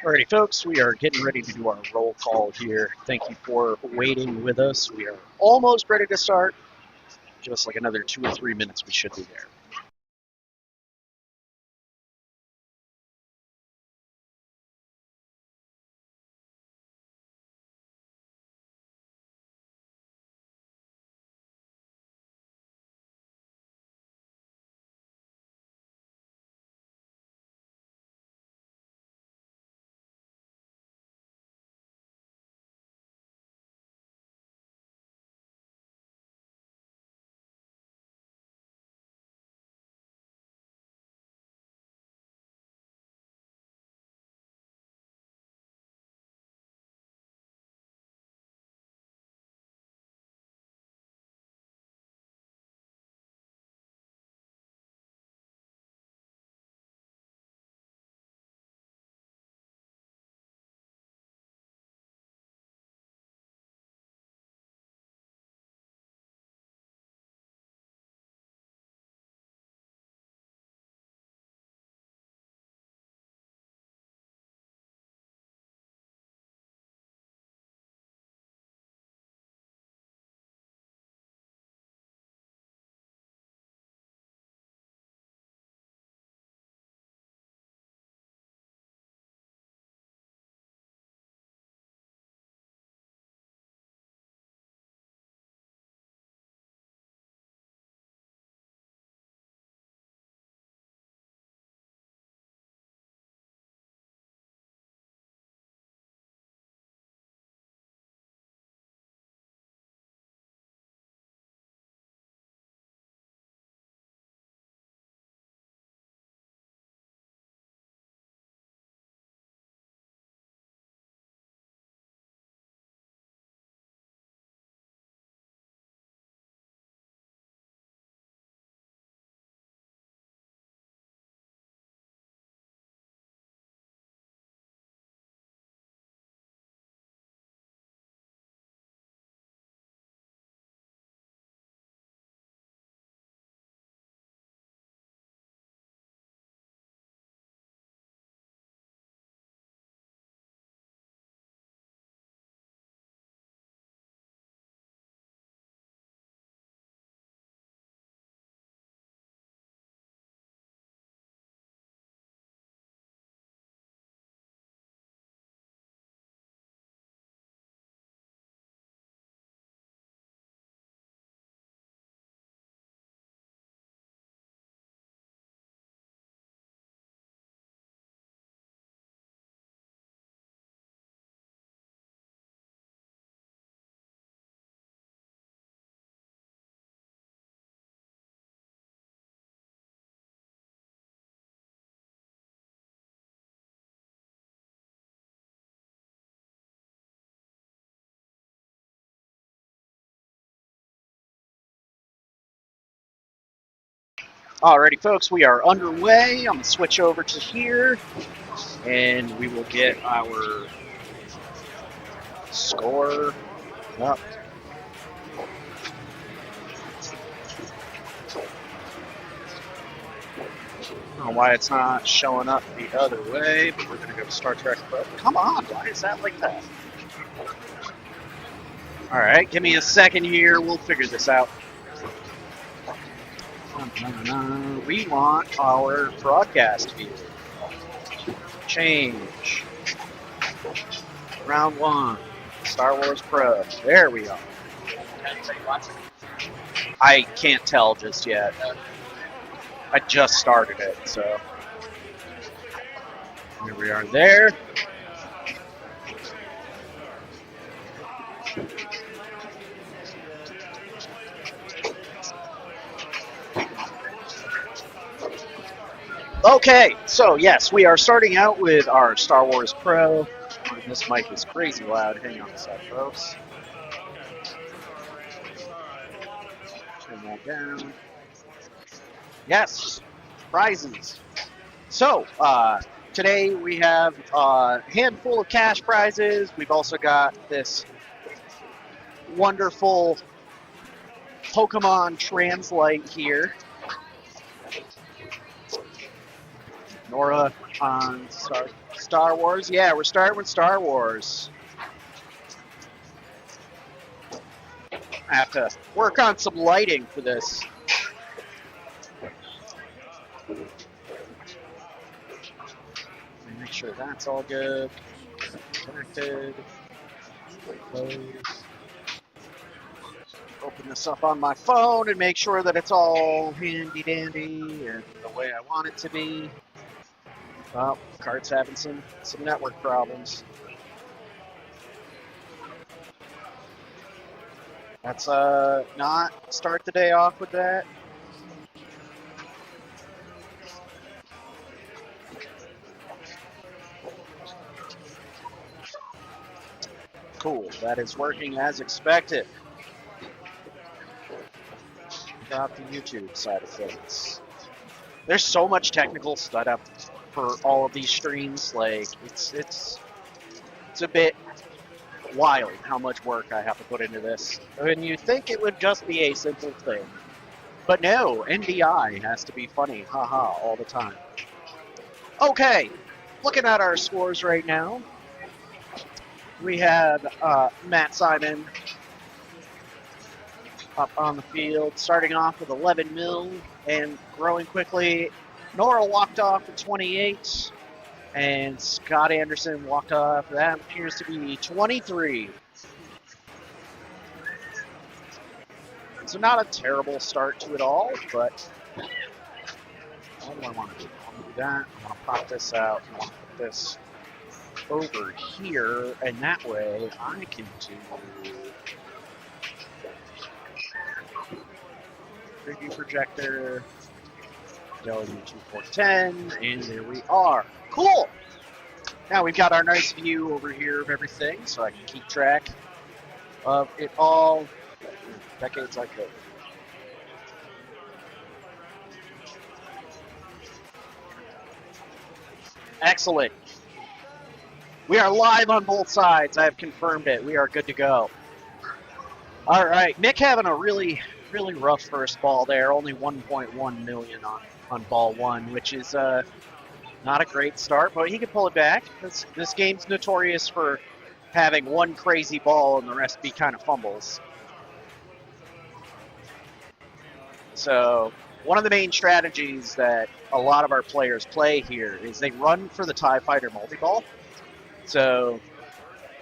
Alrighty, folks, we are getting ready to do our roll call here. Thank you for waiting with us. We are almost ready to start. Just like another 2 or 3 minutes, we should be there. Alrighty, folks, we are underway. I'm going to switch over to here, and we will get our score up. I don't know why it's not showing up the other way, but we're going to go to Star Trek Pro. Come on, why is that like that? Alright, give me a second here. We'll figure this out. We want our broadcast view. Change. Round 1. Star Wars Pro. There we are. I can't tell just yet. I just started it, so. Here we are there. Okay, so yes, we are starting out with our Star Wars Pro. This mic is crazy loud. Hang on a sec, folks. Turn that down. Yes, prizes. So, today we have a handful of cash prizes. We've also got this wonderful Pokemon Translite here. Nora on Star Wars? Yeah, we're starting with Star Wars. I have to work on some lighting for this. Make sure that's all good. Connected. Close. Open this up on my phone and make sure that it's all handy dandy and the way I want it to be. Oh, card's having some network problems. Let's not start the day off with that. Cool, that is working as expected. About the YouTube side of things. There's so much technical setup for all of these streams. Like it's a bit wild how much work I have to put into this. And you think it would just be a simple thing. But no, NDI has to be funny, haha, all the time. Okay, looking at our scores right now. We have Matt Simon up on the field, starting off with 11 mil and growing quickly. Nora walked off at 28, and Scott Anderson walked off. That appears to be 23. So not a terrible start to it all, but what do I want to do? I want to do that. I want to pop this out. I want to put this over here, and that way I can do preview projector, W2410, and there we are. Cool! Now we've got our nice view over here of everything, so I can keep track of it all. Decades like that. Excellent. We are live on both sides. I have confirmed it. We are good to go. All right. Mick having a really rough first ball there. Only 1.1 million on ball one, which is not a great start, but he can pull it back. This game's notorious for having one crazy ball and the rest be kind of fumbles. So one of the main strategies that a lot of our players play here is they run for the TIE Fighter multi-ball. So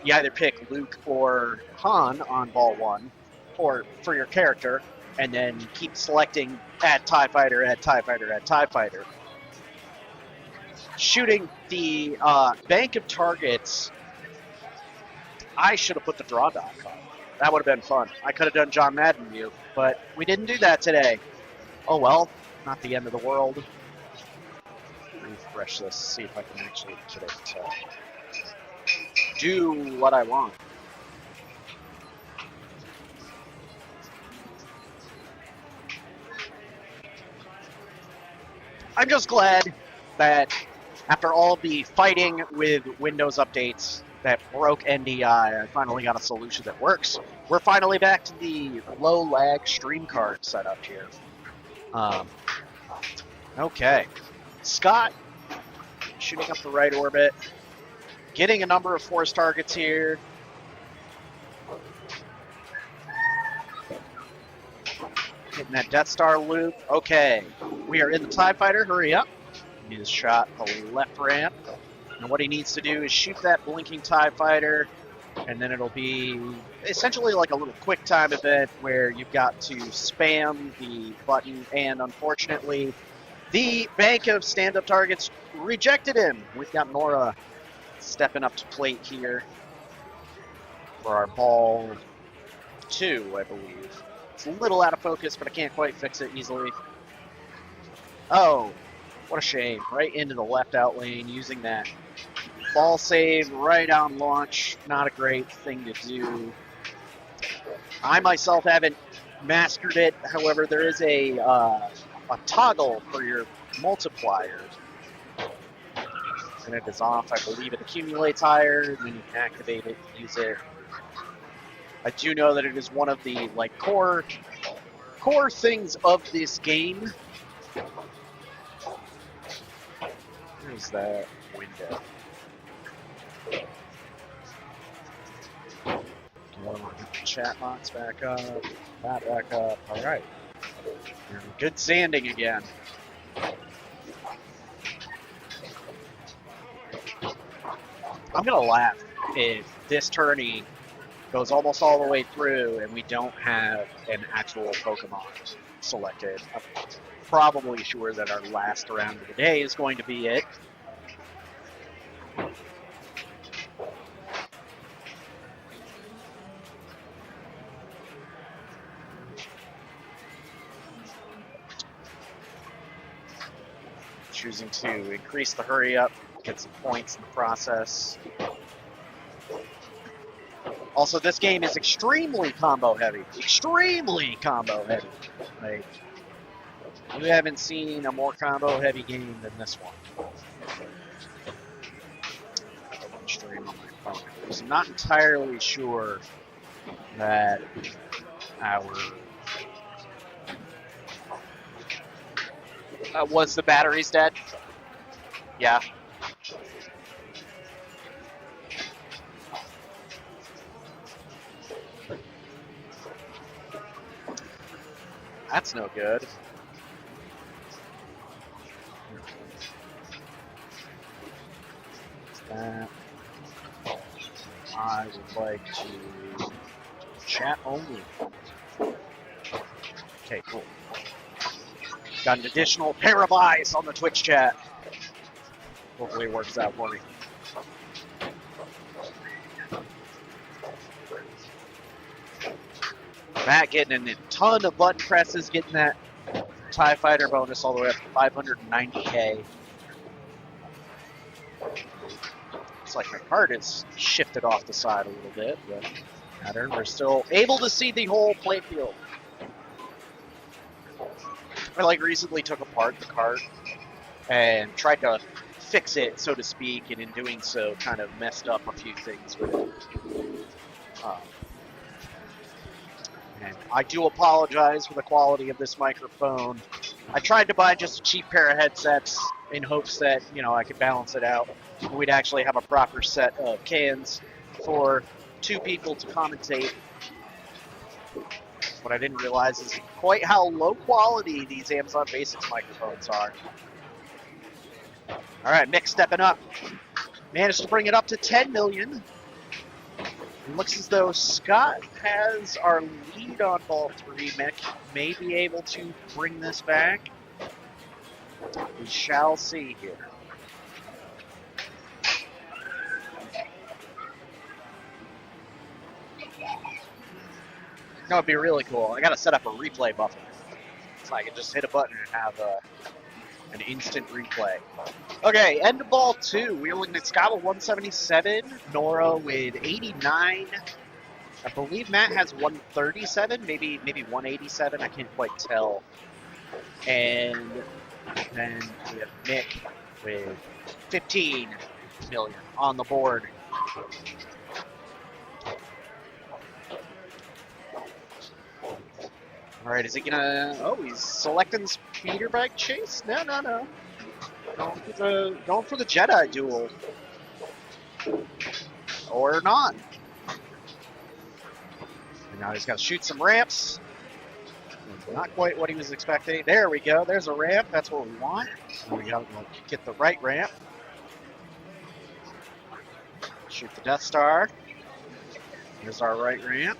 you either pick Luke or Han on ball one or for your character, and then keep selecting add TIE Fighter, add TIE Fighter, add TIE Fighter. Shooting the bank of targets, I should have put the draw dock on. That would have been fun. I could have done John Madden view, but we didn't do that today. Oh well, not the end of the world. Refresh this, see if I can actually get it to do what I want. I'm just glad that after all the fighting with Windows updates that broke NDI, I finally got a solution that works. We're finally back to the low lag stream card setup here. Okay. Scott shooting up the right orbit. Getting a number of force targets here. Hitting that Death Star loop. Okay. We are in the TIE Fighter. Hurry up. He just shot the left ramp. And what he needs to do is shoot that blinking TIE Fighter. And then it'll be essentially like a little quick time event where you've got to spam the button. And unfortunately, the bank of stand-up targets rejected him. We've got Nora stepping up to plate here for our ball 2, I believe. It's a little out of focus, but I can't quite fix it easily. Oh, what a shame. Right into the left out lane using that ball save right on launch. Not a great thing to do. I myself haven't mastered it. However, there is a toggle for your multiplier. And it is off. I believe it accumulates higher, and then you can activate it, use it. I do know that it is one of the core things of this game. Where's that window? Chat box back up. That back up. All right. Good sanding again. I'm going to laugh if this tourney goes almost all the way through and we don't have an actual Pokemon selected. I'm probably sure that our last round of the day is going to be it. Choosing to increase the hurry up, get some points in the process. Also, this game is extremely combo heavy. Extremely combo heavy. Like, we haven't seen a more combo heavy game than this one. Stream on my phone. I'm not entirely sure that our was the batteries dead? Yeah. That's no good. That I would like to chat only. Okay, cool. Got an additional pair of eyes on the Twitch chat. Hopefully it works out for me. Matt getting a ton of button presses, getting that TIE Fighter bonus all the way up to 590k. Looks like my card is shifted off the side a little bit, but matter. We're still able to see the whole playfield. I recently took apart the cart and tried to fix it, so to speak, and in doing so kind of messed up a few things with it. And I do apologize for the quality of this microphone. I tried to buy just a cheap pair of headsets in hopes that, I could balance it out. We'd actually have a proper set of cans for two people to commentate. What I didn't realize is quite how low quality these Amazon Basics microphones are. All right, Mick stepping up. Managed to bring it up to 10 million. It looks as though Scott has our lead on ball 3. Mick may be able to bring this back. We shall see here. No, it'd be really cool. I gotta set up a replay buffer, so I can just hit a button and have an instant replay. Okay, end of ball 2. We're looking at Scott with 177, Nora with 89. I believe Matt has 137, maybe 187. I can't quite tell. And then we have Nick with 15 million on the board. All right, is he gonna? Oh, he's selecting the speeder bike chase. No. Going for the Jedi duel, or not. And now he's got to shoot some ramps. Not quite what he was expecting. There we go. There's a ramp. That's what we want. So we got to get the right ramp. Shoot the Death Star. Here's our right ramp.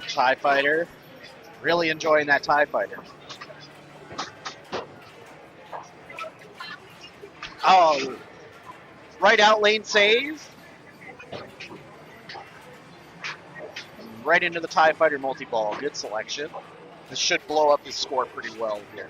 TIE Fighter. Really enjoying that TIE Fighter. Oh, right out lane save. Right into the TIE Fighter multi-ball. Good selection. This should blow up his score pretty well here.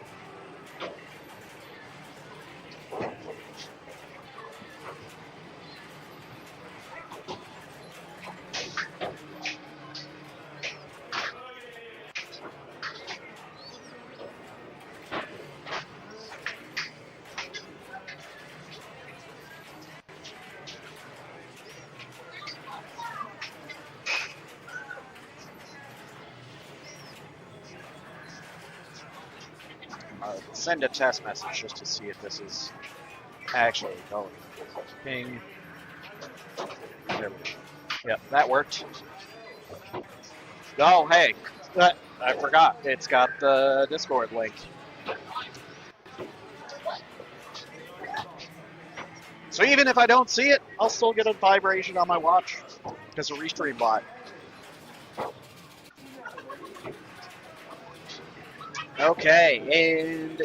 send a test message just to see if this is actually going. Ping. There we go. Yep, that worked. Oh, hey, I forgot. It's got the Discord link. So even if I don't see it, I'll still get a vibration on my watch because of Restream bot. Okay, and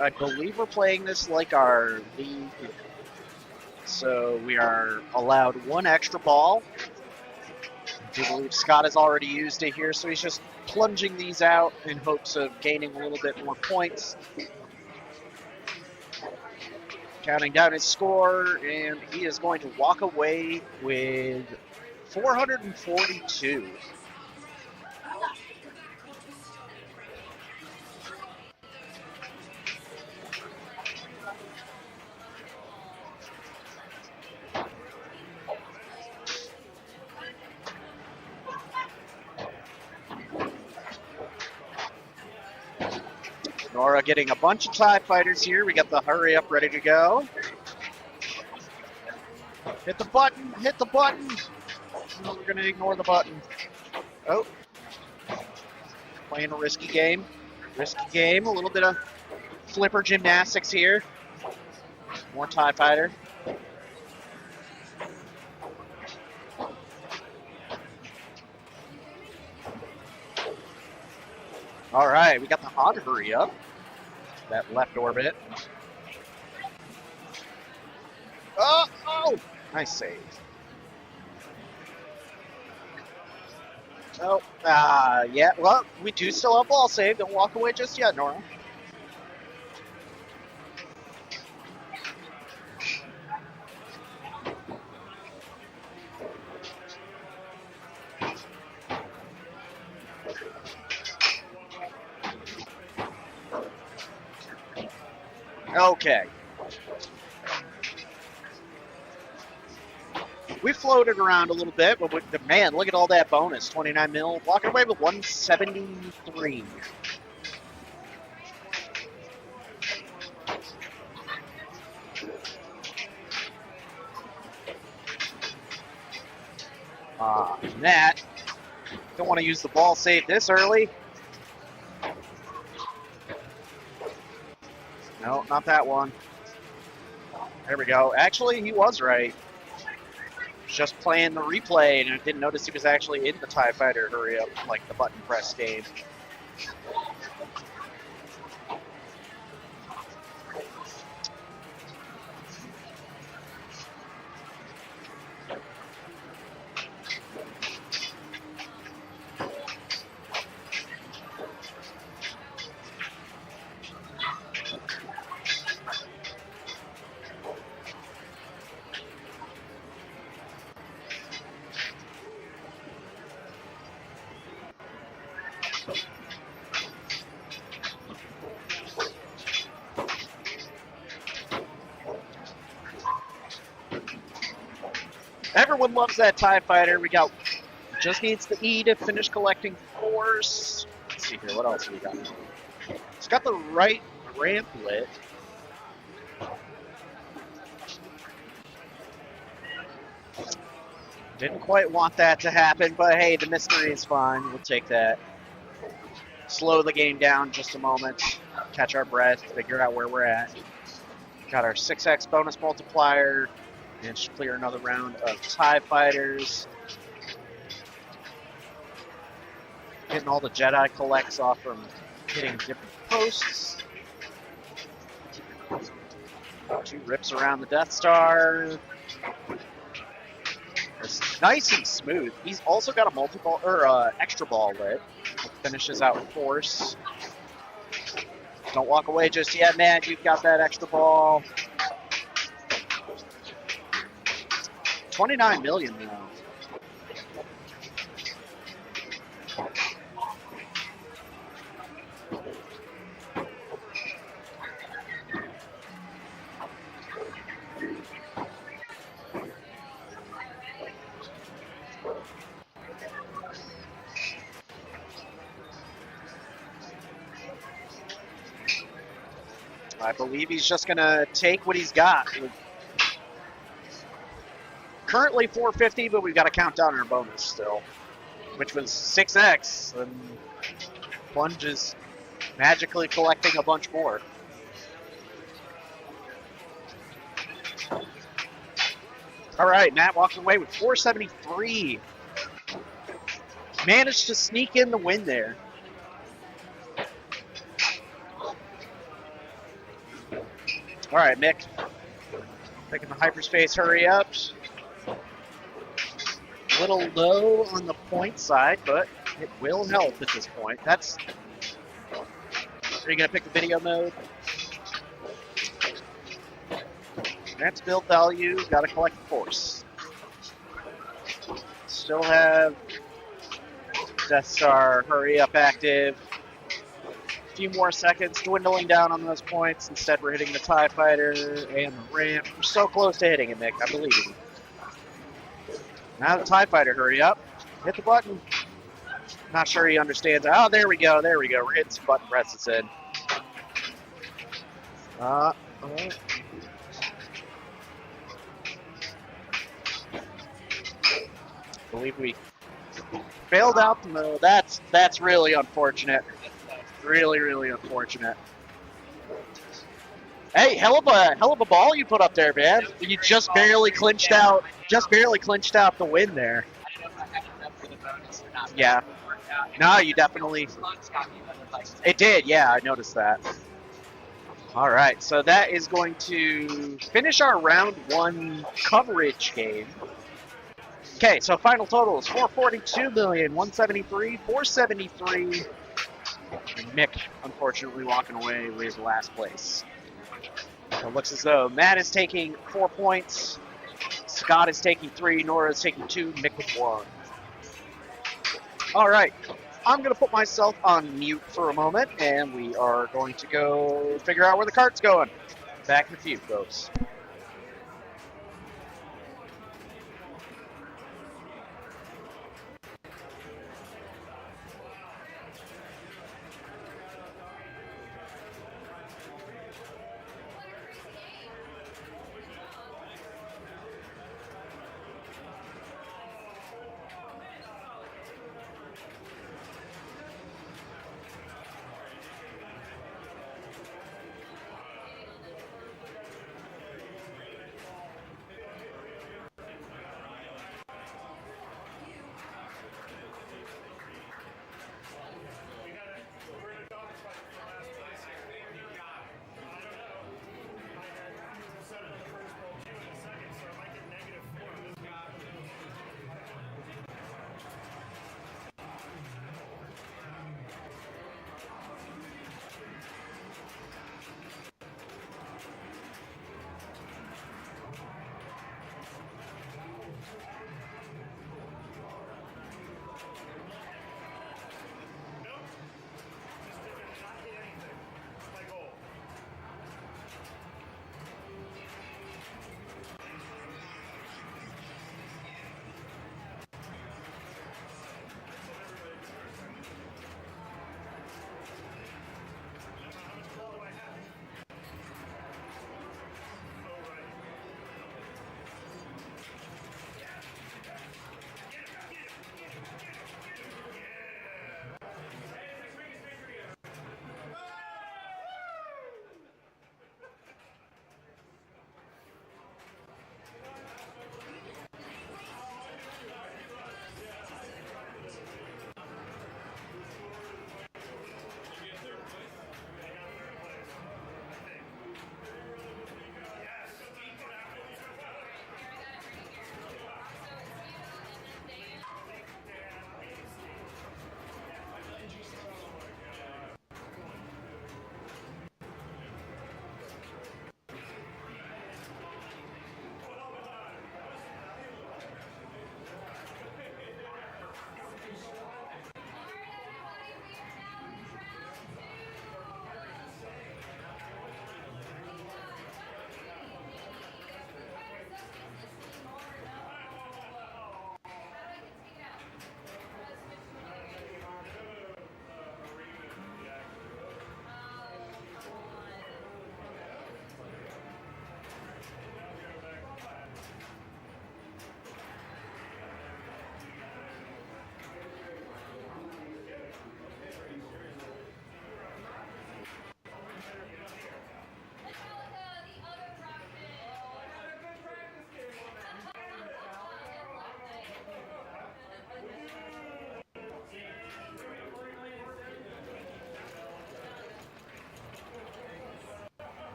I believe we're playing this like our league. So we are allowed one extra ball. I do believe Scott has already used it here, so he's just plunging these out in hopes of gaining a little bit more points. Counting down his score, and he is going to walk away with 442. Nora getting a bunch of TIE fighters here. We got the hurry up ready to go. Hit the button, hit the button. No, we're going to ignore the button. Oh. Playing a risky game. Risky game, a little bit of flipper gymnastics here. More TIE fighter. All right, we got the hot hurry up. That left orbit. Oh! Nice save. Oh, yeah, well, we do still have ball save. Don't walk away just yet, Nora. Okay. We floated around a little bit, but man, look at all that bonus. 29 mil. Walking away with 173. That. Don't want to use the ball save this early. No, not that one. There we go. Actually, he was right. Just playing the replay, and I didn't notice he was actually in the TIE Fighter hurry up, like the button press game. Everyone loves that TIE Fighter. We got, just needs the E to finish collecting force. Let's see here, what else we got? It's got the right ramp lit. Didn't quite want that to happen, but hey, the mystery is fine. We'll take that. Slow the game down just a moment. Catch our breath, figure out where we're at. Got our 6x bonus multiplier. And should clear another round of TIE fighters. Getting all the Jedi collects off from hitting different posts. 2 rips around the Death Star. It's nice and smooth. He's also got a multi-ball or extra ball lit. It finishes out force. Don't walk away just yet, man. You've got that extra ball. 29 million now. I believe he's just going to take what he's got. Currently 450, but we've got to count down our bonus still, which was 6x, and Plunge is magically collecting a bunch more. All right, Matt walking away with 473. Managed to sneak in the win there. All right, Mick. Taking the hyperspace hurry ups. A little low on the point side, but it will help at this point. Are you going to pick the video mode? That's build value. Got to collect force. Still have Death Star hurry up active. A few more seconds, dwindling down on those points. Instead, we're hitting the TIE Fighter and the ramp. We're so close to hitting it, Nick. I believe in you. Now the TIE Fighter, hurry up. Hit the button. Not sure he understands. Oh, there we go. There we go. We're hitting some button presses in. I believe we failed out the mode. That's really unfortunate. Really, really unfortunate. Hey, hell of a ball you put up there, man. You just barely clinched out the win there. Yeah. No, you definitely. It did, yeah, I noticed that. All right, so that is going to finish our round 1 coverage game. Okay, so final total is 442,173, 473. And Mick, unfortunately, walking away with last place. So it looks as though Matt is taking 4 points, Scott is taking 3, Nora is taking 2, Mick with 1. All right, I'm going to put myself on mute for a moment, and we are going to go figure out where the cart's going. Back in a few, folks.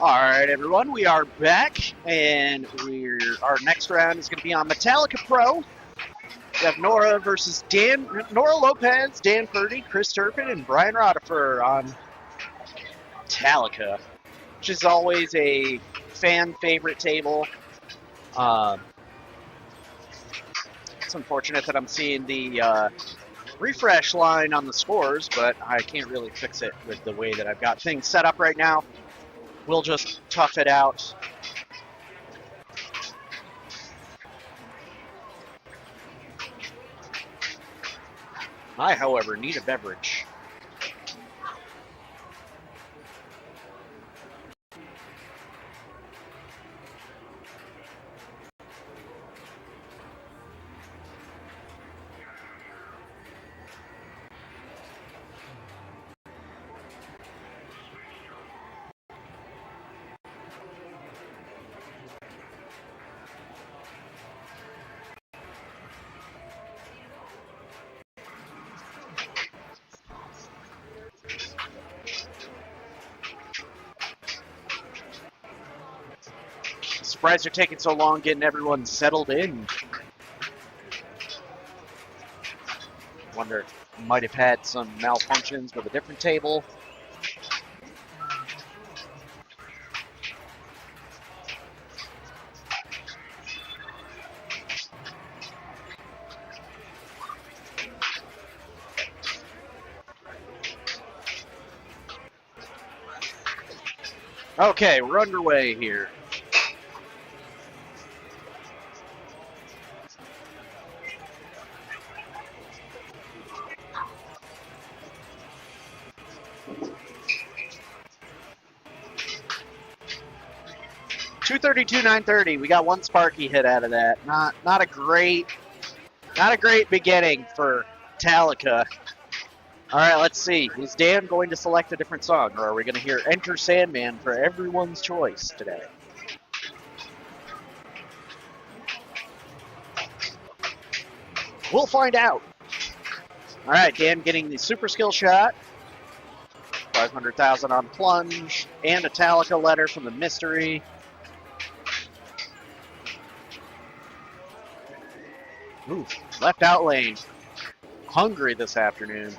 All right, everyone, we are back, and our next round is going to be on Metallica Pro. We have Nora versus Nora Lopez, Dan Purdy, Chris Turpin, and Brian Rodifer on Metallica, which is always a fan favorite table. It's unfortunate that I'm seeing the refresh line on the scores, but I can't really fix it with the way that I've got things set up right now. We'll just tough it out. I, however, need a beverage. Surprised you're taking so long getting everyone settled in. Wonder if you might have had some malfunctions with a different table. Okay, we're underway here. $232,930. We got one Sparky hit out of that. Not a great beginning for Metallica. All right, let's see. Is Dan going to select a different song, or are we going to hear Enter Sandman for everyone's choice today? We'll find out. All right, Dan getting the super skill shot. 500,000 on plunge, and a Metallica letter from the mystery. Ooh, left out lane. Hungry this afternoon.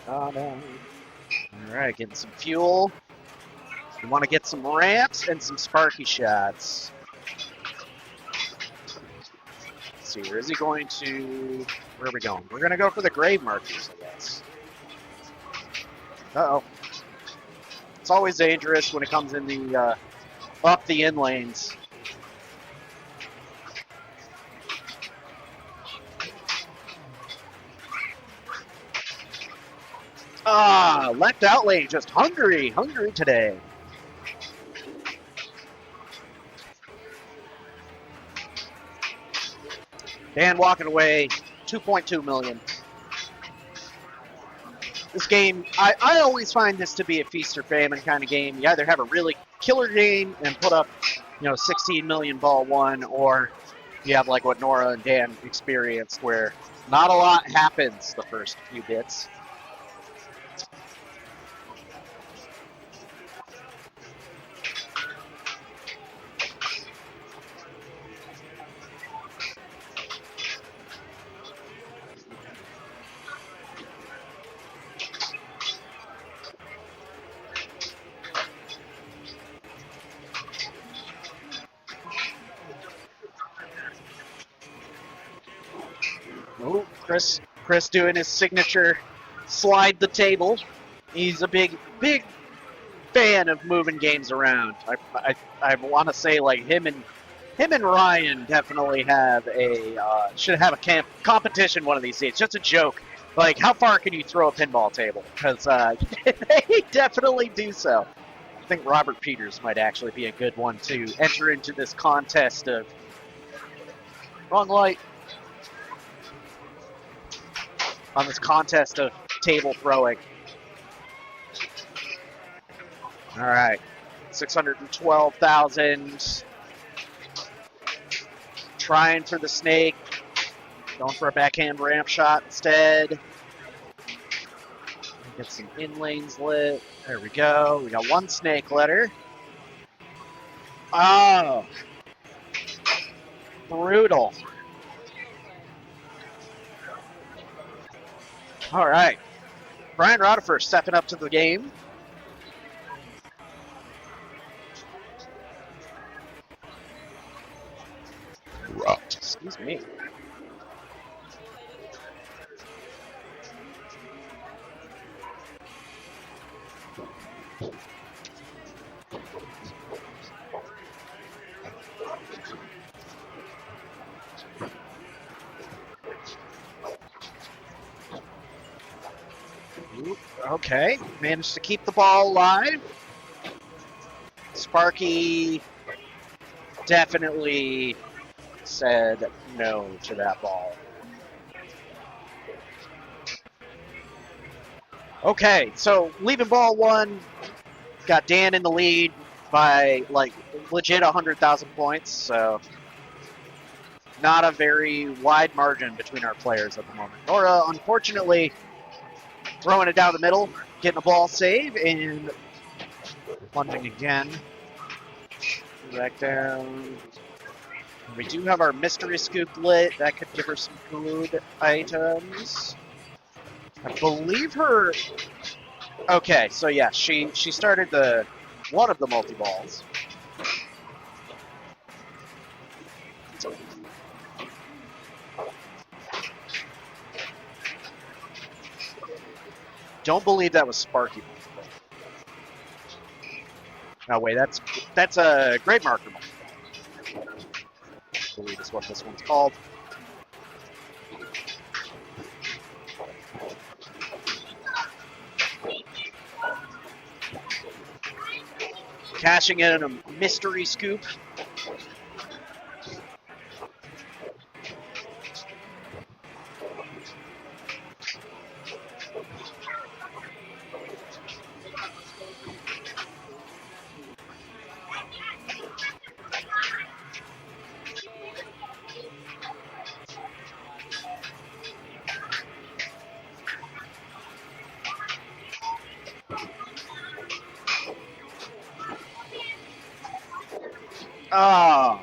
All right, getting some fuel. We want to get some ramps and some Sparky shots. Let's see, where is he going to... Where are we going? We're going to go for the grave markers, I guess. Uh-oh. It's always dangerous when it comes in the up the in lanes. Left out lane, just hungry today. Dan walking away, 2.2 million. This game, I always find this to be a feast or famine kind of game. You either have a really killer game and put up, 16 million ball one, or you have like what Nora and Dan experienced, where not a lot happens the first few bits. Oh, Chris doing his signature slide the table. He's a big fan of moving games around. I want to say like him and Ryan definitely have should have a competition one of these days. Just a joke. Like, how far can you throw a pinball table? Because they definitely do so. I think Robert Peters might actually be a good one to enter into this contest of... Wrong light. On this contest of table throwing. All right, 612,000. Trying for the snake. Going for a backhand ramp shot instead. Get some in lanes lit. There we go. We got one snake letter. Oh, brutal. All right. Brian Roddifer stepping up to the game. Excuse me. Okay, managed to keep the ball alive. Sparky definitely said no to that ball. Okay, so leaving ball one, got Dan in the lead by like legit 100,000 points, so not a very wide margin between our players at the moment. Nora, unfortunately, throwing it down the middle, getting a ball save, and plunging again. Back down. We do have our mystery scoop lit. That could give her some good items. I believe her... Okay, so yeah, she started one of the multi-balls. Don't believe that was Sparky. Oh wait, that's a grade marker. I believe is what this one's called. Cashing in a mystery scoop. Oh.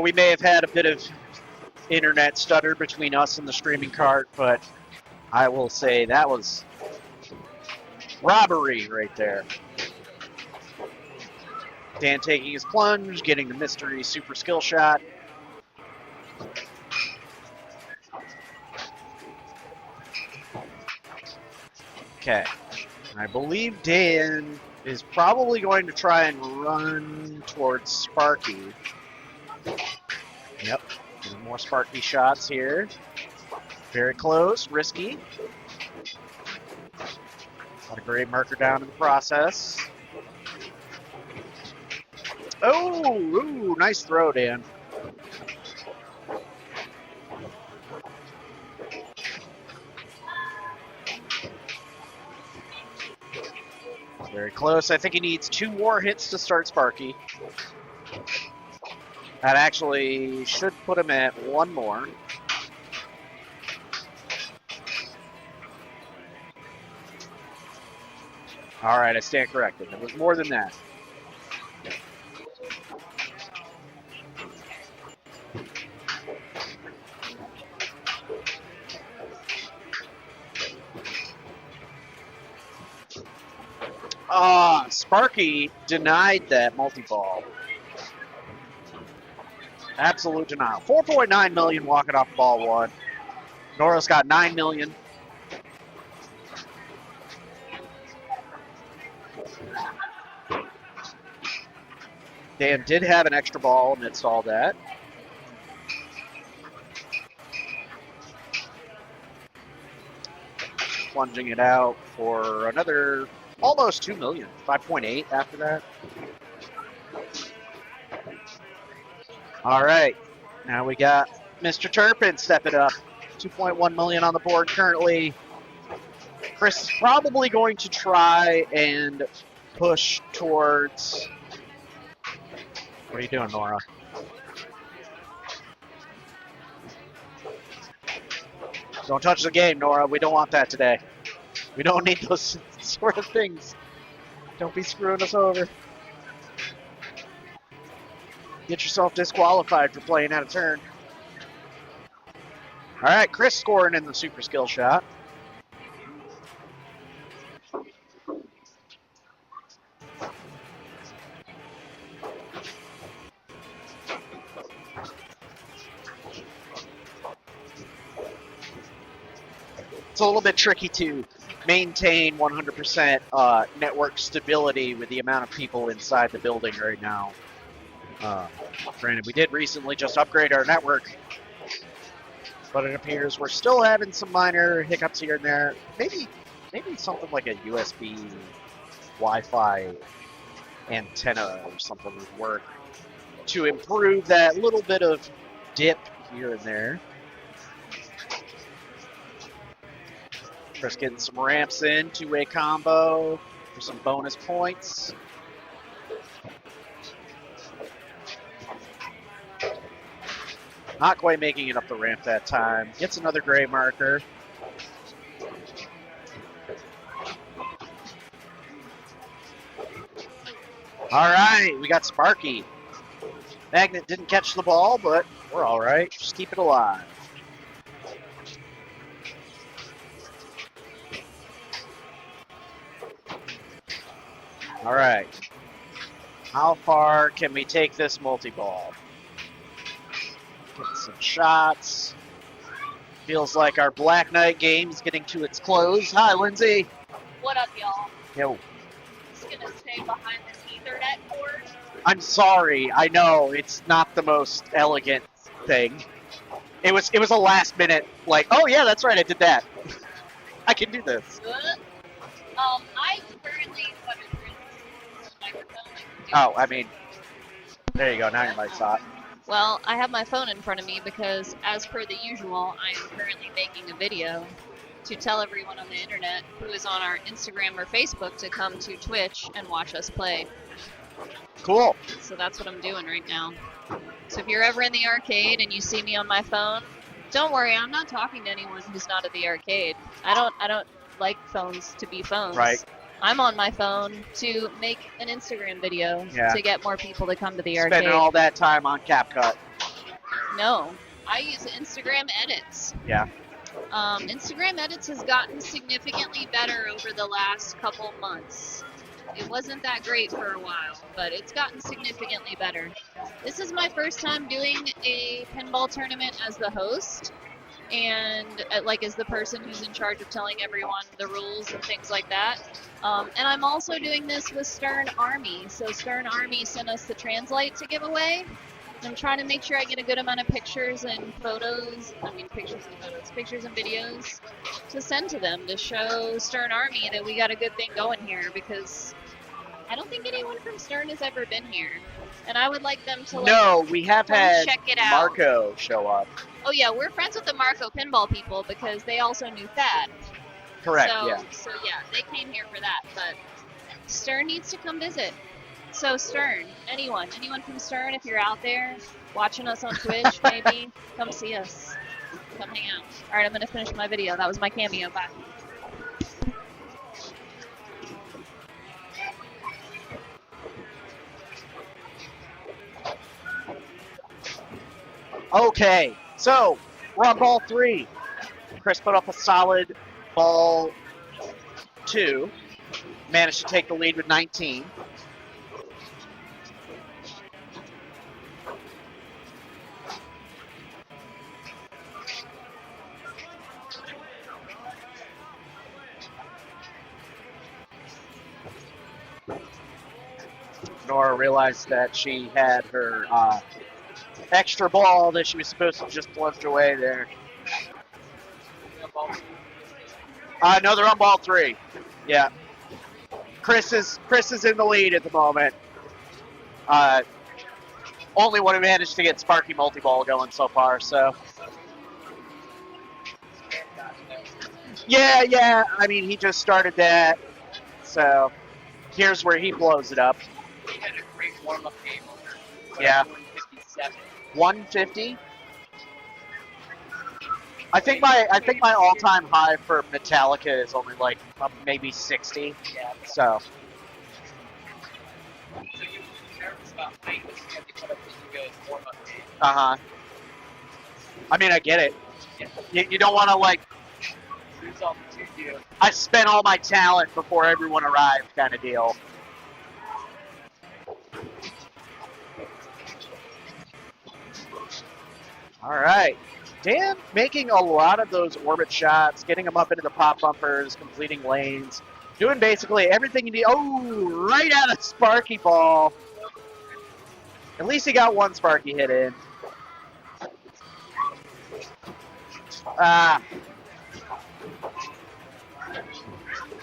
We may have had a bit of internet stutter between us and the streaming cart, but I will say that was robbery right there. Dan taking his plunge, getting the mystery super skill shot. Okay. I believe Dan is probably going to try and run towards Sparky. Yep. Getting more Sparky shots here. Very close, risky. Got a great marker down in the process. Oh, ooh, nice throw, Dan. Very close. I think he needs 2 more hits to start Sparky. That actually should put him at 1 more. All right, I stand corrected. It was more than that. Sparky denied that multi-ball. Absolute denial. 4.9 million walking off ball 1. Nora's got 9 million. Dan did have an extra ball amidst all that. Plunging it out for another almost 2 million. 5.8 after that. All right. Now we got Mr. Turpin stepping up. 2.1 million on the board currently. Chris is probably going to try and push towards... What are you doing, Nora? Don't touch the game, Nora. We don't want that today. We don't need those sort of things. Don't be screwing us over. Get yourself disqualified for playing out of turn. All right, Chris scoring in the super skill shot. It's a little bit tricky to maintain 100% network stability with the amount of people inside the building right now. Granted, we did recently just upgrade our network, but it appears we're still having some minor hiccups here and there. Maybe something like a USB Wi-Fi antenna or something would work to improve that little bit of dip here and there. Chris getting some ramps in, two-way combo for some bonus points. Not quite making it up the ramp that time. Gets another gray marker. All right, we got Sparky. Magnet didn't catch the ball, but we're all right. Just keep it alive. All right. How far can we take this multi-ball? Get some shots. Feels like our Black Knight game is getting to its close. Hi, Lindsay. What up, y'all? Yo. Just gonna stay behind this Ethernet cord. I'm sorry. I know it's not the most elegant thing. It was a last minute, like, oh yeah, that's right, I did that. I can do this. I currently put it through this microphone. Oh, I mean, there you go. Now your mic's hot. Well, I have my phone in front of me because, as per the usual, I am currently making a video to tell everyone on the internet who is on our Instagram or Facebook to come to Twitch and watch us play. Cool. So that's what I'm doing right now. So if you're ever in the arcade and you see me on my phone, don't worry, I'm not talking to anyone who's not at the arcade. I don't like phones to be phones. Right. I'm on my phone to make an Instagram video to get more people to come to the arcade. Spending all that time on CapCut. No, I use Instagram edits. Yeah. Instagram edits has gotten significantly better over the last couple months. It wasn't that great for a while, but it's gotten significantly better. This is my first time doing a pinball tournament as the host. And as the person who's in charge of telling everyone the rules and things like that. And I'm also doing this with Stern Army. So Stern Army sent us the Translite to give away. I'm trying to make sure I get a good amount of pictures and photos. Pictures and videos to send to them to show Stern Army that we got a good thing going here, because I don't think anyone from Stern has ever been here. And I would like them to No, we have had check it out. Marco show up. Oh yeah, we're friends with the Marco pinball people because they also knew Thad. Correct, So yeah, they came here for that, but Stern needs to come visit. So Stern, anyone from Stern, if you're out there watching us on Twitch, maybe come see us. Come hang out. All right, I'm gonna finish my video. That was my cameo. Bye. Okay, so we're on ball 3. Chris put up a solid ball 2. Managed to take the lead with 19. Nora realized that she had her extra ball that she was supposed to just plunge away there. No, they're on ball 3. Yeah. Chris is in the lead at the moment. Only one who managed to get Sparky multi-ball going so far, so. Yeah, I mean, he just started that, so here's where he blows it up. He had a great warm-up game over. Yeah. 157. 150? I think my all-time high for Metallica is only like maybe 60. Yeah. So So you nervous about height, but you have to put up just a good warm-up game. I mean, I get it. You don't want to like. Lose all the 2D. I spent all my talent before everyone arrived, kind of deal. All right. Dan making a lot of those orbit shots, getting them up into the pop bumpers, completing lanes, doing basically everything you need. Oh, right out of Sparky Ball. At least he got one Sparky hit in. I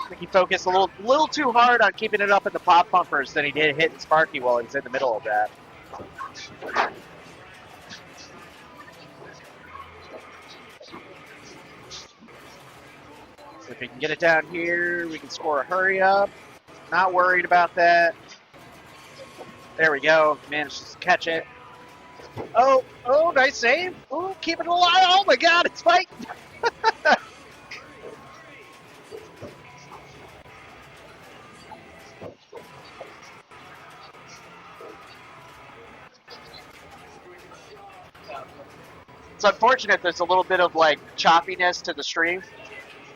think he focused a little too hard on keeping it up in the pop bumpers than he did hitting Sparky while he was in the middle of that. So if we can get it down here, we can score a hurry up. Not worried about that. There we go. Managed to catch it. Oh, nice save. Oh, keep it alive. Oh my God, it's fighting. It's unfortunate there's a little bit of like choppiness to the stream.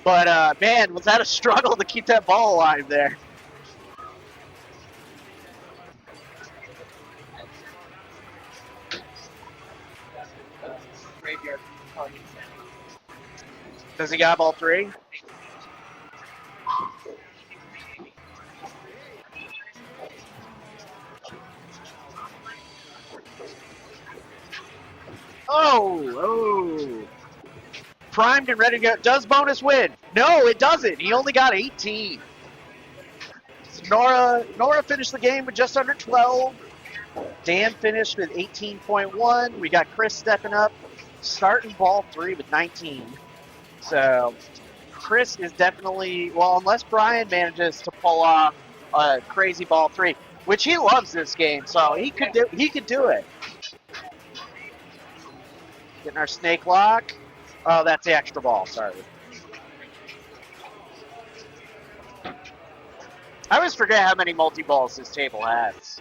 But man, was that a struggle to keep that ball alive there. Graveyard targets. Does he got all three? Oh. Primed and ready to go. Does bonus win? No, it doesn't. He only got 18. So Nora finished the game with just under 12. Dan finished with 18.1. We got Chris stepping up, starting ball 3 with 19. So Chris is definitely, well, unless Brian manages to pull off a crazy ball 3, which he loves this game, so he could do it. Getting our snake lock. Oh, that's the extra ball. Sorry. I always forget how many multi-balls this table has.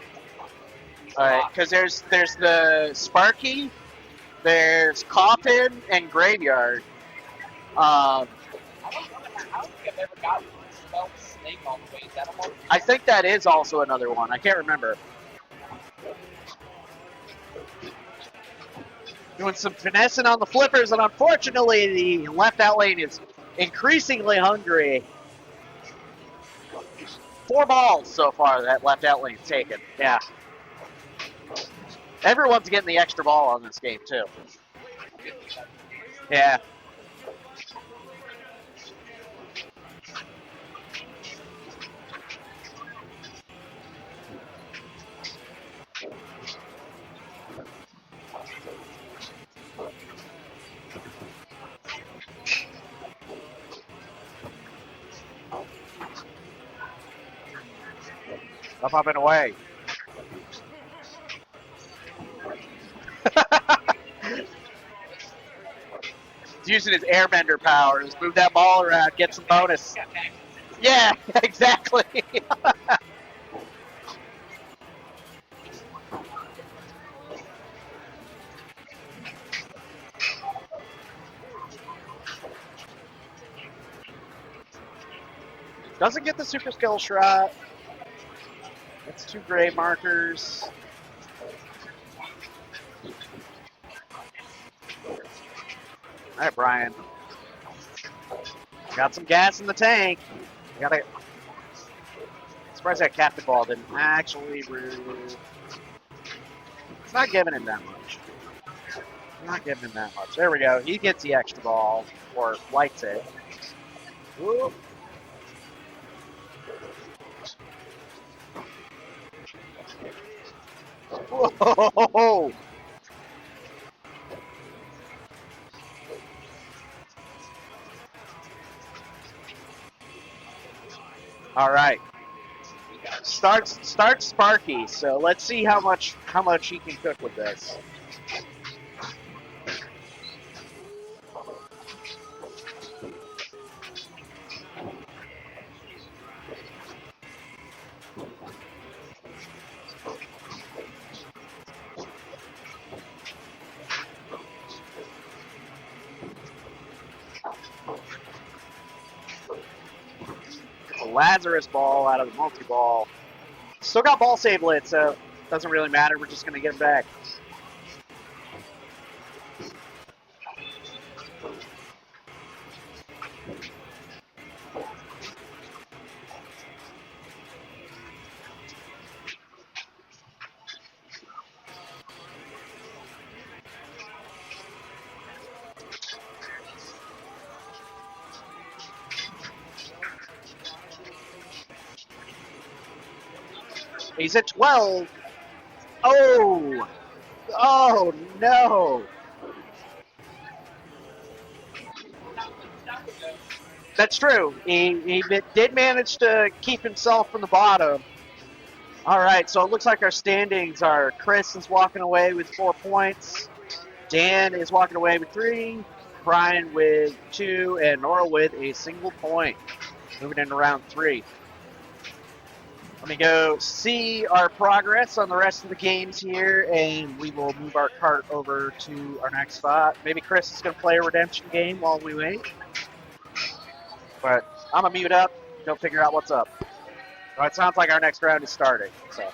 All right, because there's the Sparky, there's Coffin, and Graveyard. I don't think I've ever gotten spelled snake all the way. Is that a multi? I think that is also another one. I can't remember. Doing some finessing on the flippers, and unfortunately the left out lane is increasingly hungry. 4 balls so far that left out lane's taken. Yeah. Everyone's getting the extra ball on this game, too. Yeah. Up and away. He's using his airbender powers. Move that ball around, get some bonus. Yeah, exactly. Doesn't get the super skill shot. That's 2 gray markers. All right, Brian. Got some gas in the tank. Gotta. Surprised that captain ball didn't actually. It's not giving him that much. Not giving him that much. There we go. He gets the extra ball, or lights it. Whoop. Whoa! All right. Starts Sparky. So let's see how much he can cook with this. Lazarus ball out of the multi-ball. Still got ball save lit, so it doesn't really matter. We're just going to get him back. He's at 12. Oh! Oh, no! That's true. He did manage to keep himself from the bottom. All right, so it looks like our standings are Chris is walking away with 4 points. Dan is walking away with 3. Brian with 2. And Nora with a single point. Moving into round 3. Let me go see our progress on the rest of the games here, and we will move our cart over to our next spot. Maybe Chris is going to play a redemption game while we wait. But I'm going to mute up, go figure out what's up. Well, it sounds like our next round is starting. So.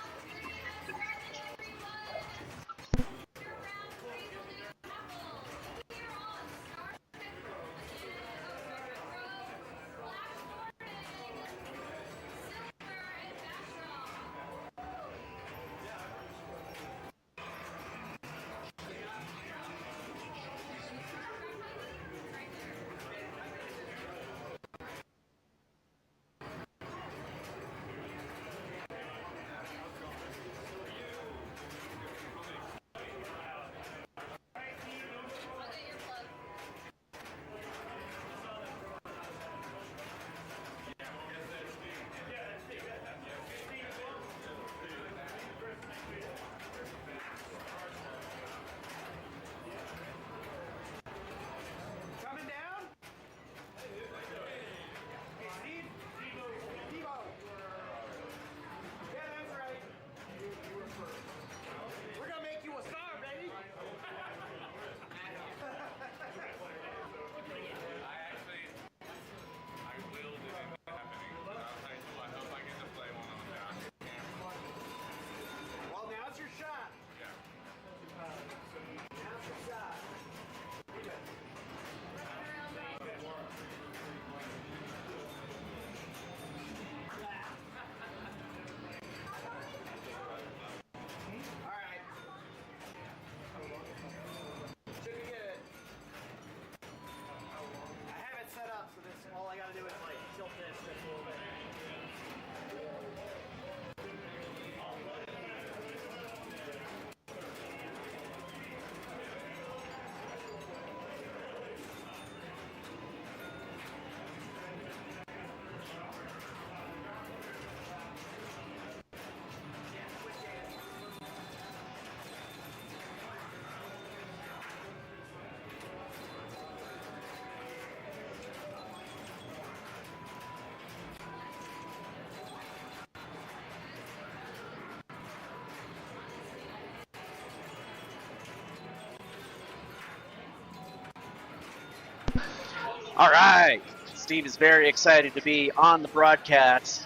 All right. Steve is very excited to be on the broadcast.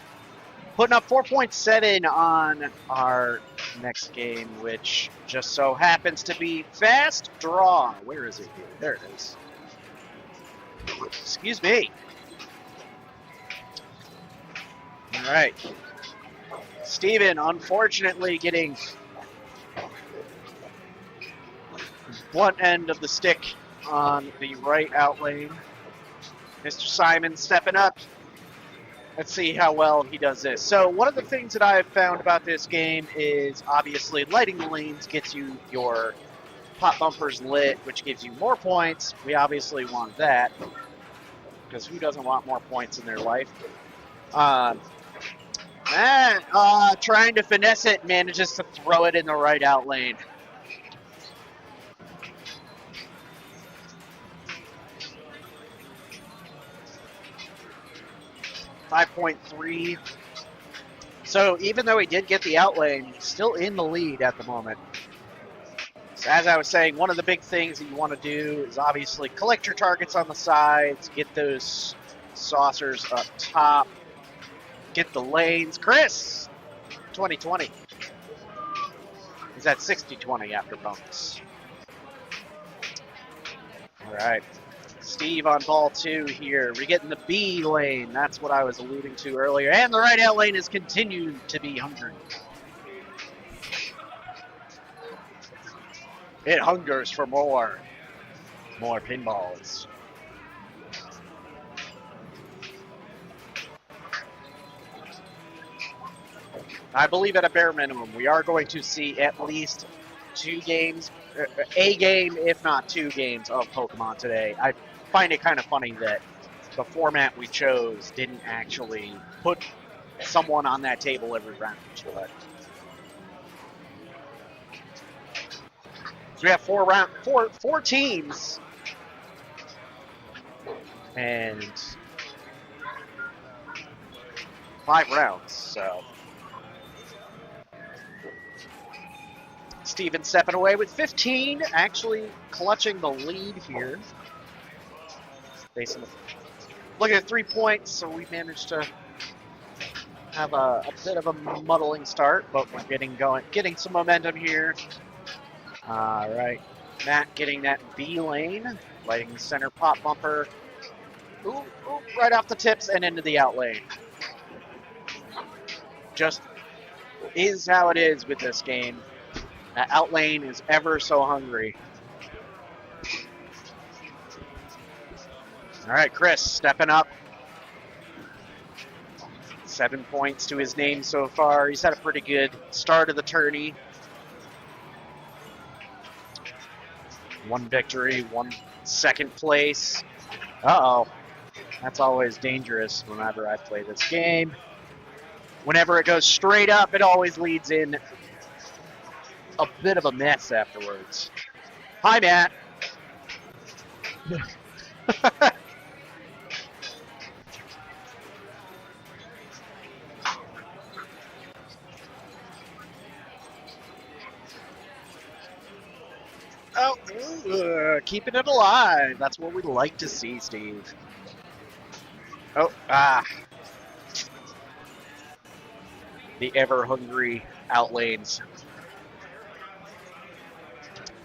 Putting up 4.7 on our next game, which just so happens to be Fast Draw. Where is it here? There it is. Excuse me. All right. Steven, unfortunately, getting blunt end of the stick on the right out lane. Mr. Simon stepping up. Let's see how well he does this. So one of the things that I've found about this game is obviously lighting the lanes gets you your pop bumpers lit, which gives you more points. We obviously want that because who doesn't want more points in their life? Trying to finesse it, manages to throw it in the right out lane. 5.3. So even though he did get the out lane, he's still in the lead at the moment. So as I was saying, one of the big things that you want to do is obviously collect your targets on the sides, get those saucers up top. get the lanes. Chris, 20-20. He's at 60-20 after bonus. All right. Steve on ball 2 here. We're getting the B lane. That's what I was alluding to earlier. And the right out lane has continued to be hungry. It hungers for more. More pinballs. I believe at a bare minimum, we are going to see at least 2 games, a game, if not 2 games of Pokemon today. I find it kind of funny that the format we chose didn't actually put someone on that table every round. But so we have 4 teams, and 5 rounds. So Steven stepping away with 15, actually clutching the lead here. Looking at 3 points, so we managed to have a bit of a muddling start, but we're getting some momentum here. All right, Matt getting that B lane, lighting the center pop bumper. Ooh, right off the tips and into the out lane. Just is how it is with this game. That out lane is ever so hungry. All right, Chris stepping up. 7 points to his name so far. He's had a pretty good start of the tourney. 1 victory, 1 second place. Uh-oh. That's always dangerous whenever I play this game. Whenever it goes straight up, it always leads in a bit of a mess afterwards. Hi, Matt. Keeping it alive. That's what we'd like to see, Steve. The ever-hungry outlanes.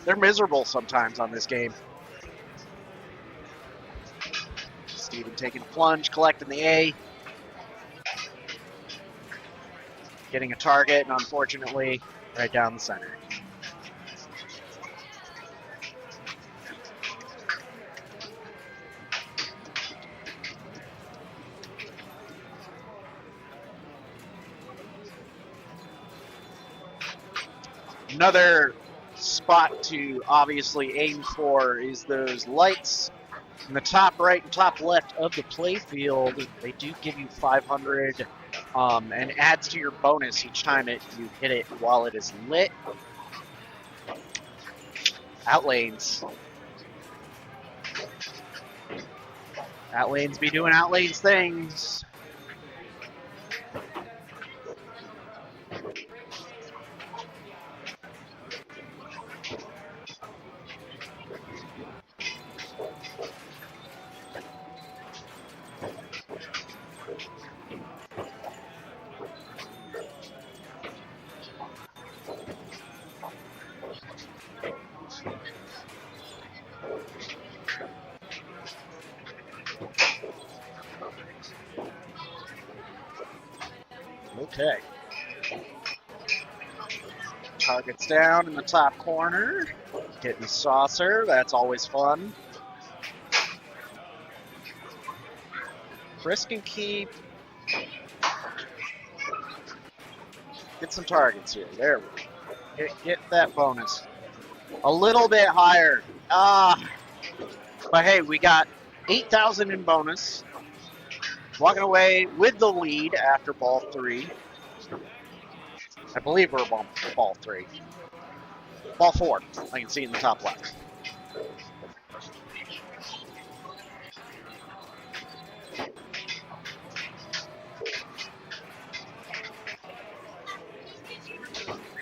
They're miserable sometimes on this game. Steven taking a plunge, collecting the A. Getting a target, and unfortunately, right down the center. Another spot to obviously aim for is those lights in the top right and top left of the playfield. They do give you 500 and adds to your bonus each time you hit it while it is lit. Outlanes. Outlanes be doing outlanes things. Okay. Target's down in the top corner. Getting the saucer. That's always fun. Chris can keep. Get some targets here. There we go. Get that bonus. A little bit higher. But hey, we got 8,000 in bonus. Walking away with the lead after ball 3. I believe we're ball 3. Ball 4, I can see in the top left.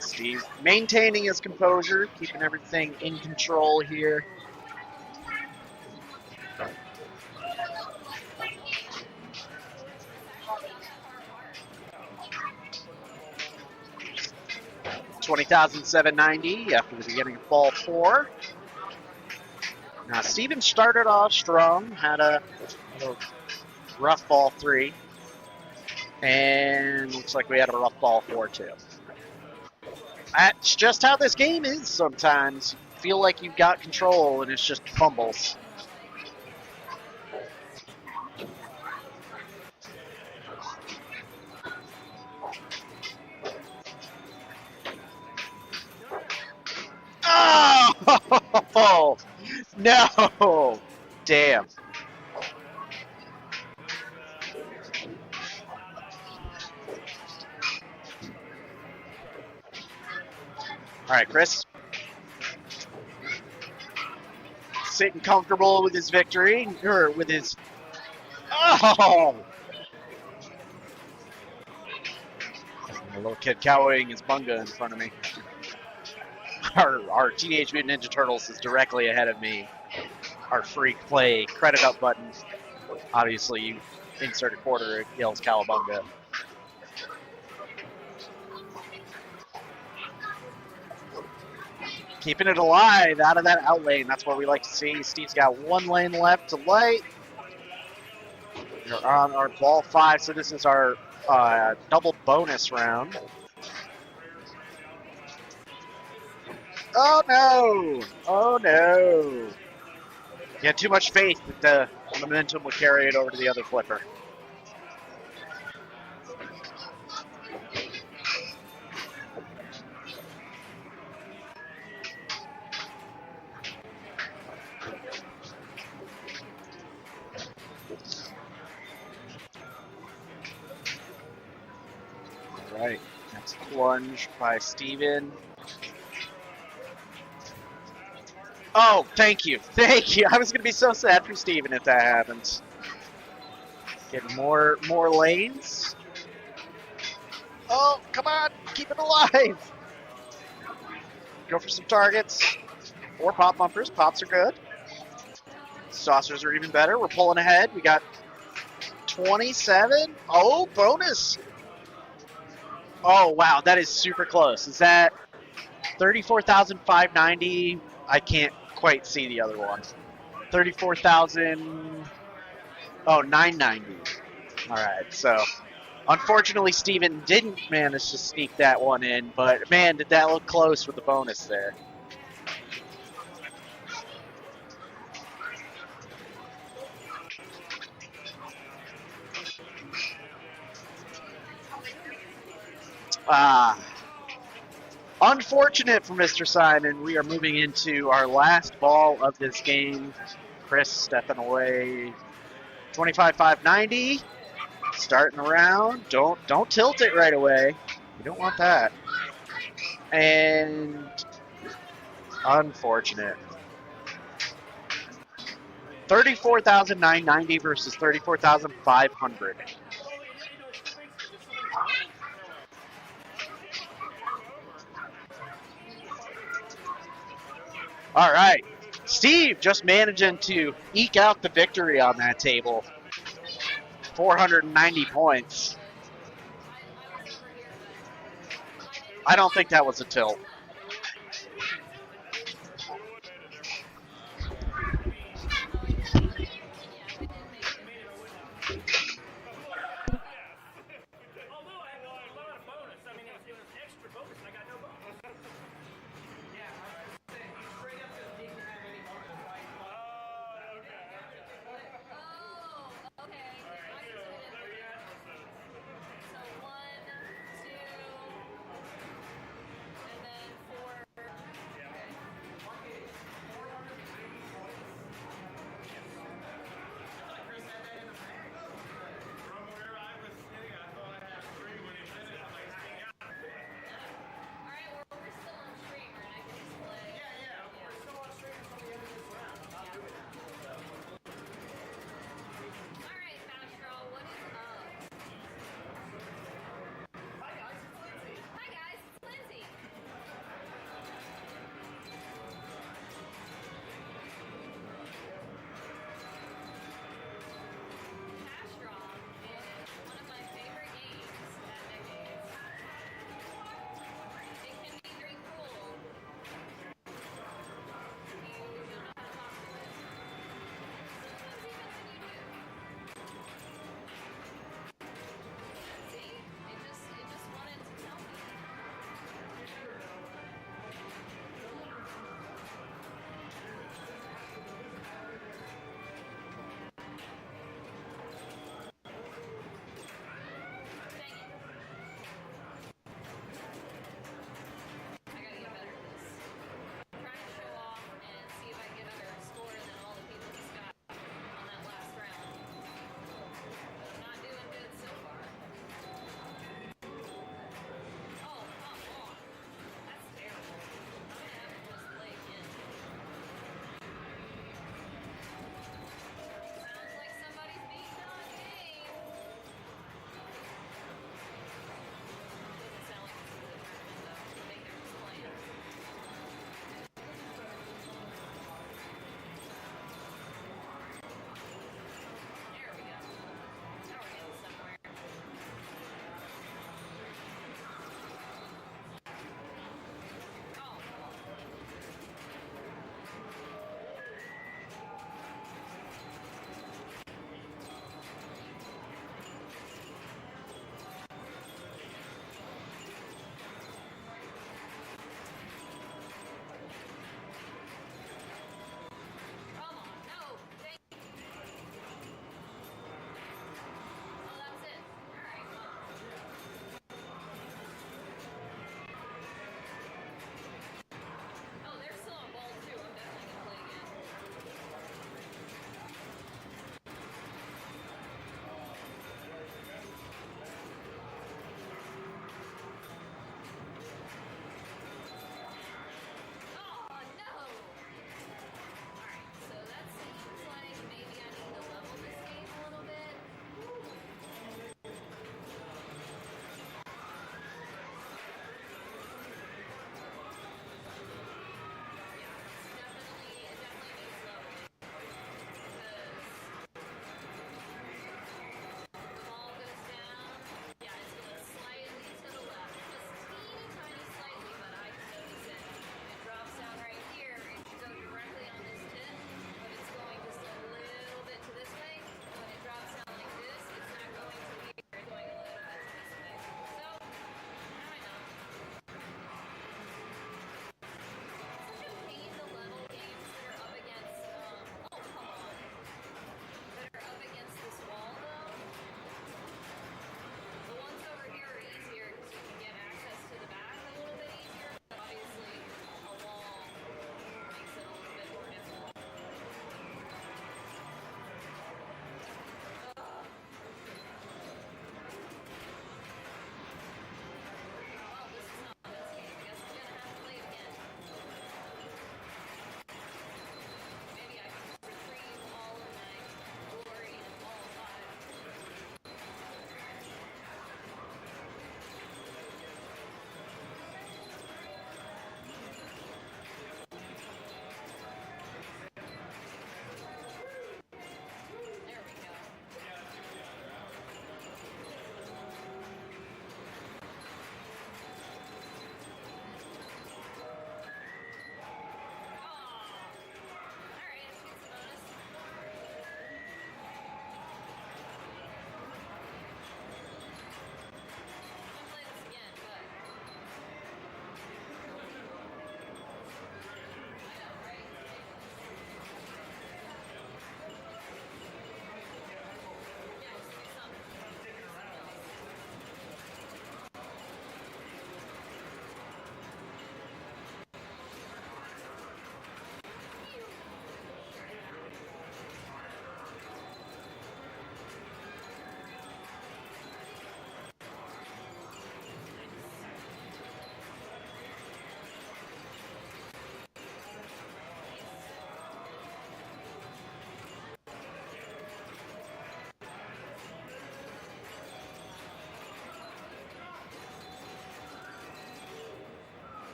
Steve maintaining his composure, keeping everything in control here. 20,790 after the beginning of ball 4. Now, Steven started off strong, had a rough ball 3, and looks like we had a rough ball 4 too. That's just how this game is sometimes. You feel like you've got control, and it's just fumbles. Oh, no. Damn. All right, Chris. Sitting comfortable with his victory, or with his... Oh! A little kid cowering his bunga in front of me. Our Teenage Mutant Ninja Turtles is directly ahead of me. Our freak play credit up button. Obviously, you insert a quarter, it yells Cowabunga. Keeping it alive out of that out lane. That's what we like to see. Steve's got 1 lane left to light. We're on our ball 5, so this is our double bonus round. Oh no! Oh no! You had too much faith that the momentum would carry it over to the other flipper. All right, next plunge by Steven. Oh, thank you. Thank you. I was going to be so sad for Steven if that happens. Getting more lanes. Oh, come on. Keep it alive. Go for some targets. Or pop bumpers. Pops are good. Saucers are even better. We're pulling ahead. We got 27. Oh, bonus. Oh, wow. That is super close. Is that 34,590? I can't quite see the other one. 34,000. Oh, 990. All right. So, unfortunately, Steven didn't manage to sneak that one in, but man, did that look close with the bonus there. Unfortunate for Mr. Simon. We are moving into our last ball of this game. Chris stepping away. 25,590. Starting around. Don't tilt it right away. You don't want that. And unfortunate. 34,990 versus 34,500. All right. Steve just managing to eke out the victory on that table. 490 points. I don't think that was a tilt.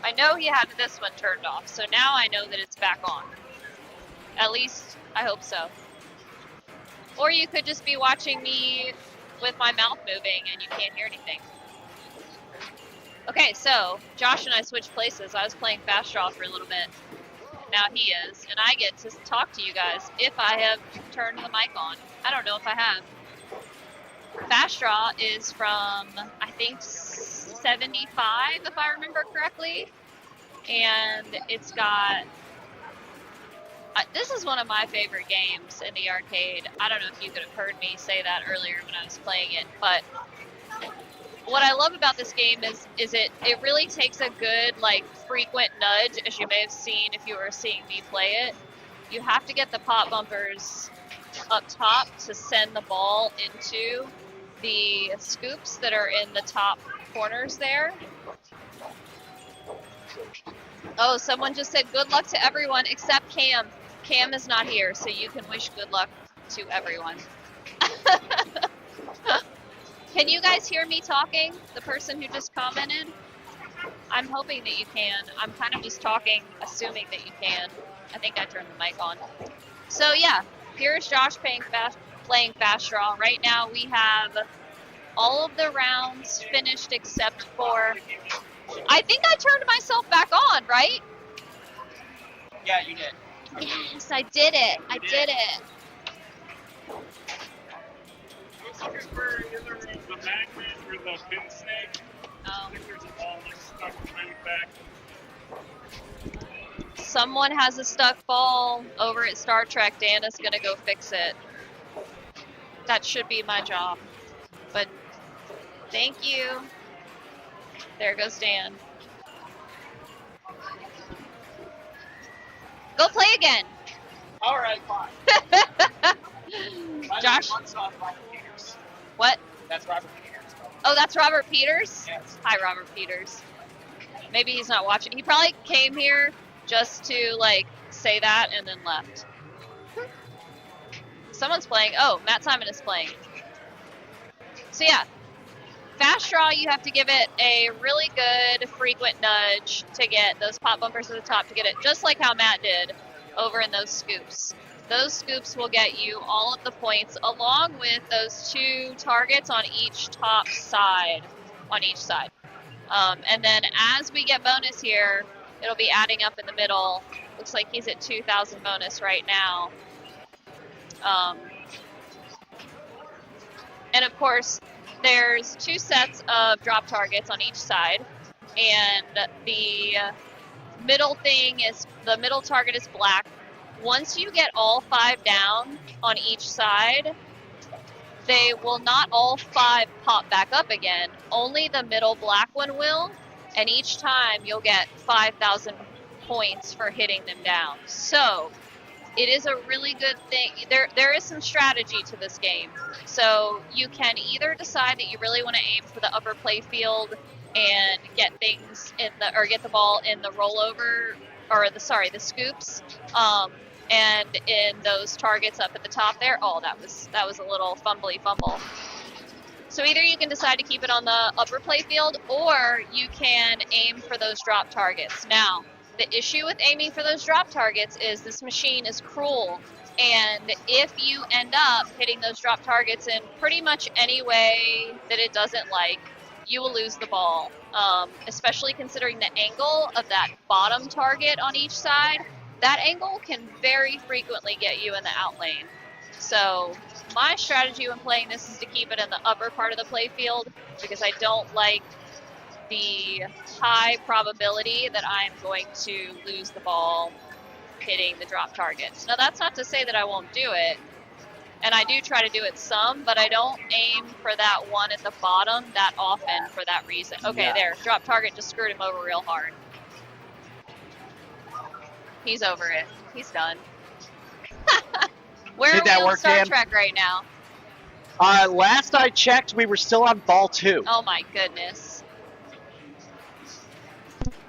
I know he had this one turned off, so now I know that it's back on. At least, I hope so. Or you could just be watching me with my mouth moving and you can't hear anything. Okay, so Josh and I switched places. I was playing Fast Draw for a little bit. Now he is, and I get to talk to you guys if I have turned the mic on. I don't know if I have. Fast Draw is from, I think, 75, if I remember correctly. And it's got... this is one of my favorite games in the arcade. I don't know if you could have heard me say that earlier when I was playing it, but what I love about this game is it really takes a good, like, frequent nudge, as you may have seen if you were seeing me play it. You have to get the pop bumpers up top to send the ball into the scoops that are in the top corners there. Oh, someone just said good luck to everyone except Cam. Cam is not here, so you can wish good luck to everyone. Can you guys hear me talking? The person who just commented? I'm hoping that you can. I'm kind of just talking, assuming that you can. I think I turned the mic on. So yeah, here's Josh playing Fast Draw. Right now we have all of the rounds finished except for... I think I turned myself back on, right? Yeah, you did. Yes, I did it. I did it. I was looking for either the magnet or the pin snake. Oh. I think there's a ball like stuck behind the back. Someone has a stuck ball over at Star Trek. Dan is going to go fix it. That should be my job. But thank you. There goes Dan. Go play again. All right, fine. Josh? Robert Peters. What? That's Robert Peters. Oh, that's Robert Peters? Yes. Hi, Robert Peters. Maybe he's not watching. He probably came here just to, like, say that and then left. Someone's playing. Oh, Matt Simon is playing. So, yeah. Fast Draw, you have to give it a really good frequent nudge to get those pop bumpers at the top to get it, just like how Matt did over in those scoops. Those scoops will get you all of the points along with those two targets on each top side, and then as we get bonus here, it'll be adding up in the middle. Looks like he's at 2,000 bonus right now. And of course, there's two sets of drop targets on each side, and the middle target is black. Once you get all 5 down on each side, they will not all 5 pop back up again. Only the middle black one will, and each time you'll get 5,000 points for hitting them down. So it is a really good thing. There is some strategy to this game. So you can either decide that you really want to aim for the upper play field and get the ball in the rollover, or the scoops, and in those targets up at the top there. Oh, that was a little fumbly fumble. So either you can decide to keep it on the upper play field, or you can aim for those drop targets. Now, the issue with aiming for those drop targets is this machine is cruel, and if you end up hitting those drop targets in pretty much any way that it doesn't like, you will lose the ball, especially considering the angle of that bottom target on each side. That angle can very frequently get you in the out lane. So my strategy when playing this is to keep it in the upper part of the play field, because I don't like the high probability that I'm going to lose the ball hitting the drop targets. Now, that's not to say that I won't do it, and I do try to do it some, but I don't aim for that one at the bottom that often for that reason. Okay, yeah. There, drop target just screwed him over real hard. He's over it. He's done. Where are we on Star Trek right now? Last I checked, we were still on ball 2. Oh my goodness.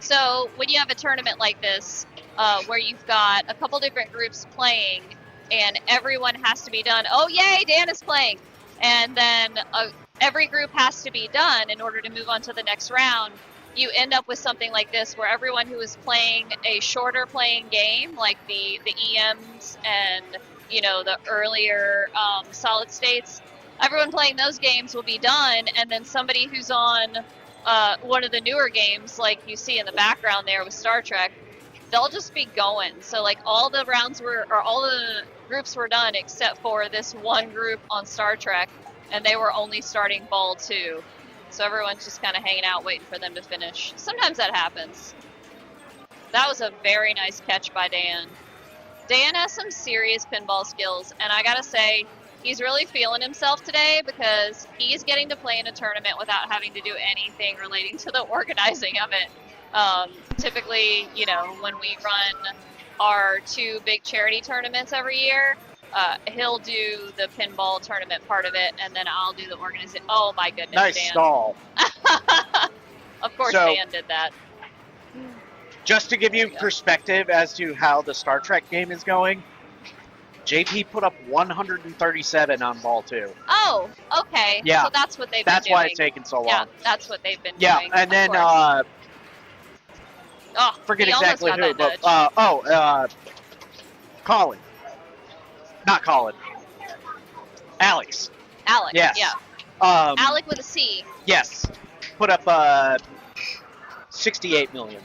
So when you have a tournament like this, where you've got a couple different groups playing, and everyone has to be done. Oh yay, Dan is playing. And then every group has to be done in order to move on to the next round. you end up with something like this where everyone who is playing a shorter playing game, like the EMs and, you know, the earlier solid states, everyone playing those games will be done, and then somebody who's on one of the newer games, like you see in the background there with Star Trek, they'll just be going. So like all the rounds were, or all the groups were done except for this one group on Star Trek, and they were only starting ball 2. So everyone's just kind of hanging out waiting for them to finish. Sometimes that happens. That was a very nice catch by Dan. Dan has some serious pinball skills, and I gotta say, he's really feeling himself today because he's getting to play in a tournament without having to do anything relating to the organizing of it. Typically, you know, when we run our 2 big charity tournaments every year, he'll do the pinball tournament part of it, and then I'll do the organization. Oh my goodness, Nice Dan. stall. Of course, So- Dan did that. Just to give you perspective as to how the Star Trek game is going, JP put up 137 on ball 2. Oh, okay. Yeah. So that's what they've That's been doing. why it's taken so long. Yeah, that's what they've been Yeah, doing. and of then course. Oh, forget he almost exactly got who, that but nudge. Colin. Not Colin. Alex. Alec. Yes. Yeah. Alec with a C. Yes. Put up 68 million.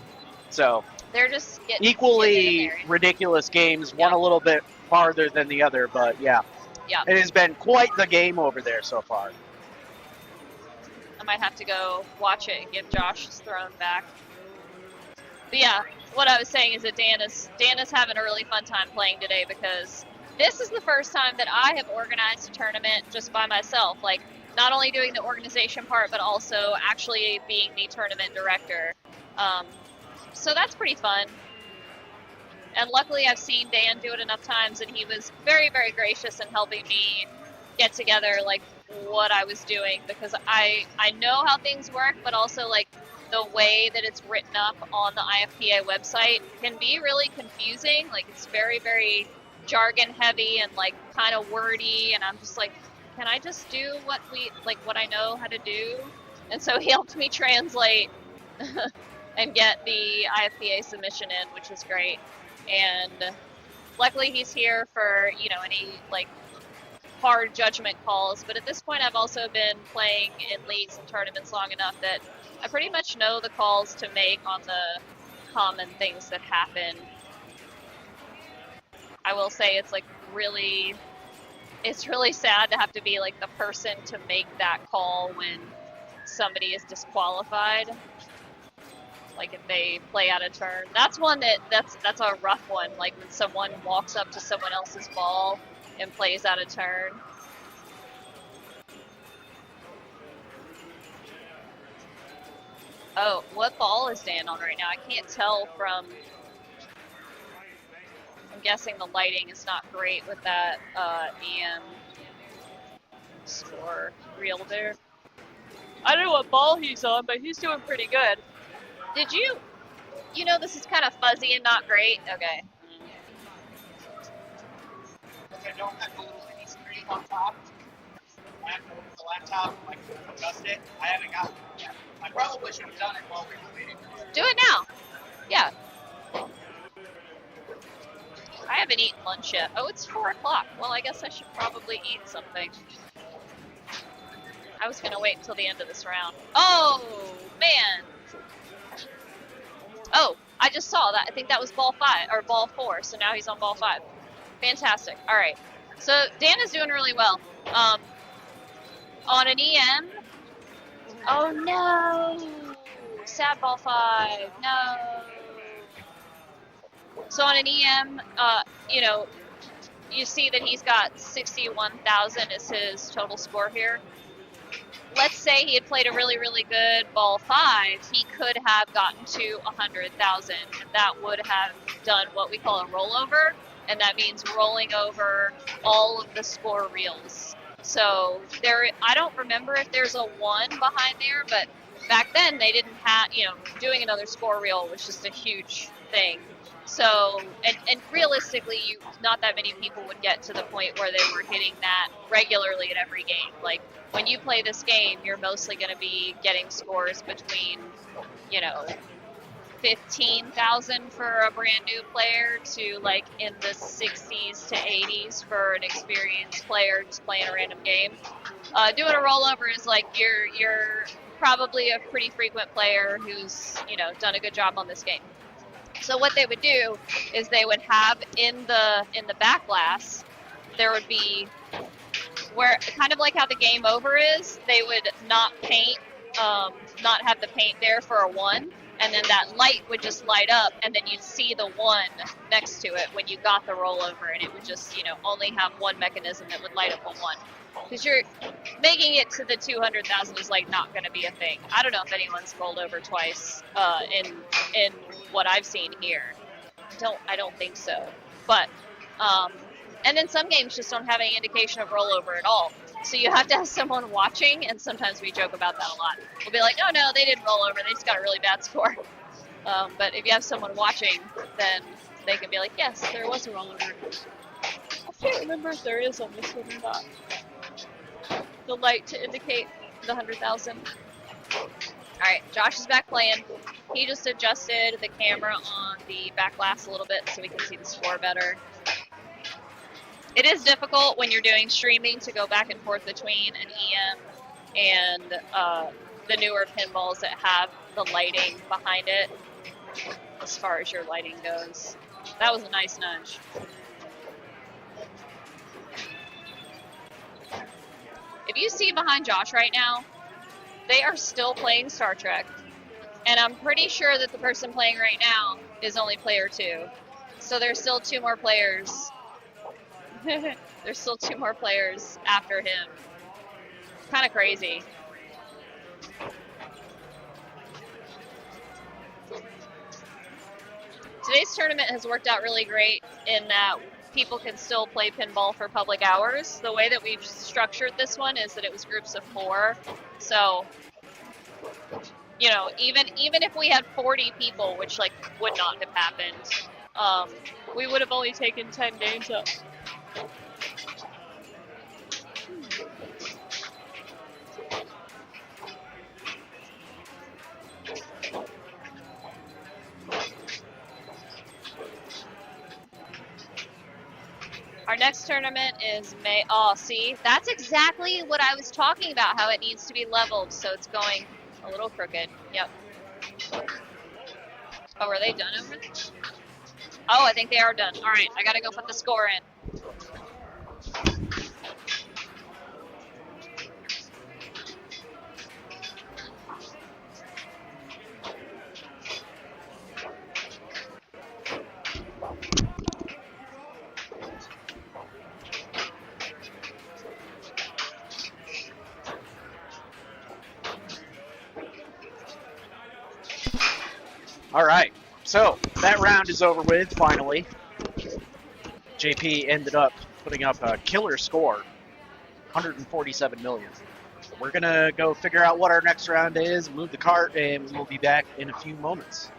So They're just getting equally in there. ridiculous games, one Yeah. a little bit farther than the other, but yeah. Yeah. It has been quite the game over there so far. I might have to go watch it and give Josh his throne back. But yeah, what I was saying is that Dan is having a really fun time playing today because this is the first time that I have organized a tournament just by myself. Like, not only doing the organization part, but also actually being the tournament director. So that's pretty fun. And luckily I've seen Dan do it enough times, and he was very, very gracious in helping me get together like what I was doing, because I know how things work, but also like the way that it's written up on the IFPA website can be really confusing. Like, it's very, very jargon heavy and like kind of wordy, and I'm just like, can I just do what I know how to do? And so he helped me translate and get the IFPA submission in, which is great. And luckily he's here for, you know, any like hard judgment calls. But at this point I've also been playing in leagues and tournaments long enough that I pretty much know the calls to make on the common things that happen. I will say it's like it's really sad to have to be like the person to make that call when somebody is disqualified. Like if they play out of turn. That's one that's a rough one. Like when someone walks up to someone else's ball and plays out of turn. Oh, what ball is Dan on right now? I can't tell from... I'm guessing the lighting is not great with that EM score reel there. I don't know what ball he's on, but he's doing pretty good. Did you... You know, this is kind of fuzzy and not great. Okay. Because I don't have the little mini screen on top. I have to open the laptop, like, adjust it. I haven't gotten it yet. I probably should have done it while we were waiting. Do it now. Yeah. I haven't eaten lunch yet. Oh, it's 4 o'clock. Well, I guess I should probably eat something. I was gonna wait until the end of this round. Oh, man. Oh, I just saw that. I think that was ball 5, or ball 4, so now he's on ball 5. Fantastic. All right. So Dan is doing really well. On an EM. Oh, no. Sad ball 5. No. So on an EM, you know, you see that he's got 61,000 as his total score here. Let's say he had played a really, really good ball 5, he could have gotten to 100,000, and that would have done what we call a rollover, and that means rolling over all of the score reels. So there, I don't remember if there's a 1 behind there, but back then they didn't have, you know, doing another score reel was just a huge thing. So, and realistically, not that many people would get to the point where they were hitting that regularly at every game. Like, when you play this game, you're mostly going to be getting scores between, you know, 15,000 for a brand new player to like in the 60s to 80s for an experienced player just playing a random game. Doing a rollover is like you're probably a pretty frequent player who's, you know, done a good job on this game. So what they would do is they would have in the back glass, there would be where kind of like how the game over is, they would not paint, not have the paint there for a 1. And then that light would just light up, and then you'd see the 1 next to it when you got the rollover, and it would just, you know, only have one mechanism that would light up a 1. Because you're making it to the 200,000 is like not going to be a thing. I don't know if anyone's rolled over twice in what I've seen here. I don't think so. But and then some games just don't have any indication of rollover at all. So you have to have someone watching, and sometimes we joke about that a lot. We'll be like, oh no, they didn't roll over, they just got a really bad score. But if you have someone watching, then they can be like, yes, there was a rollover. I can't remember if there is on this one or not. The light to indicate the 100,000. Alright, Josh is back playing. He just adjusted the camera on the back glass a little bit so we can see the score better. It is difficult when you're doing streaming to go back and forth between an EM and the newer pinballs that have the lighting behind it, as far as your lighting goes. That was a nice nudge. If you see behind Josh right now, they are still playing Star Trek. And I'm pretty sure that the person playing right now is only player 2. So there's still 2 more players. There's still 2 more players after him. Kind of crazy. Today's tournament has worked out really great in that people can still play pinball for public hours. The way that we've structured this one is that it was groups of 4. So, you know, even if we had 40 people, which like would not have happened, we would have only taken 10 games up. Our next tournament is May. Oh, see, that's exactly what I was talking about, how it needs to be leveled, so it's going a little crooked. Yep. Oh, are they done over there? Oh, I think they are done. All right, I gotta go put the score in. All right, so that round is over with, finally. JP ended up putting up a killer score, 147 million. We're going to go figure out what our next round is, move the cart, and we'll be back in a few moments.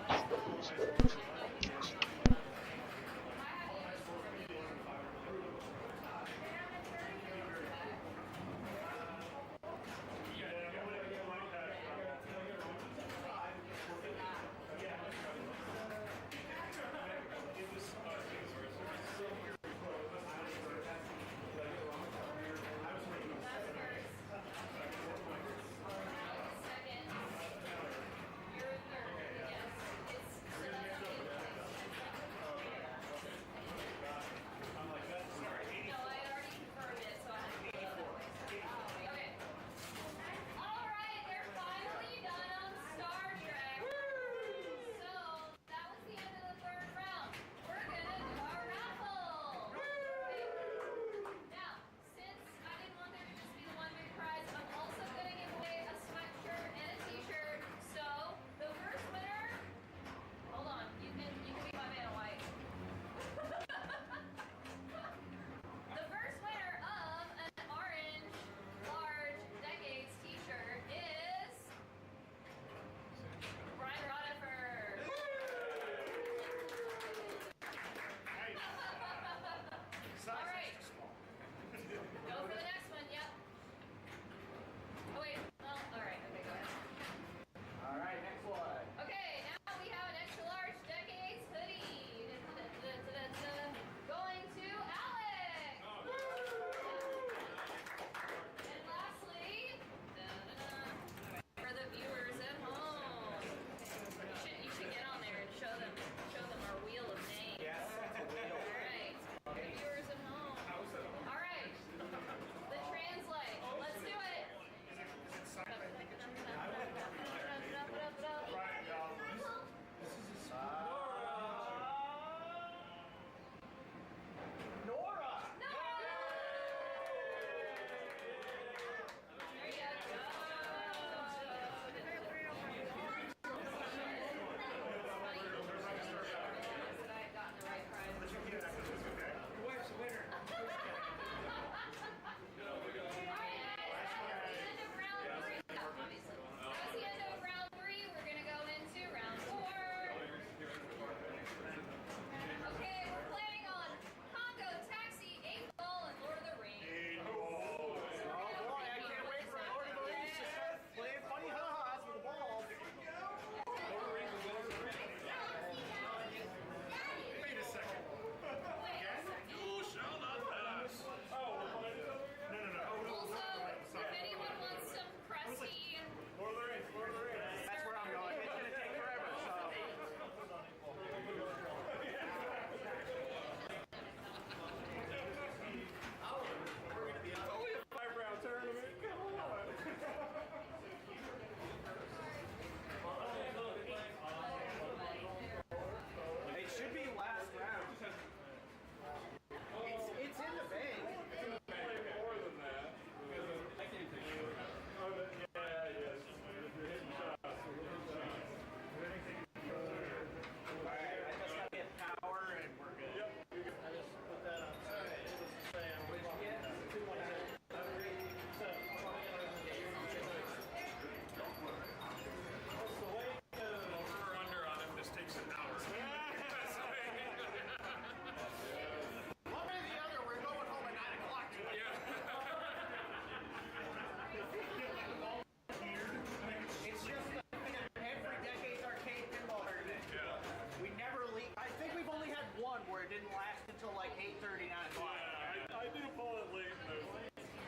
it didn't last until like 8:30, 9 o'clock. Yeah, I did pull it late in those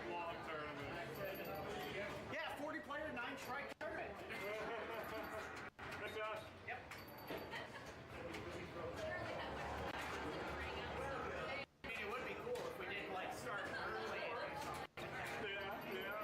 long tournaments. Yeah, 40 player, 9 strike tournament. Hey, Josh. Yep. I mean, it would be cool if we didn't like start early or something. Yeah, yeah.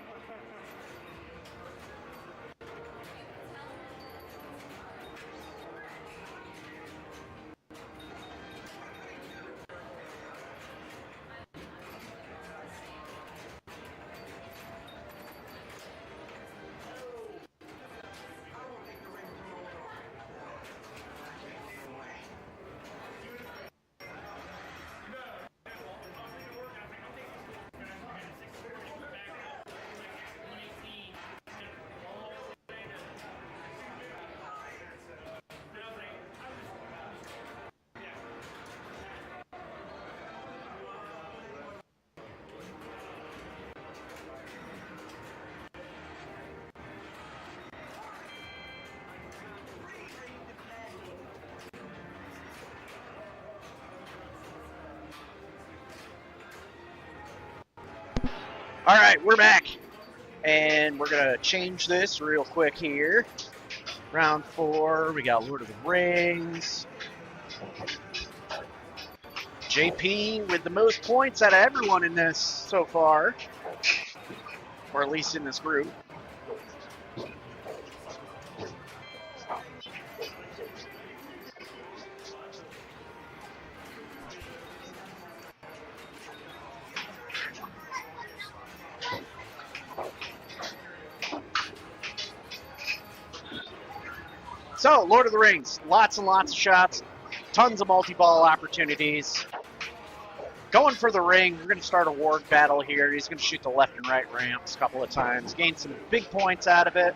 All right, we're back. And we're going to change this real quick here. Round 4, we got Lord of the Rings. JP with the most points out of everyone in this so far. Or at least in this group. So, Lord of the Rings, lots and lots of shots, tons of multi-ball opportunities. Going for the ring, we're going to start a ward battle here. He's going to shoot the left and right ramps a couple of times, gain some big points out of it.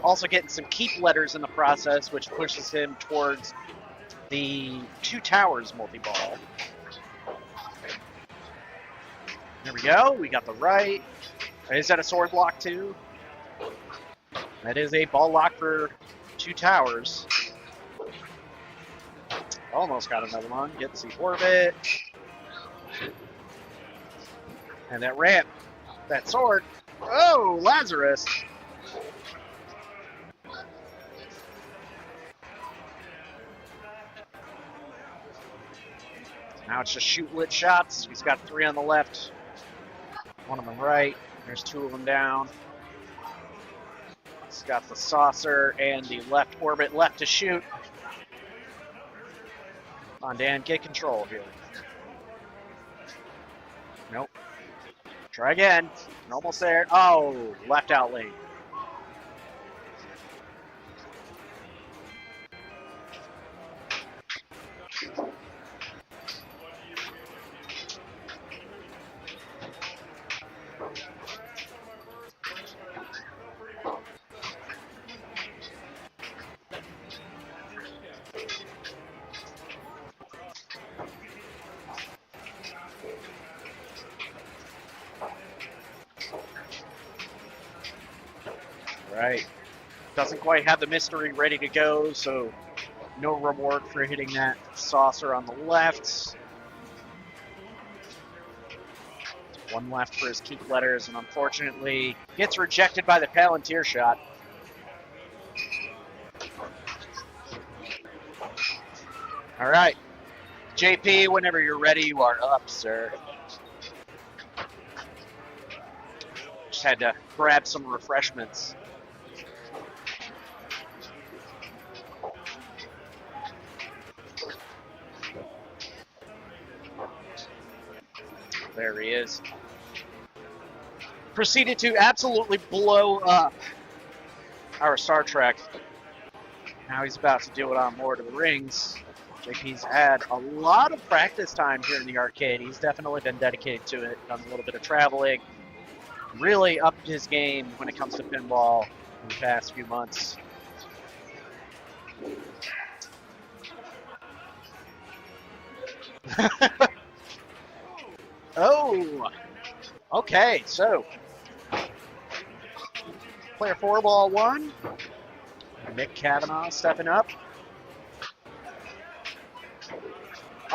Also getting some keep letters in the process, which pushes him towards the 2 towers multi-ball. There we go, we got the right. Is that a sword block too? That is a ball lock for 2 towers. Almost got another one. Get the orbit. And that ramp. That sword. Oh, Lazarus. Now it's just shoot lit shots. He's got 3 on the left. 1 on the right. There's 2 of them down. He's got the saucer and the left orbit left to shoot. Come on, Dan, get control here. Nope. Try again. Almost there. Oh, left out lane. Right. Doesn't quite have the mystery ready to go, so no reward for hitting that saucer on the left. 1 left for his keep letters, and unfortunately gets rejected by the Palantir shot. All right. JP, whenever you're ready, you are up, sir. Just had to grab some refreshments. There he is. Proceeded to absolutely blow up our Star Trek. Now he's about to do it on Lord of the Rings. JP's had a lot of practice time here in the arcade. He's definitely been dedicated to it, done a little bit of traveling. Really upped his game when it comes to pinball in the past few months. Oh, okay, so player 4 ball 1. Nick Kavanaugh stepping up.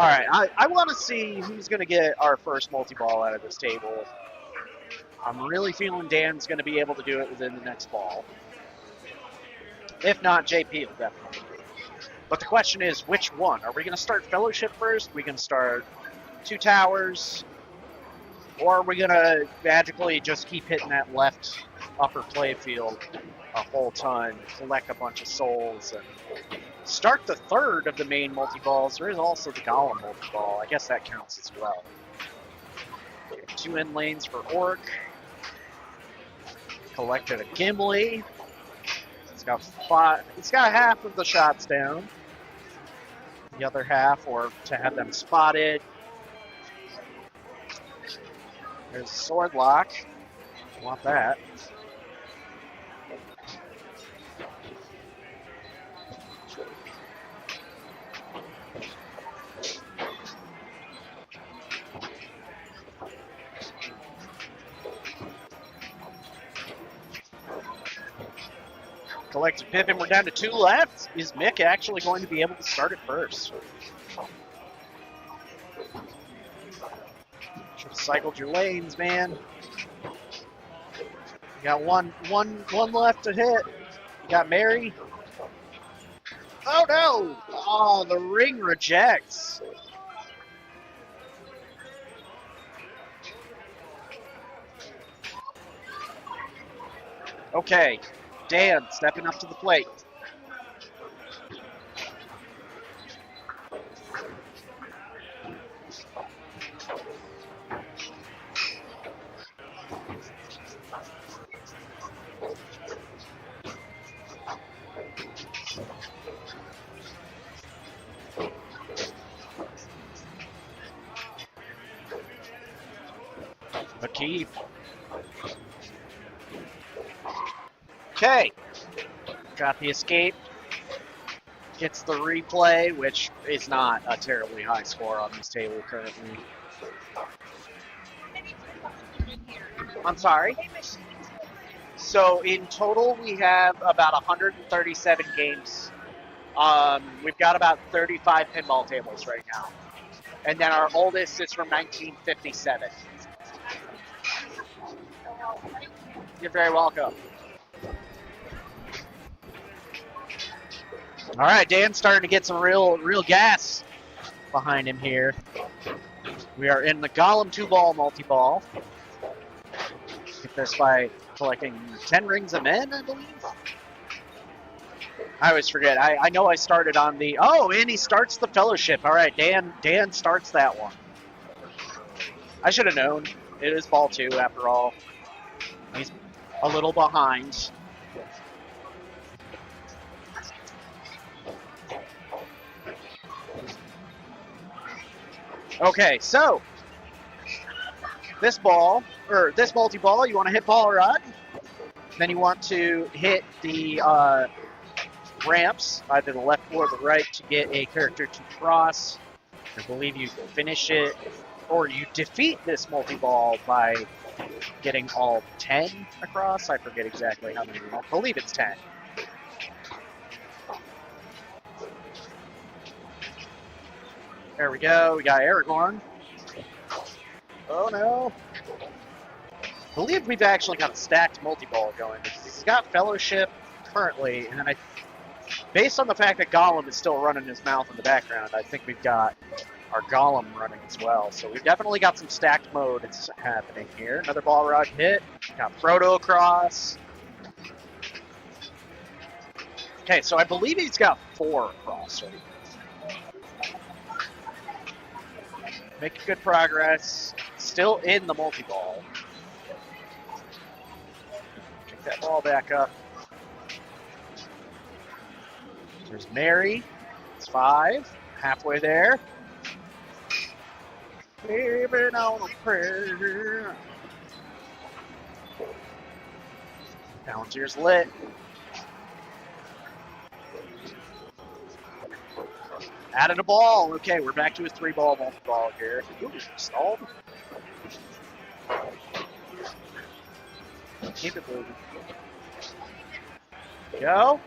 All right, I want to see who's going to get our first multi-ball out of this table. I'm really feeling Dan's going to be able to do it within the next ball. If not, JP will definitely. But the question is, which one? Are we going to start Fellowship first? Are we going to start Two Towers? Or are we going to magically just keep hitting that left upper play field a whole ton, collect a bunch of souls, and start the third of the main multi-balls? There is also the Golem multi-ball. I guess that counts as well. 2 end lanes for Orc. Collected a Gimli. It's got half of the shots down. The other half, or to have them spotted. There's a sword lock. Want that. Collected Pippin. We're down to 2 left. Is Mick actually going to be able to start it first? Should have cycled your lanes, man. You got one left to hit. You got Mary. Oh no! Oh, the ring rejects. Okay, Dan stepping up to the plate. McKee. Okay. Got the escape. Gets the replay, which is not a terribly high score on this table currently. I'm sorry? So in total, we have about 137 games. We've got about 35 pinball tables right now. And then our oldest is from 1957. You're very welcome. All right, Dan's starting to get some real gas behind him here. We are in the Golem 2-ball multi-ball. Get this by collecting 10 rings of men, I believe. I always forget. I know I started on the... Oh, and he starts the Fellowship. All right, Dan starts that one. I should have known. It is ball 2, after all. He's a little behind. Okay, so this multi-ball, you want to hit ball rod. Then you want to hit the ramps, either the left or the right, to get a character to cross. I believe you finish it, or you defeat this multi-ball by getting all 10 across. I forget exactly how many. I believe it's 10. There we go. We got Aragorn. Oh no. I believe we've actually got a stacked multi-ball going. He's got Fellowship currently, and then based on the fact that Gollum is still running his mouth in the background, I think we've got our Golem running as well. So we've definitely got some stacked mode happening here. Another ball rod hit. Got Frodo across. Okay, so I believe he's got 4 across right now. Making good progress. Still in the multi-ball. Pick that ball back up. There's Mary. It's 5. Halfway there. Living on a prayer. Palantir's lit. Added a ball. Okay, we're back to a 3-ball multi-ball here. Ooh, stalled. Keep it moving. Go.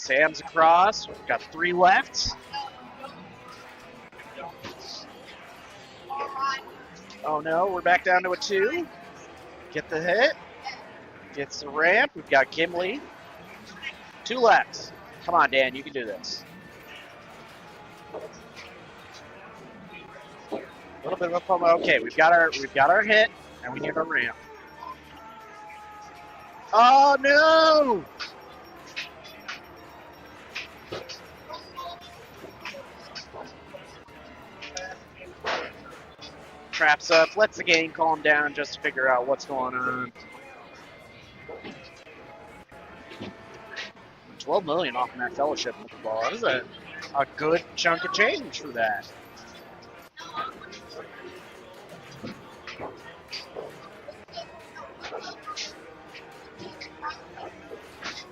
Sam's across. We've got 3 left. Oh no, we're back down to a 2. Get the hit. Gets the ramp. We've got Gimli. 2 left. Come on, Dan, you can do this. A little bit of a FOMO. Okay, we've got our hit, and we need our ramp. Oh no! Traps up, lets the game calm down just to figure out what's going on. 12 million off in that fellowship with the ball. That is a good chunk of change for that.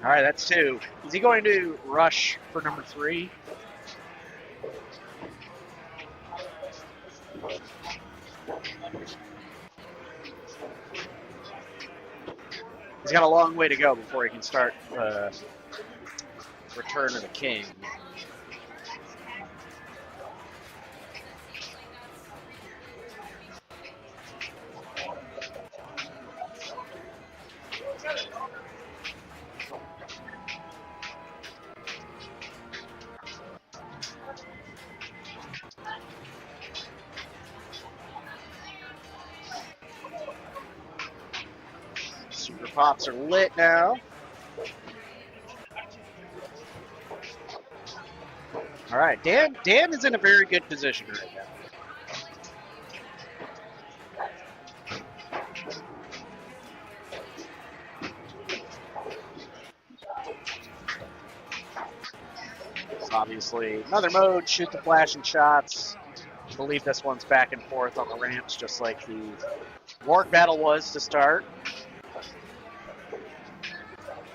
All right, that's 2. Is he going to rush for number 3? He's got a long way to go before he can start Return of the King. Super Pops are lit now. All right, Dan is in a very good position right now. So obviously, another mode, shoot the flashing shots. I believe this one's back and forth on the ramps, just like the Warg battle was to start.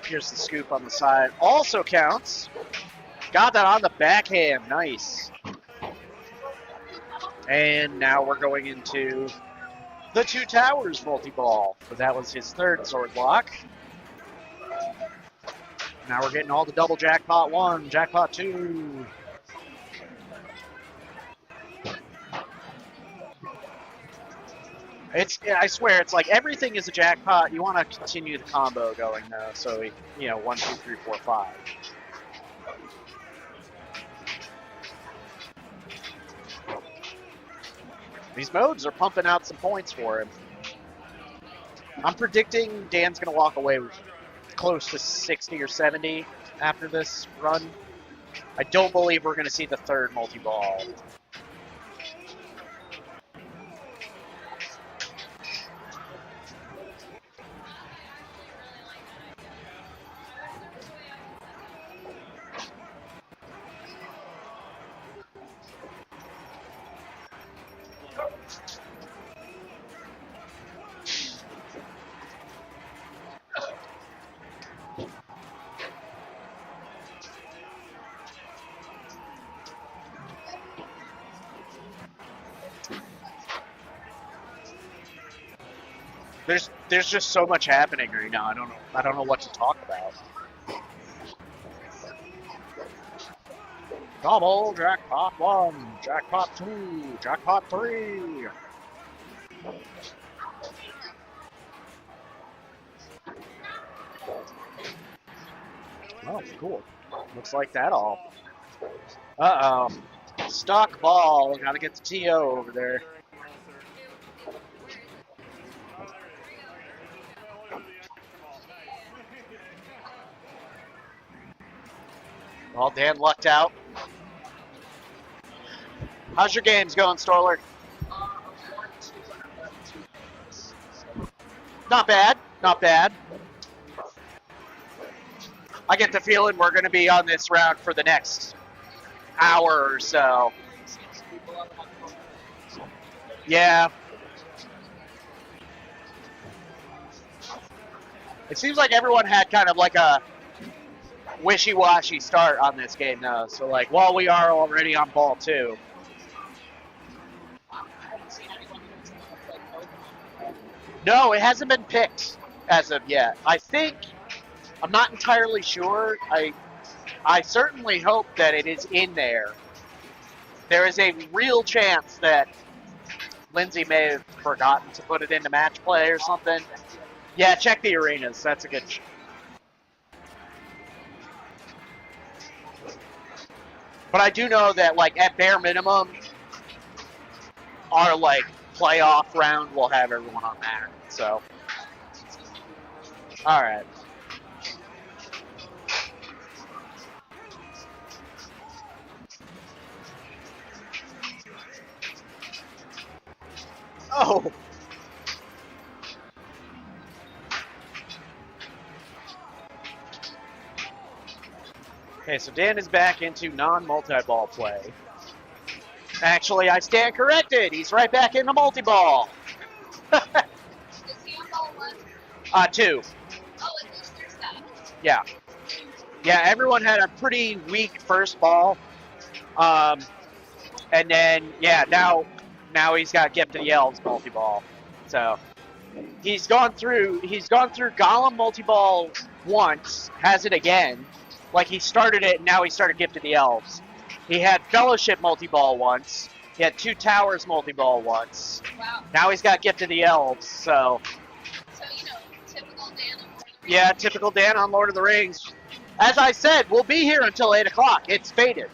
Here's the scoop on the side. Also counts. Got that on the backhand. Nice. And now we're going into the 2 towers multi-ball. But that was his 3rd sword block. Now we're getting all the double jackpot 1, jackpot 2. I swear, it's like everything is a jackpot. You want to continue the combo going though. So, 1, 2, 3, 4, 5. These modes are pumping out some points for him. I'm predicting Dan's going to walk away with close to 60 or 70 after this run. I don't believe we're going to see the 3rd multi-ball. There's just so much happening right now. I don't know what to talk about. Double jackpot 1, jackpot 2, jackpot 3. Oh, cool. Looks like that all. Uh-oh. Stock ball. Gotta get the TO over there. Well, Dan lucked out. How's your games going, Stoller? Not bad, not bad. I get the feeling we're going to be on this round for the next hour or so. Yeah. It seems like everyone had kind of like a wishy-washy start on this game, though. So, like, while we are already on ball 2. No, it hasn't been picked as of yet. I'm not entirely sure. I certainly hope that it is in there. There is a real chance that Lindsay may have forgotten to put it into match play or something. Yeah, check the arenas. That's a good. But I do know that, like, at bare minimum, our, like, playoff round will have everyone on that. So, all right. Oh. Okay, so Dan is back into non-multi-ball play. Actually, I stand corrected. He's right back into multi-ball. Is he on ball 1? 2. Oh, at least there's that. Yeah. Yeah, everyone had a pretty weak first ball. And then, yeah, now he's got Gift of the Elves multi-ball. So he's gone through Golem multi-ball once, has it again. Like, he started it, and now he started Gift of the Elves. He had Fellowship multi-ball once. He had 2 Towers multi-ball once. Wow. Now he's got Gift of the Elves, so... So, typical Dan on Lord of the Rings. Yeah, typical Dan on Lord of the Rings. As I said, we'll be here until 8 o'clock. It's fated.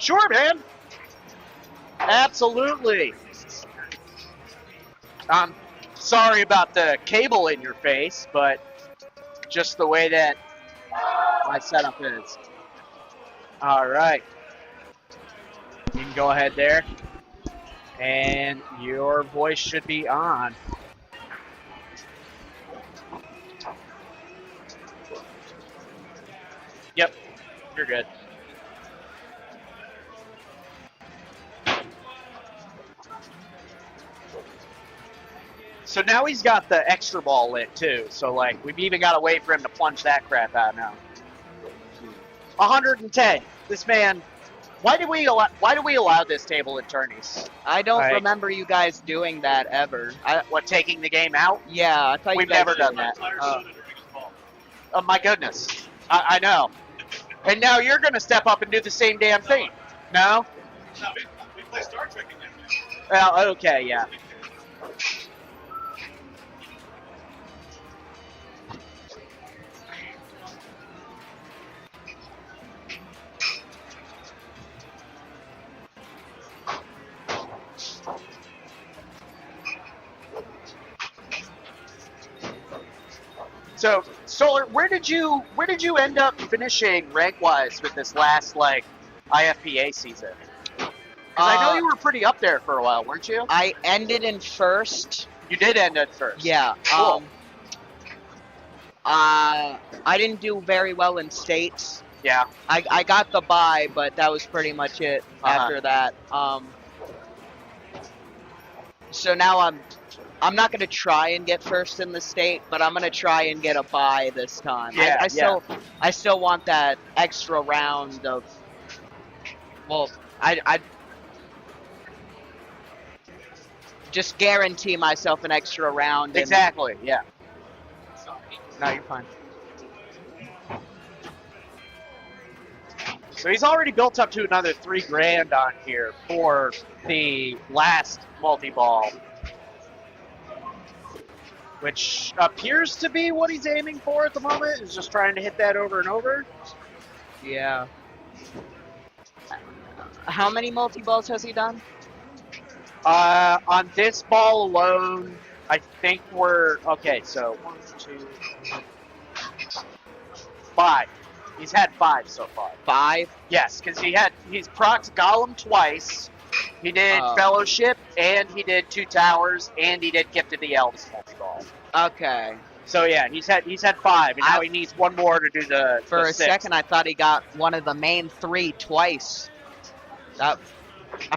Sure, man. Absolutely. I'm sorry about the cable in your face, but just the way that my setup is. All right. You can go ahead there. And your voice should be on. Yep, you're good. So now he's got the extra ball lit too. So like we've even got to wait for him to plunge that crap out now. 110. This man. Why do we allow this table in tourneys? I don't Right. remember you guys doing that ever. What, taking the game out? Yeah, I thought We've you guys never done did. that. Entire Oh. show that Rick is ball. Oh my goodness. I know. And now you're gonna step up and do the same damn thing. No? No, we play Star Trek again. Well, okay, yeah. So, Solar, where did you end up finishing rank wise with this last like IFPA season? 'Cause I know you were pretty up there for a while, weren't you? I ended in first. You did end at first. Yeah. Cool. I didn't do very well in states. Yeah. I got the bye, but that was pretty much it after that. So now I'm not going to try and get first in the state, but I'm going to try and get a bye this time. Yeah, I still want that extra round of, well, I just guarantee myself an extra round. And, Exactly. Yeah. Sorry. No, you're fine. So he's already built up to another $3,000 on here for the last multi-ball, which appears to be what he's aiming for at the moment. Is just trying to hit that over and over. Yeah. How many multi-balls has he done? On this ball alone, I think we're okay. So 1, 2, 5. He's had 5 so far. 5? Yes, because he's procced Golem twice, He did Oh. Fellowship, and he did Two Towers, and he did Gifted the Eldest multi-ball. Okay. So yeah, he's had 5, and now he needs one more to do the For the a 6th. second, I thought he got one of the main 3 twice. I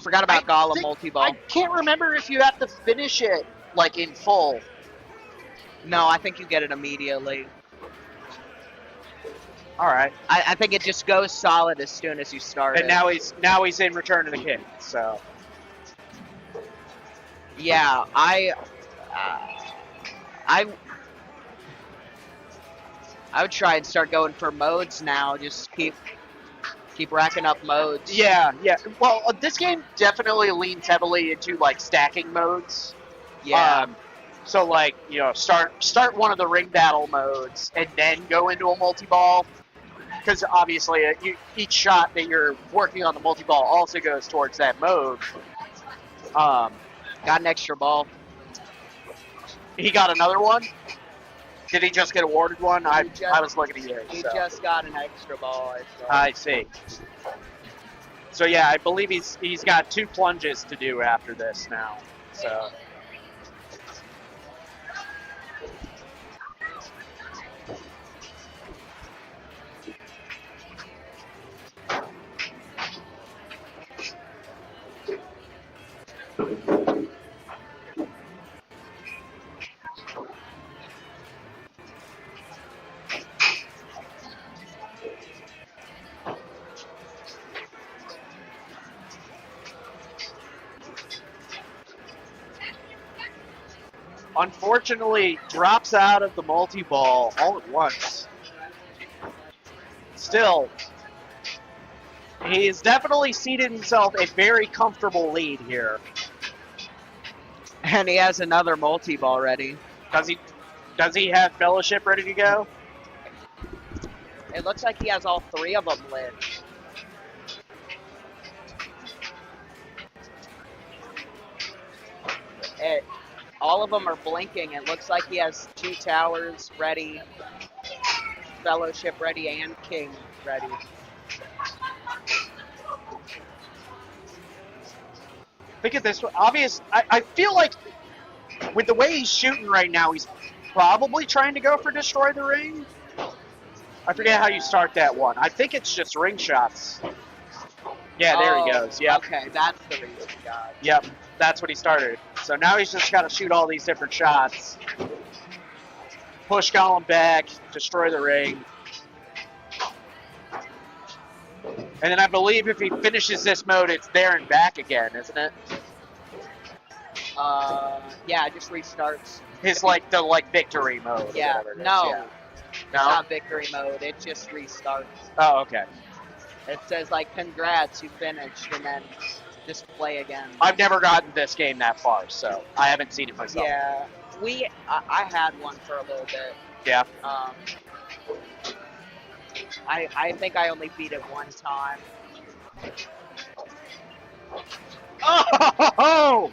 forgot about Gollum I multi-ball. can't remember if you have to finish it like in full. No, I think you get it immediately. All right, I think it just goes solid as soon as you start and it. now he's in Return of the King. So Yeah, I would try and start going for modes now. Just keep racking up modes. yeah. Well, this game definitely leans heavily into like stacking modes. Yeah. So like start one of the ring battle modes and then go into a multi-ball. Because obviously, each shot that you're working on the multi-ball also goes towards that mode. Got an extra ball. He got another one? Did he just get awarded one? I was looking at you. He So. just got an extra ball. I see. So yeah, I believe he's got 2 plunges to do after this now. So. Unfortunately, drops out of the multi-ball all at once. Still, he's definitely seated himself a very comfortable lead here. And he has another multi-ball ready. Does he have Fellowship ready to go? It looks like he has all 3 of them lit. All of them are blinking. It looks like he has 2 towers ready, Fellowship ready, and King ready. Look at this. I feel like with the way he's shooting right now, he's probably trying to go for Destroy the Ring. I forget how you start that one. I think it's just ring shots. Yeah, there he goes. Yep. Okay, that's the reason he got it. Yep, that's what he started. So now he's just got to shoot all these different shots. Push Gollum back, destroy the ring. And then I believe if he finishes this mode, it's there and back again, isn't it? Yeah, it just restarts. His the victory mode. Yeah, or whatever it is. no. Yeah. It's not victory mode, it just restarts. Oh, okay. It says congrats, you finished, and then just play again. I've never gotten this game that far, so I haven't seen it myself. Yeah, I had one for a little bit. Yeah. I think I only beat it one time. Oh!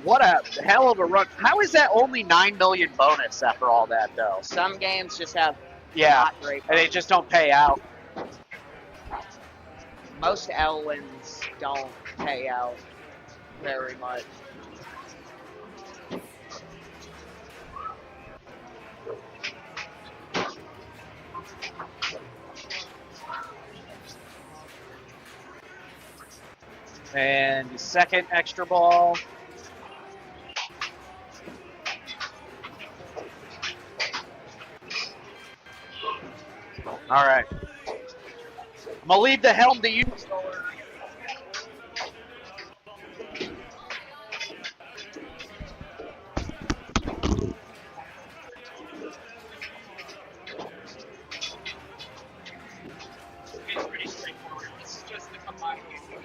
What a hell of a run. How is that only 9 million bonus after all that, though? Some games just have Yeah, not great and they bonus. just don't pay out. Most Elwins don't pay out very much. And the second extra ball. All right. I'm going to leave the helm to you. It's pretty straightforward. It's just the combined game.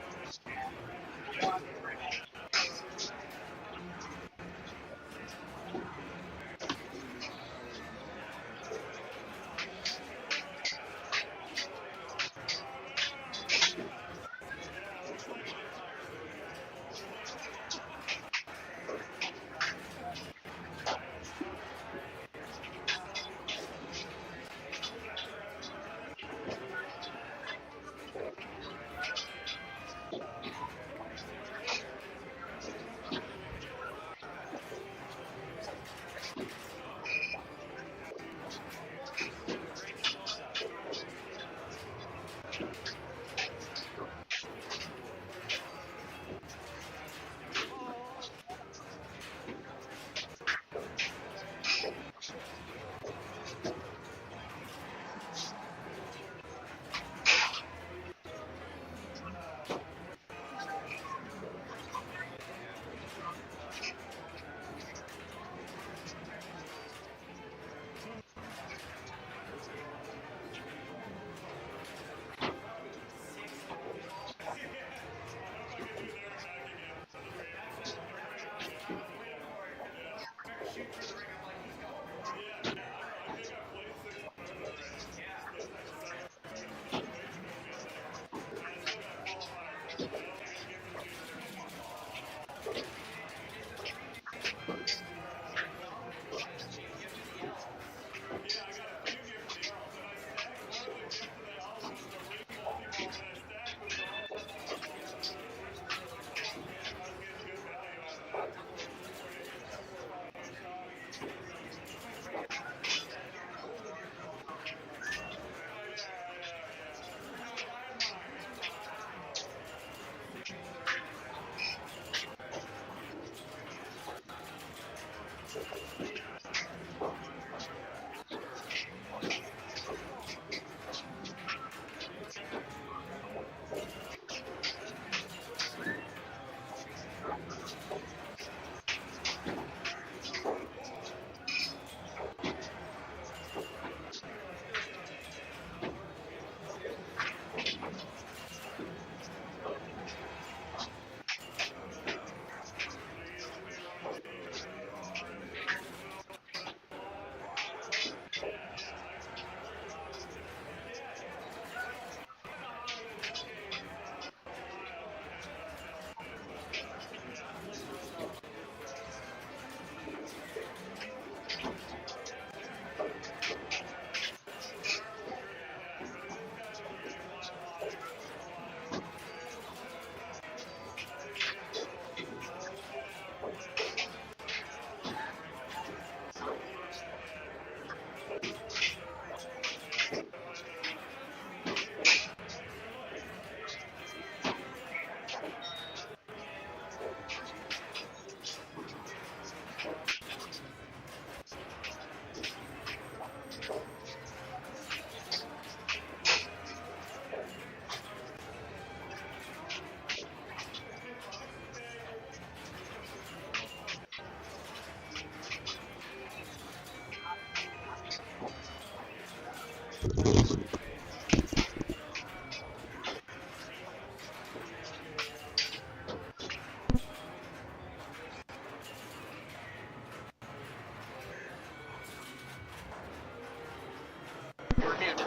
You're muted.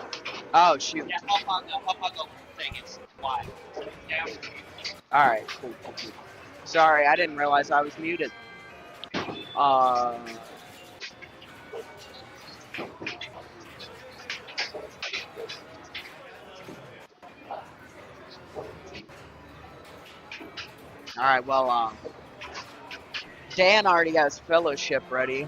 Oh, shoot. Yeah, up on the thing. It's live. Yeah. All right, cool. Sorry, I didn't realize I was muted. All right, well, Dan already has fellowship ready.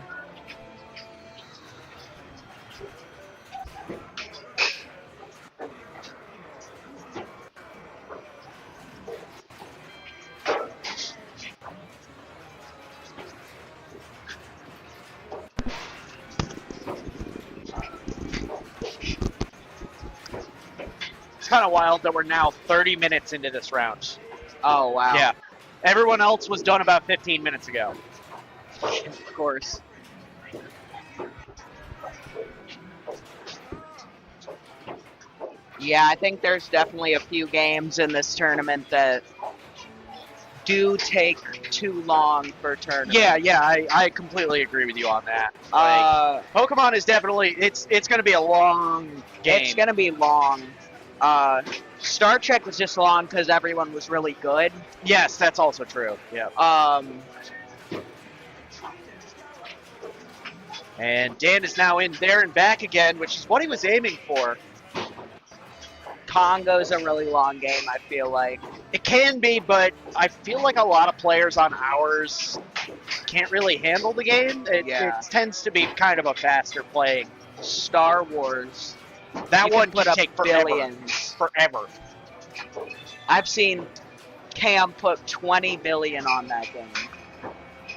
It's kind of wild that we're now 30 minutes into this round. Oh, wow. Yeah. Everyone else was done about 15 minutes ago. Of course. Yeah, I think there's definitely a few games in this tournament that do take too long for tournaments. Yeah, I completely agree with you on that. Like, Pokemon is definitely, it's going to be a long game. It's going to be long. Star Trek was just long because everyone was really good. Yes, that's also true. Yeah. And Dan is now in there and back again, which is what he was aiming for. Congo's a really long game, I feel like. It can be, but I feel like a lot of players on ours can't really handle the game. It tends to be kind of a faster playing. Star Wars. That one put can up take billions. Forever. I've seen Cam put 20 billion on that game.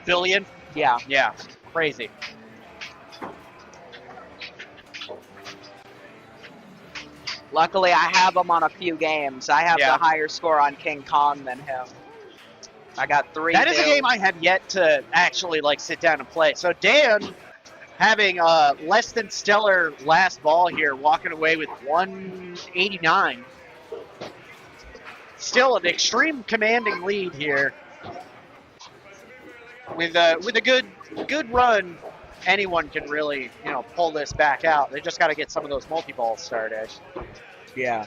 Billion? Yeah. Yeah. Crazy. Luckily, I have him on a few games. I have the higher score on King Kong than him. I got 3 That is a game I have yet to actually like sit down and play. So Dan, having a less than stellar last ball here, walking away with 189. Still an extreme commanding lead here. With a good run, anyone can really, pull this back out. They just got to get some of those multi-balls started. Yeah.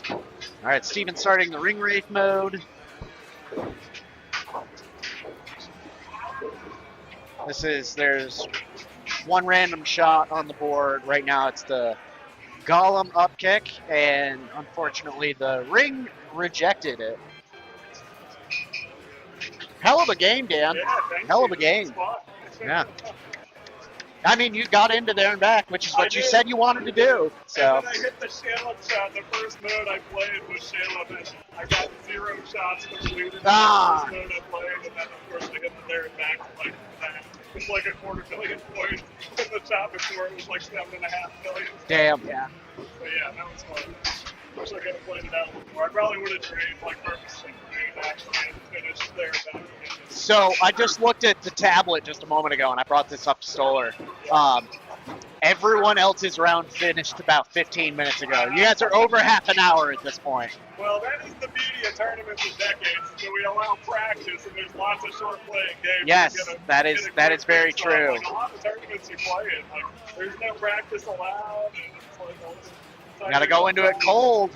All right, Steven starting the ring wraith mode. There's one random shot on the board. Right now it's the Golem up kick, and unfortunately the ring rejected it. Hell of a game, Dan. Yeah, Hell of a game. Yeah. I mean, you got into there and back, which is what you said you wanted to do. So. And then I hit the Shaleb shot. The first mode I played was Shaleb, and I got 0 shots completed. Ah. The first mode I played, and then of course I hit the there and back like that. It was like a 250,000,000 points. And the shot before it was like 7.5 million. Damn. Yeah. So yeah, that was fun. Wish I could have played it out before. I probably would have traded like purposely actually and finished there and back. So I just looked at the tablet just a moment ago, and I brought this up to Stoller. Everyone else's round finished about 15 minutes ago. You guys are over half an hour at this point. Well, that is the beauty of tournaments and decades. So we allow practice, and there's lots of short playing games. Yes, that is very true. Like, a lot of tournaments you play in, like there's no practice allowed, and it's like You got to go into it cold.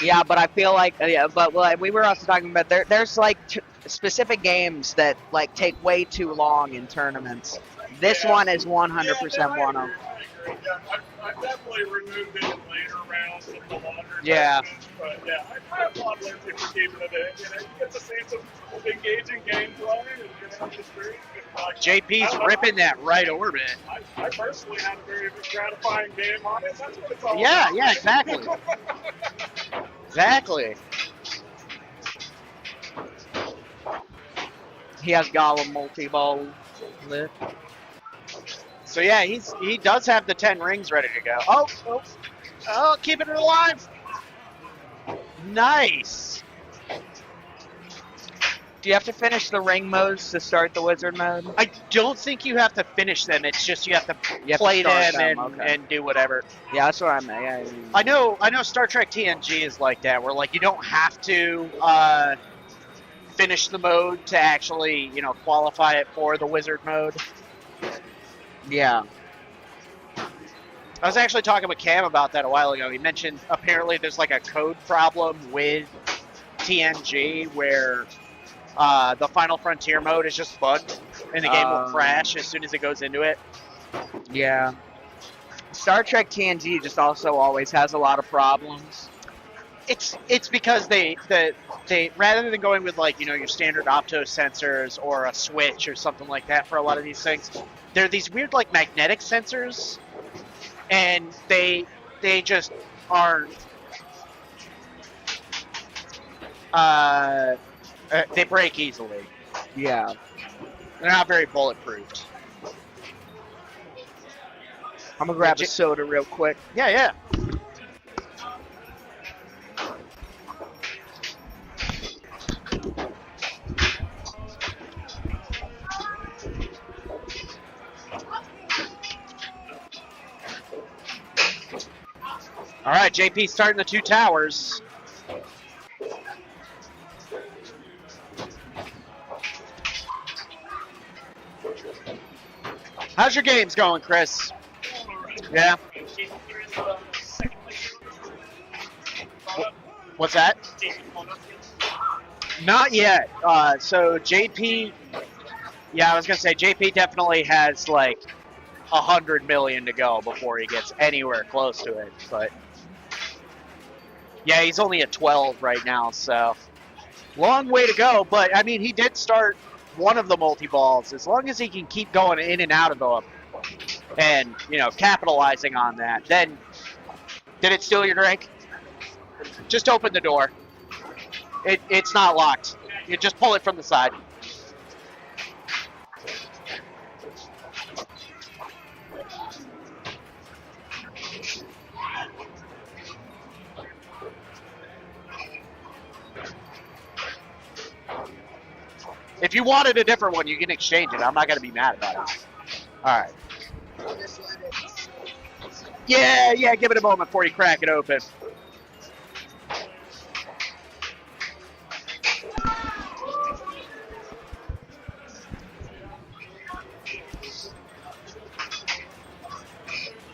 Yeah, but I feel like, we were also talking about there's like specific games that like take way too long in tournaments. This one is 100% one of them. I agree. Yeah, I've definitely removed it in later rounds of the longer Yeah. tournaments, but yeah, I applaud Lindsay for keeping it in. You get to see some engaging gameplay and just very like, JP's ripping that right orbit. I personally had a very gratifying game on it. That's what it's all Yeah, about. yeah, exactly. Exactly. He has Golem multi-ball lift. So yeah, he does have the 10 rings ready to go. Oh, keeping it alive. Nice. Do you have to finish the ring modes to start the wizard mode? I don't think you have to finish them. It's just you have to You have to play start them, them, okay. and do whatever. Yeah, that's what I meant. Yeah, I know Star Trek TNG is like that, where like you don't have to finish the mode to actually, qualify it for the wizard mode. yeah. I was actually talking with Cam about that a while ago. He mentioned apparently there's like a code problem with TNG where the Final Frontier mode is just bugged and the game will crash as soon as it goes into it. Yeah. Star Trek TNG just also always has a lot of problems. It's because they rather than going with like your standard opto sensors or a switch or something like that for a lot of these things, they're these weird like magnetic sensors, and they just aren't. They break easily. Yeah. They're not very bulletproof. I'm gonna grab a soda real quick. Yeah. All right, JP starting the 2 towers. How's your games going, Chris? Yeah. What's that? Not yet. So JP, I was gonna say JP definitely has like 100 million to go before he gets anywhere close to it. But yeah, he's only at 12 right now, so long way to go. But I mean, he did start one of the multi-balls. As long as he can keep going in and out of them and, capitalizing on that, then did it steal your drink? Just open the door. It's not locked. You just pull it from the side. If you wanted a different one, you can exchange it. I'm not going to be mad about it. All right. Yeah, give it a moment before you crack it open.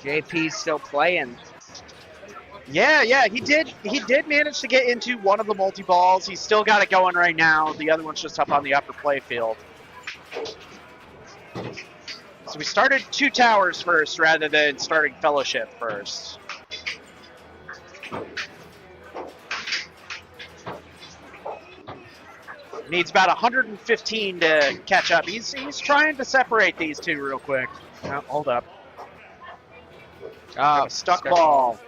JP's still playing. Yeah, he did manage to get into one of the multi-balls. He's still got it going right now. The other one's just up on the upper play field. So we started 2 towers first rather than starting Fellowship first. Needs about 115 to catch up. He's trying to separate these two real quick. Oh, hold up. Stuck ball.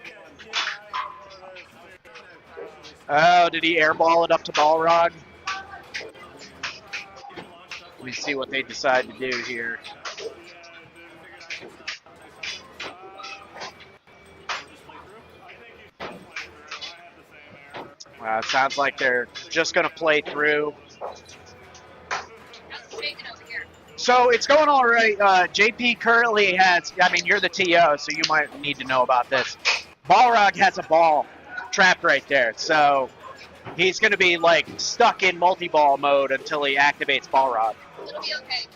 Oh, did he airball it up to Balrog? Let me see what they decide to do here. It sounds like they're just going to play through. So it's going all right. JP currently has, you're the TO, so you might need to know about this. Balrog has a ball trapped right there, so he's going to be like stuck in multi-ball mode until he activates Balrog. It'll be okay.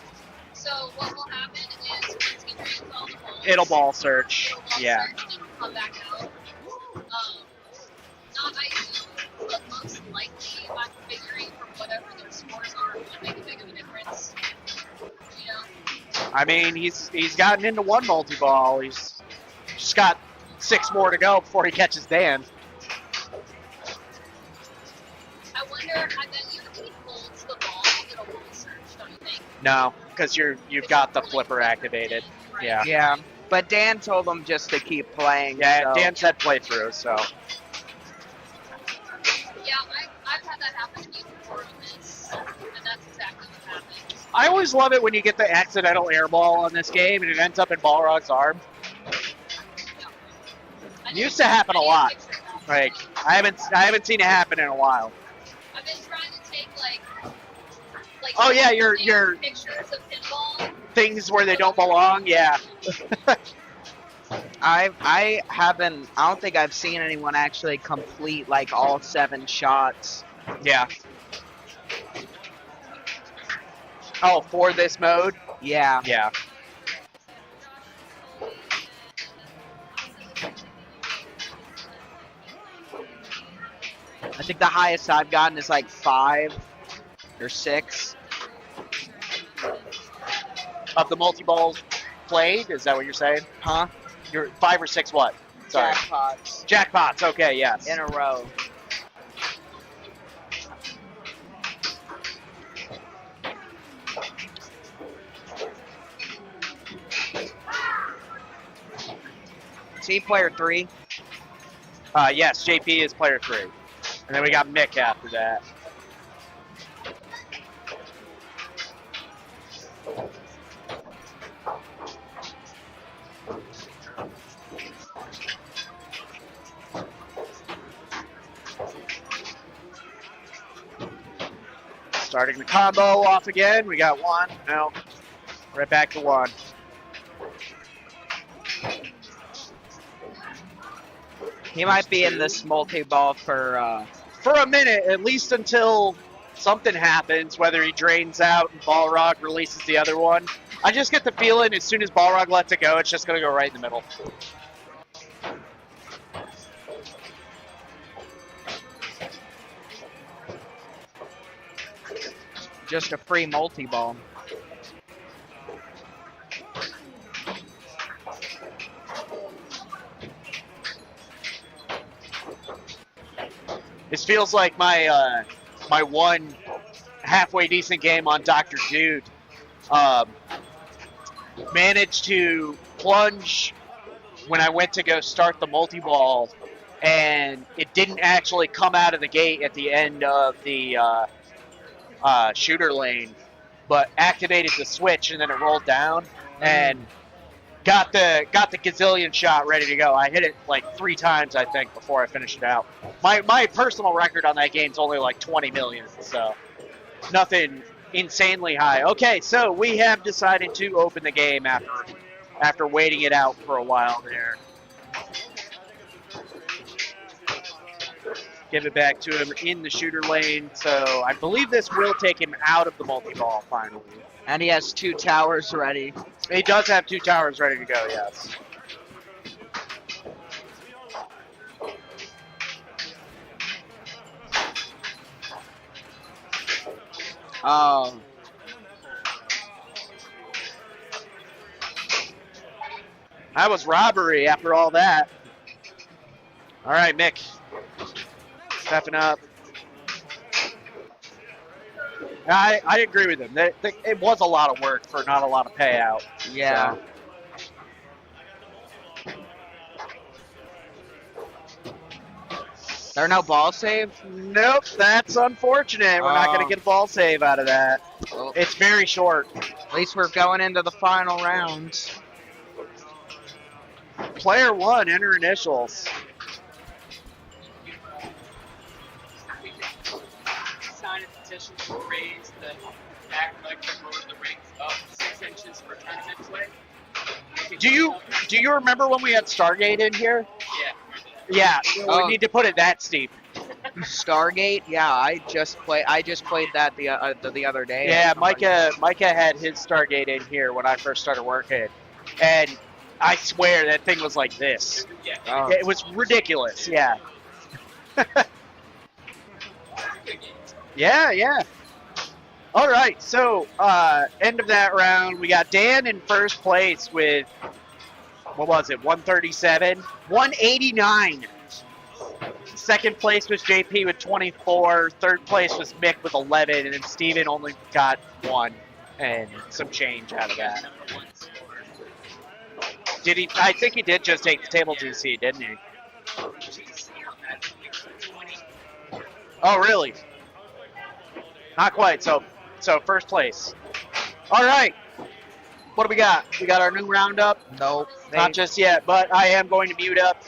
So what will happen is once he reads all the balls, It'll ball search. Yeah. Search and come back out. Not ideal, but most likely I'm figuring from whatever their scores are, it would make a big of a difference. He's gotten into one multi-ball. He's just got 6 more to go before he catches Dan. I wonder, I bet you if he holds the ball, it'll ball search, don't you think? No, because you've got the flipper activated. Right. Yeah. Yeah, but Dan told him just to keep playing. Yeah, so. Dan said play through, so. Yeah, I've had that happen to me before on this, and that's exactly what happened. I always love it when you get the accidental airball on this game and it ends up in Balrog's arm. It used to happen a lot. Like I haven't seen it happen in a while. I've been trying to take like Like, Oh, yeah, your pictures of pinball. things where they don't belong. Yeah. I haven't. I don't think I've seen anyone actually complete like all 7 shots. Yeah. Oh, for this mode? Yeah. Yeah. I think the highest I've gotten is like 5 or 6. Of the multi-balls played? Is that what you're saying? Huh? You're 5 or 6 what? Sorry. Jackpots Jackpots. Okay, yes. in a row. See player 3. Yes, JP is player 3. And then we got Mick after that. Starting the combo off again. We got 1. No. Right back to 1. He might be in this multi-ball for a minute, at least until something happens, whether he drains out and Balrog releases the other one. I just get the feeling as soon as Balrog lets it go, it's just going to go right in the middle. just a free multi-ball. This feels like my my one halfway decent game on Dr. Dude. Managed to plunge when I went to go start the multi-ball, and it didn't actually come out of the gate at the end of the shooter lane, but activated the switch and then it rolled down and got the gazillion shot ready to go. I hit it like 3 times, I think, before I finished it out. My personal record on that game is only like 20 million, so nothing insanely high. Okay, so we have decided to open the game after waiting it out for a while there. Give it back to him in the shooter lane. So I believe this will take him out of the multi-ball finally. And he has 2 towers ready. He does have 2 towers ready to go, yes. Oh. That was robbery after all that. All right, Mick. Stepping up. I agree with him. It was a lot of work for not a lot of payout. Yeah. So. There are no ball save? Nope, that's unfortunate. We're not going to get a ball save out of that. Well, It's very short. at least we're going into the final rounds. Player 1, enter initials. Sign a petition to raise the back leg to lower the rings up 6 inches for tournament play. Do you remember when we had Stargate in here? Yeah. Yeah, Oh. we need to put it that steep. Stargate? Yeah, I just played that the other day. Yeah, Micah had his Stargate in here when I first started working, and I swear that thing was like this. Yeah. Oh. It was ridiculous. Yeah. Yeah. All right, so end of that round, we got Dan in first place with, what was it, 137? 189. Second place was JP with 24. Third place was Mick with 11, and then Steven only got 1 and some change out of that. Did he? I think he did just take the table GC, didn't he? Oh, really? Not quite. So first place. All right. What do we got? We got our new roundup. Nope. Not just yet, but I am going to mute up.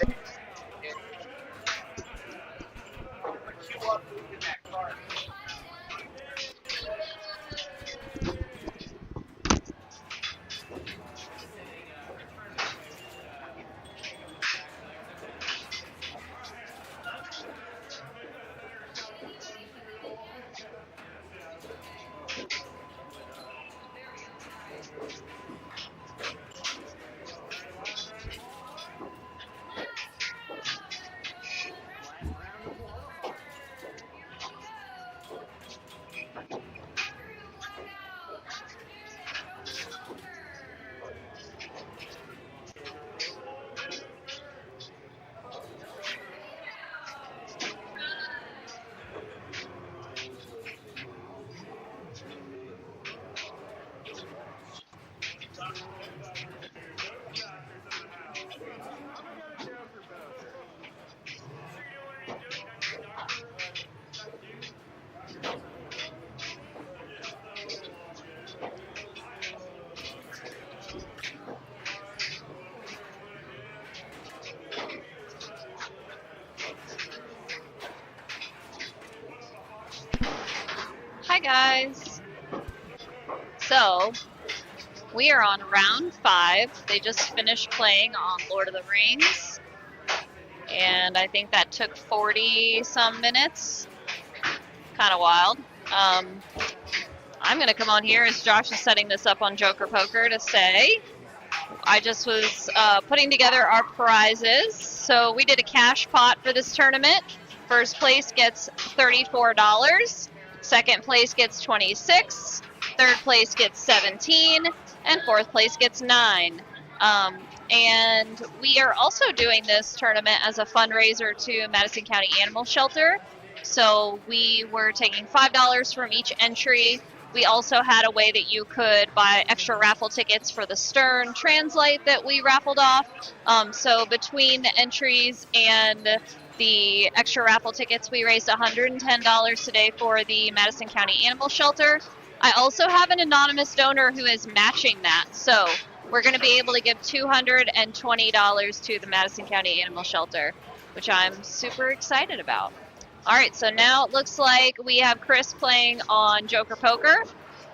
Hi guys. So, we are on round 5. They just finished playing on Lord of the Rings. And I think that took 40 some minutes. Kind of wild. I'm going to come on here as Josh is setting this up on Joker Poker to say I just was putting together our prizes. So we did a cash pot for this tournament. First place gets $34. Second place gets $26. Third place gets $17. And fourth place gets $9. And we are also doing this tournament as a fundraiser to Madison County Animal Shelter. So we were taking $5 from each entry. We also had a way that you could buy extra raffle tickets for the Stern Translate that we raffled off. So between the entries and the extra raffle tickets, we raised $110 today for the Madison County Animal Shelter. I also have an anonymous donor who is matching that. So we're going to be able to give $220 to the Madison County Animal Shelter, which I'm super excited about. All right, so now it looks like we have Chris playing on Joker Poker.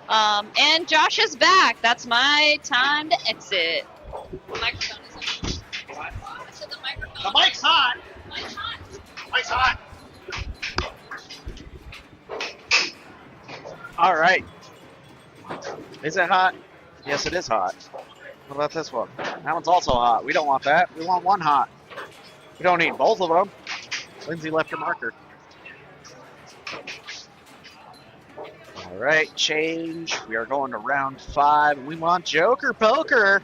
And Josh is back. That's my time to exit. The microphone is on. I said the microphone. The mic's hot. Mic's hot. Mic's hot. All right. Is it hot? Yes, it is hot. What about this one? That one's also hot. We don't want that. We want one hot. We don't need both of them. Lindsay left her marker. All right, change. We are going to round 5. We want Joker Poker.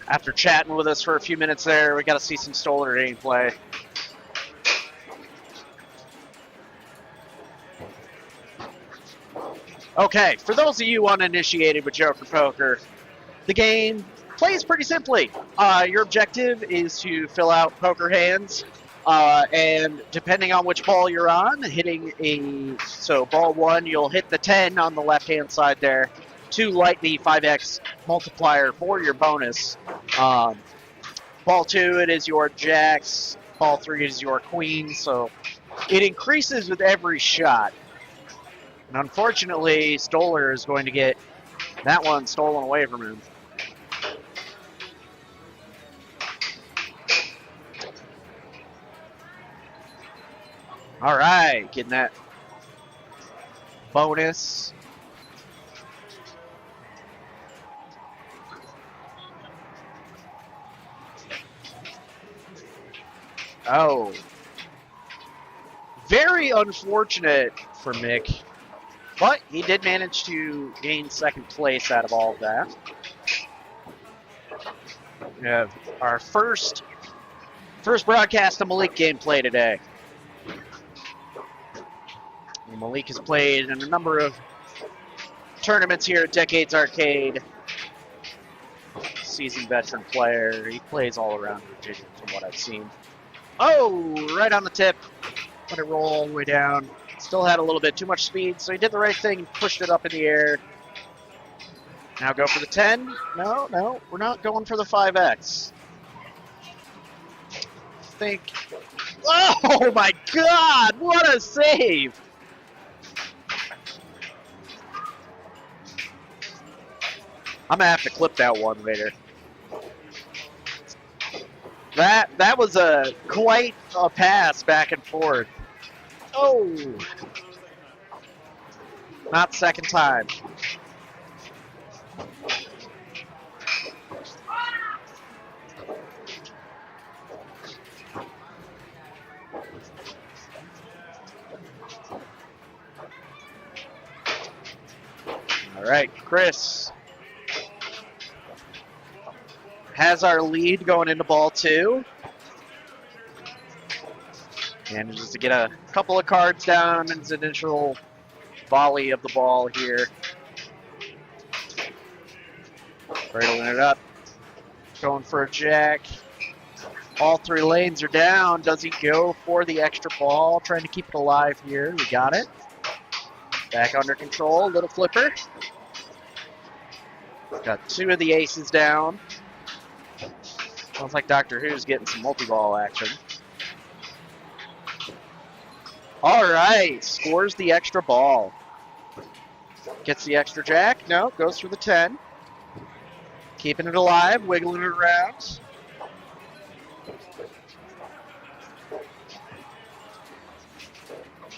After chatting with us for a few minutes there, we got to see some Stoller gameplay. Okay, for those of you uninitiated with Joker Poker, the game plays pretty simply. Your objective is to fill out poker hands. And depending on which ball you're on, so ball 1, you'll hit the 10 on the left-hand side there to light the 5x multiplier for your bonus. Ball 2, it is your jacks. Ball 3 is your queen. So it increases with every shot. And unfortunately, Stoller is going to get that one stolen away from him. All right, getting that bonus. Oh. Very unfortunate for Mick, but he did manage to gain second place out of all of that. We have our first broadcast of Malik gameplay today. Malik has played in a number of tournaments here at Decades Arcade. Seasoned veteran player. He plays all around Virginia from what I've seen. Oh, right on the tip. Let it roll all the way down. Still had a little bit too much speed, so he did the right thing and pushed it up in the air. Now go for the 10. No, we're not going for the 5x. Oh my God, what a save! I'm gonna have to clip that one later. That was quite a pass back and forth. Oh, not second time. All right, Chris has our lead going into ball 2. Manages to get a couple of cards down in his initial volley of the ball here. Cradling it up. Going for a jack. All 3 lanes are down. Does he go for the extra ball? Trying to keep it alive here. We got it. Back under control. Little flipper. Got 2 of the aces down. Sounds like Doctor Who's getting some multi-ball action. All right. Scores the extra ball. Gets the extra jack. No, goes for the 10. Keeping it alive. Wiggling it around.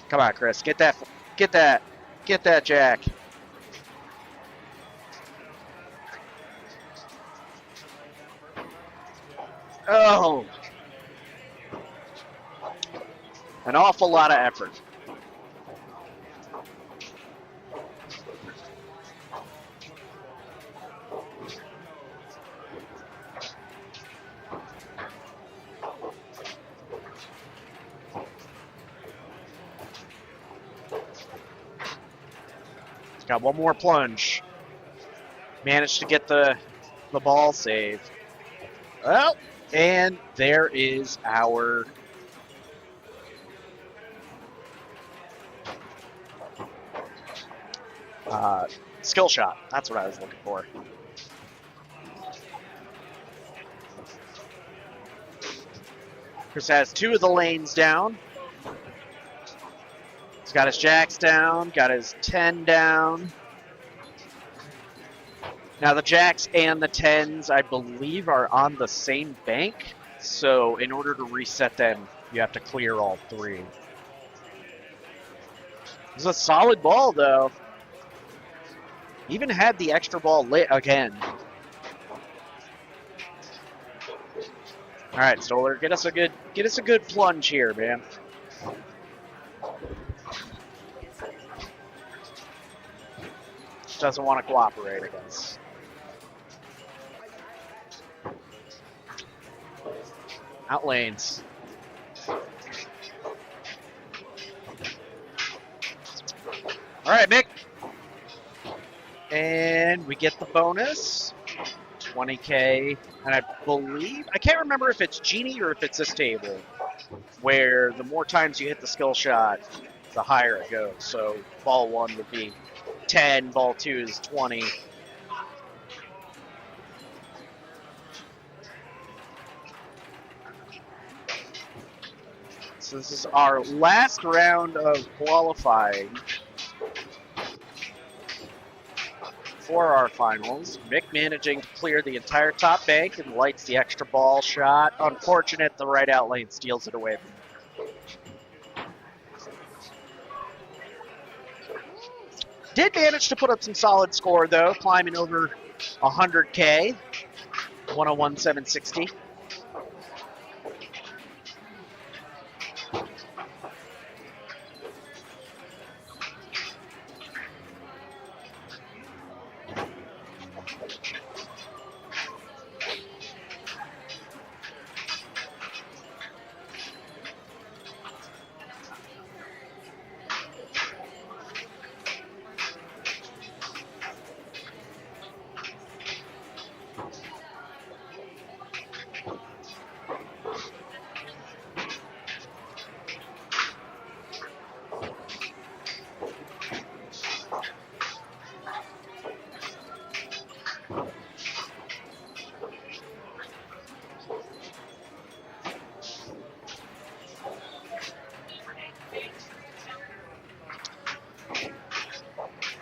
Come on, Chris. Get that jack. Oh. An awful lot of effort. Got one more plunge. Managed to get the ball saved. Well, and there is our skill shot. That's what I was looking for. Chris has 2 of the lanes down. He's got his jacks down, got his 10 down. Now the jacks and the 10s, I believe, are on the same bank. So in order to reset them, you have to clear all 3. It's a solid ball, though. Even had the extra ball lit again. All right, Stoller, get us a good plunge here, man. Just doesn't want to cooperate, I guess. Out lanes. All right, Mick. And we get the bonus. 20K. And I believe, I can't remember if it's Genie or if it's this table, where the more times you hit the skill shot, the higher it goes. So ball 1 would be 10, ball 2 is 20. So this is our last round of qualifying for our finals. Mick managing to clear the entire top bank and lights the extra ball shot. Unfortunate, the right out lane steals it away from him. Did manage to put up some solid score, though, climbing over 100K, 101,760.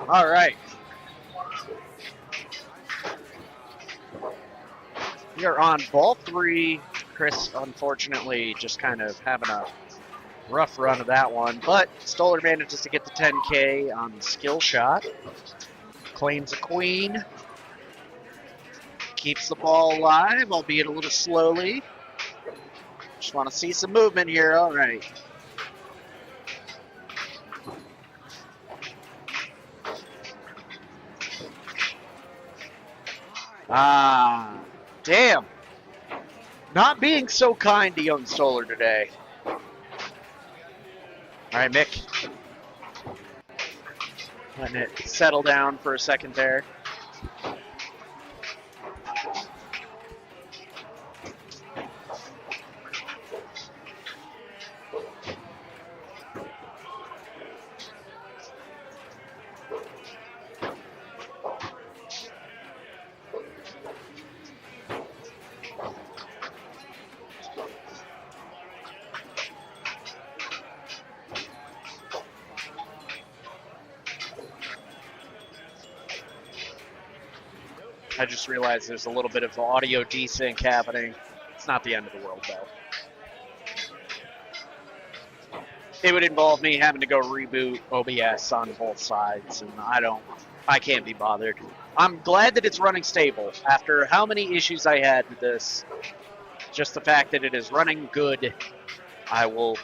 All right. We are on ball 3. Chris, unfortunately, just kind of having a rough run of that one, but Stoller manages to get the 10K on the skill shot. Claims a queen. Keeps the ball alive, albeit a little slowly. Just want to see some movement here. All right. Ah, damn. Not being so kind to young Stoller today. All right, Mick. Letting it settle down for a second there. I just realized there's a little bit of audio desync happening. It's not the end of the world, though. It would involve me having to go reboot OBS on both sides, and I can't be bothered. I'm glad that it's running stable. After how many issues I had with this, just the fact that it is running good, I'm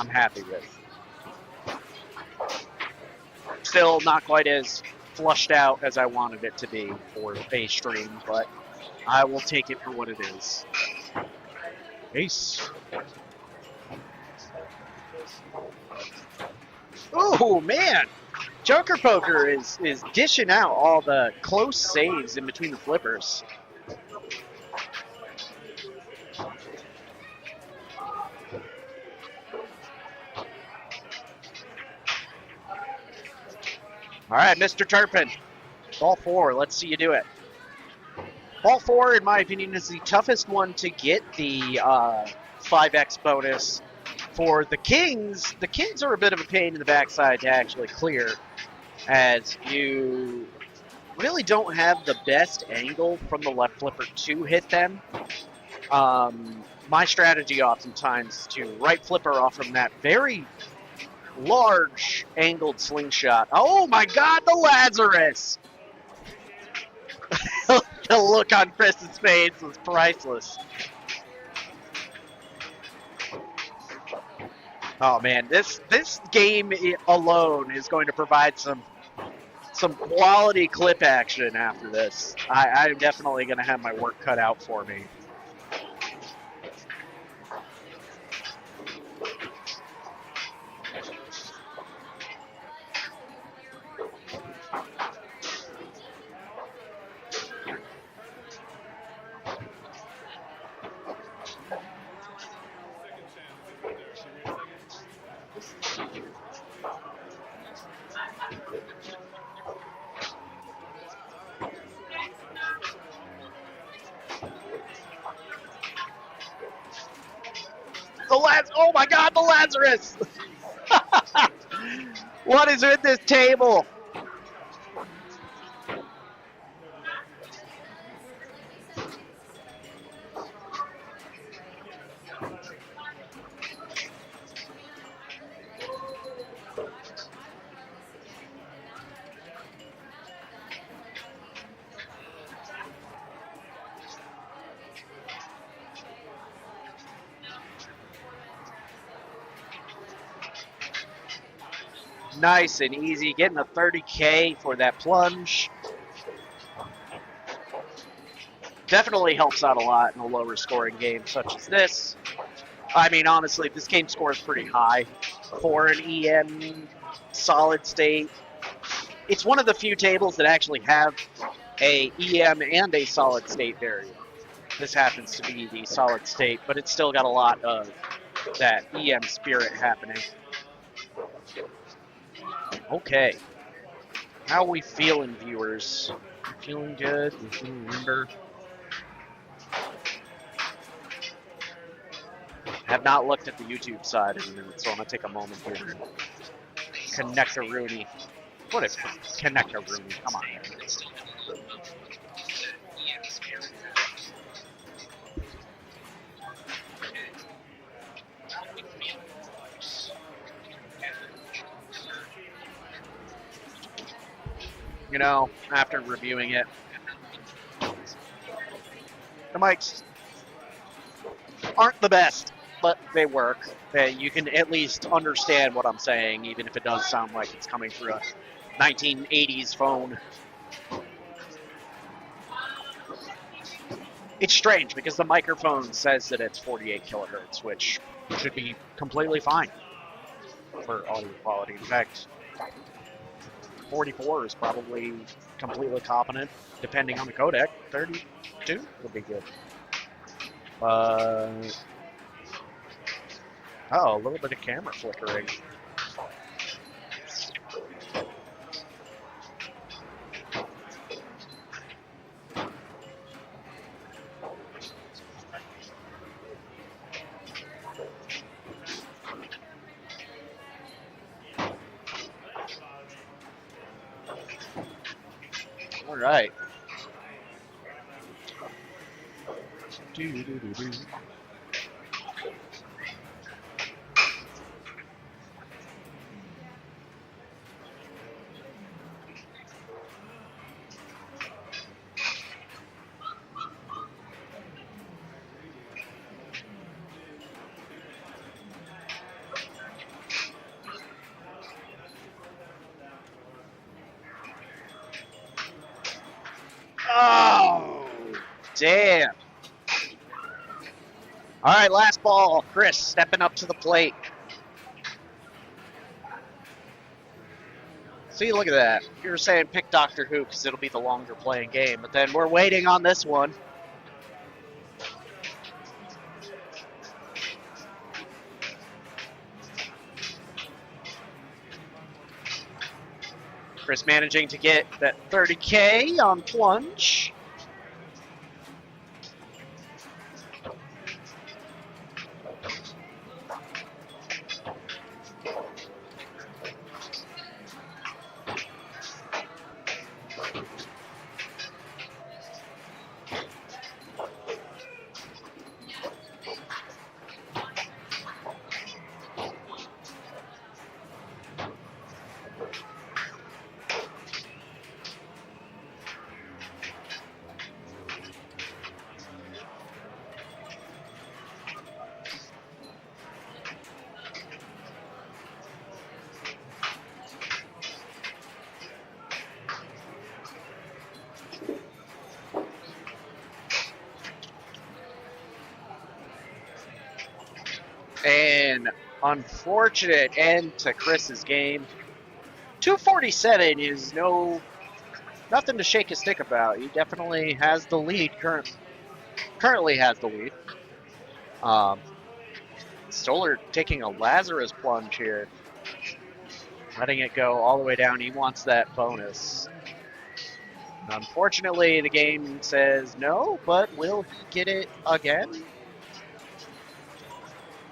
happy with. Still not quite as flushed out as I wanted it to be for a stream, but I will take it for what it is. Ace. Oh, man! Joker Poker is dishing out all the close saves in between the flippers. All right, Mr. Turpin. Ball 4, let's see you do it. Ball 4, in my opinion, is the toughest one to get the 5x bonus. For the Kings are a bit of a pain in the backside to actually clear, as you really don't have the best angle from the left flipper to hit them. My strategy oftentimes is to right flipper off from that very large angled slingshot. Oh my God, the Lazarus! The look on Chris's face was priceless. Oh man, this game alone is going to provide some quality clip action after this. I'm definitely going to have my work cut out for me. Oh my God, the Lazarus! What is with this table? Nice and easy, getting a 30K for that plunge. Definitely helps out a lot in a lower scoring game such as this. I mean, honestly, this game scores pretty high for an EM solid state. It's one of the few tables that actually have a EM and a solid state variant. This happens to be the solid state, but it's still got a lot of that EM spirit happening. Okay. How are we feeling, viewers? Feeling good? We feeling limber? Have not looked at the YouTube side in a minute, so I'm going to take a moment here and connect a Rooney. What if connect a Rooney? Come on. You know, after reviewing it, the mics aren't the best, but they work. You can at least understand what I'm saying, even if it does sound like it's coming through a 1980s phone. It's strange because the microphone says that it's 48 kilohertz, which should be completely fine for audio quality. In fact, 44 is probably completely competent, depending on the codec. 32 would be good. Oh, a little bit of camera flickering. All right. Oh, damn. All right, last ball. Chris stepping up to the plate. See, look at that. You were saying pick Doctor Who because it'll be the longer playing game, but then we're waiting on this one. Chris managing to get that 30K on plunge. And unfortunate end to Chris's game. 247 is nothing to shake his stick about. He definitely has the lead. Currently has the lead. Stoller taking a Lazarus plunge here, letting it go all the way down. He wants that bonus. Unfortunately, the game says no, but will he get it again?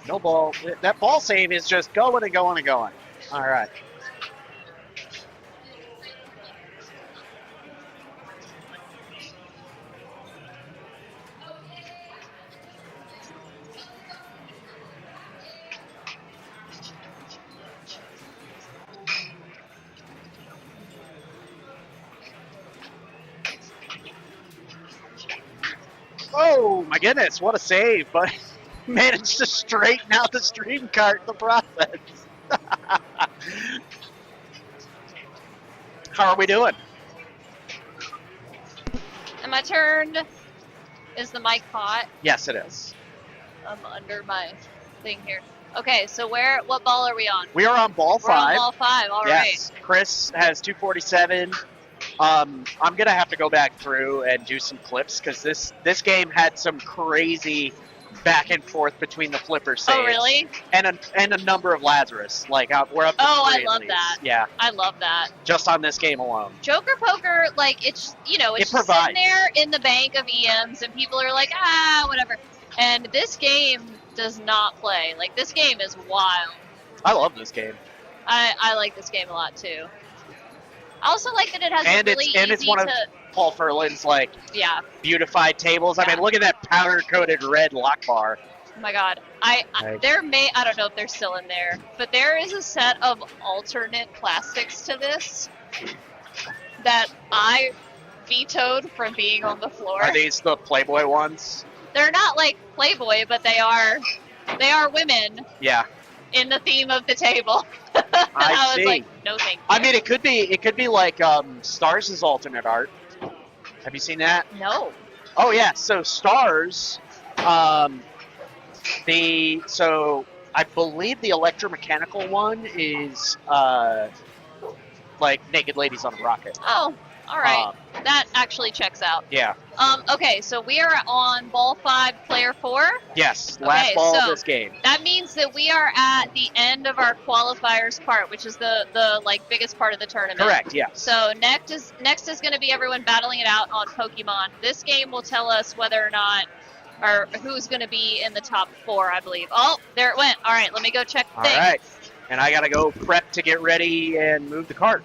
No ball. That ball save is just going and going and going. All right. Oh my goodness, what a save, but managed to straighten out the stream cart in the process. How are we doing? Am I turned? Is the mic hot? Yes, it is. I'm under my thing here. Okay, so what ball are we on? We are on ball We're on 5. ball 5, all right. Yes, Chris has 247. I'm gonna have to go back through and do some clips because this game had some crazy back and forth between the flipper saves. Oh, really? And a number of Lazarus. Like we're up to Oh, 3 I at love least. that. Yeah, I love that. just on this game alone. Joker Poker, like, it's, It just provides. sitting there in the bank of EMs, and people are like, whatever. And this game does not play. Like, this game is wild. I love this game. I like this game a lot, too. I also like that it has And a really it's easy one of to... Paul Furlan's like Yeah. beautified tables. I Yeah. mean, look at that powder-coated red lock bar. Oh my god. I don't know if they're still in there, but there is a set of alternate plastics to this that I vetoed from being on the floor. Are these the Playboy ones? They're not like Playboy, but they are women Yeah. in the theme of the table. I was see. like, no thank you. I mean, it could be like Stars' alternate art. Have you seen that? No. Oh yeah. So Stars, so I believe the electromechanical one is like naked ladies on a rocket. Oh, all right. That actually checks out. Yeah. Okay, so we are on ball 5, player 4. Yes. Last ball of this game. That means that we are at the end of our qualifiers part, which is the like biggest part of the tournament. Correct. Yeah. So next is going to be everyone battling it out on Pokemon. This game will tell us whether or not, or who's going to be in the top 4, I believe. Oh, there it went. All right, let me go check the All thing. right. And I gotta go prep to get ready and move the cart.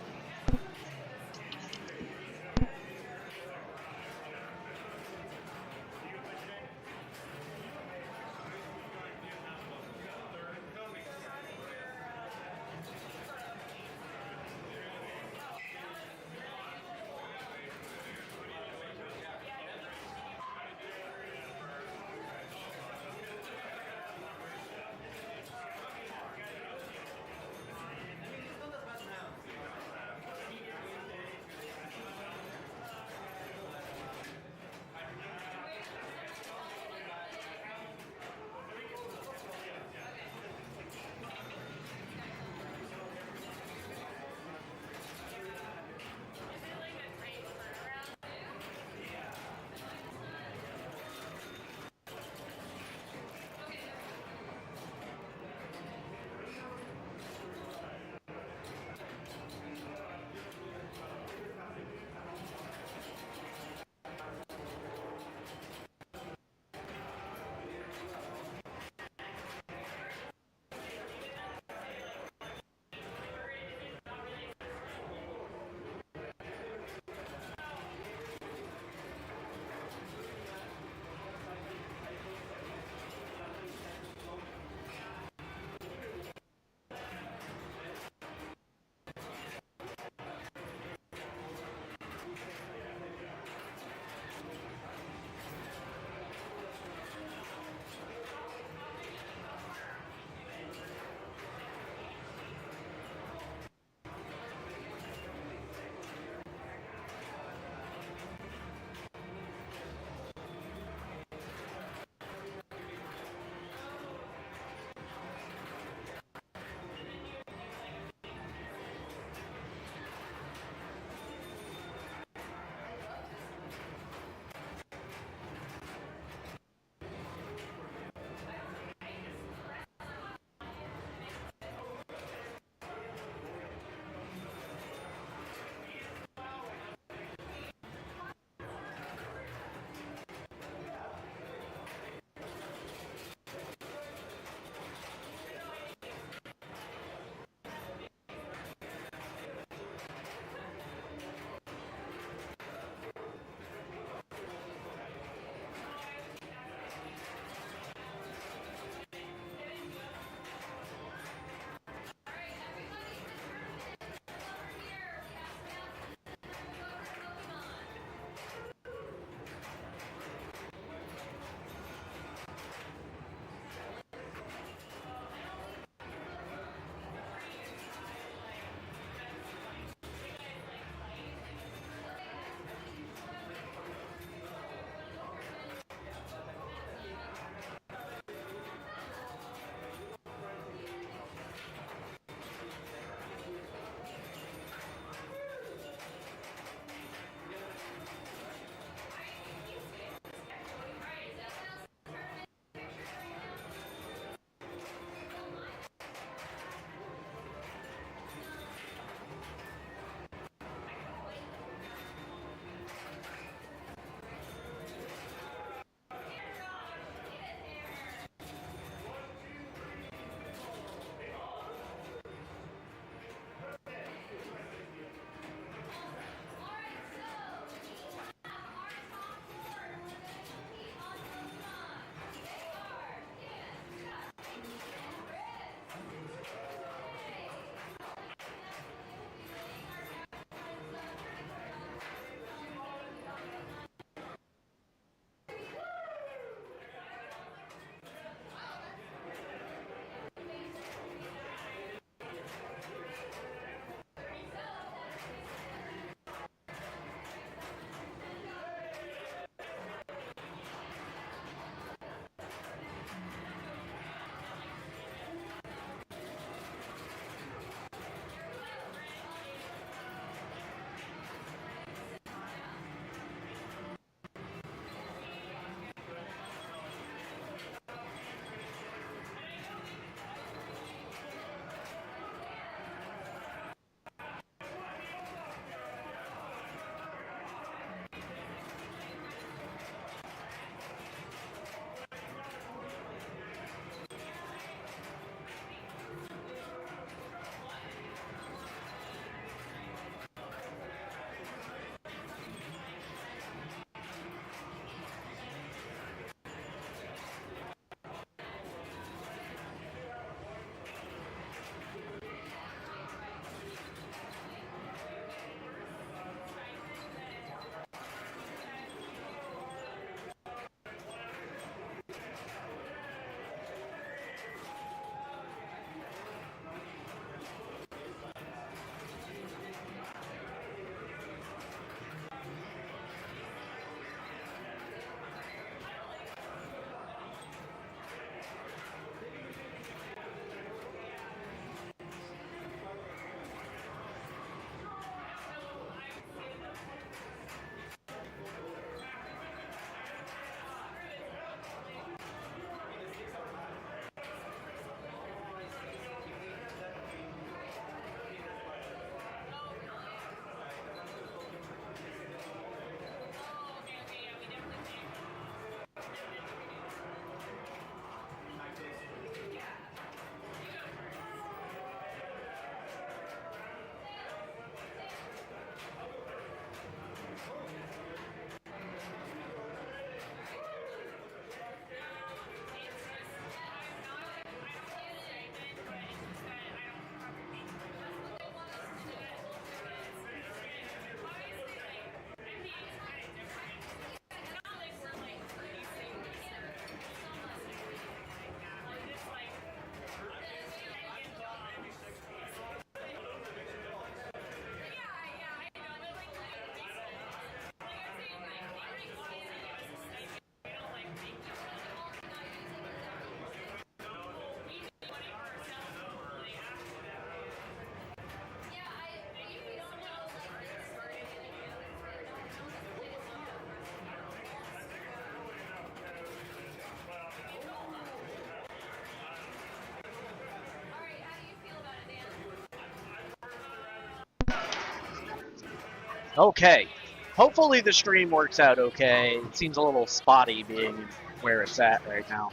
Okay. Hopefully the stream works out okay. It seems a little spotty being where it's at right now.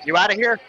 You out of here?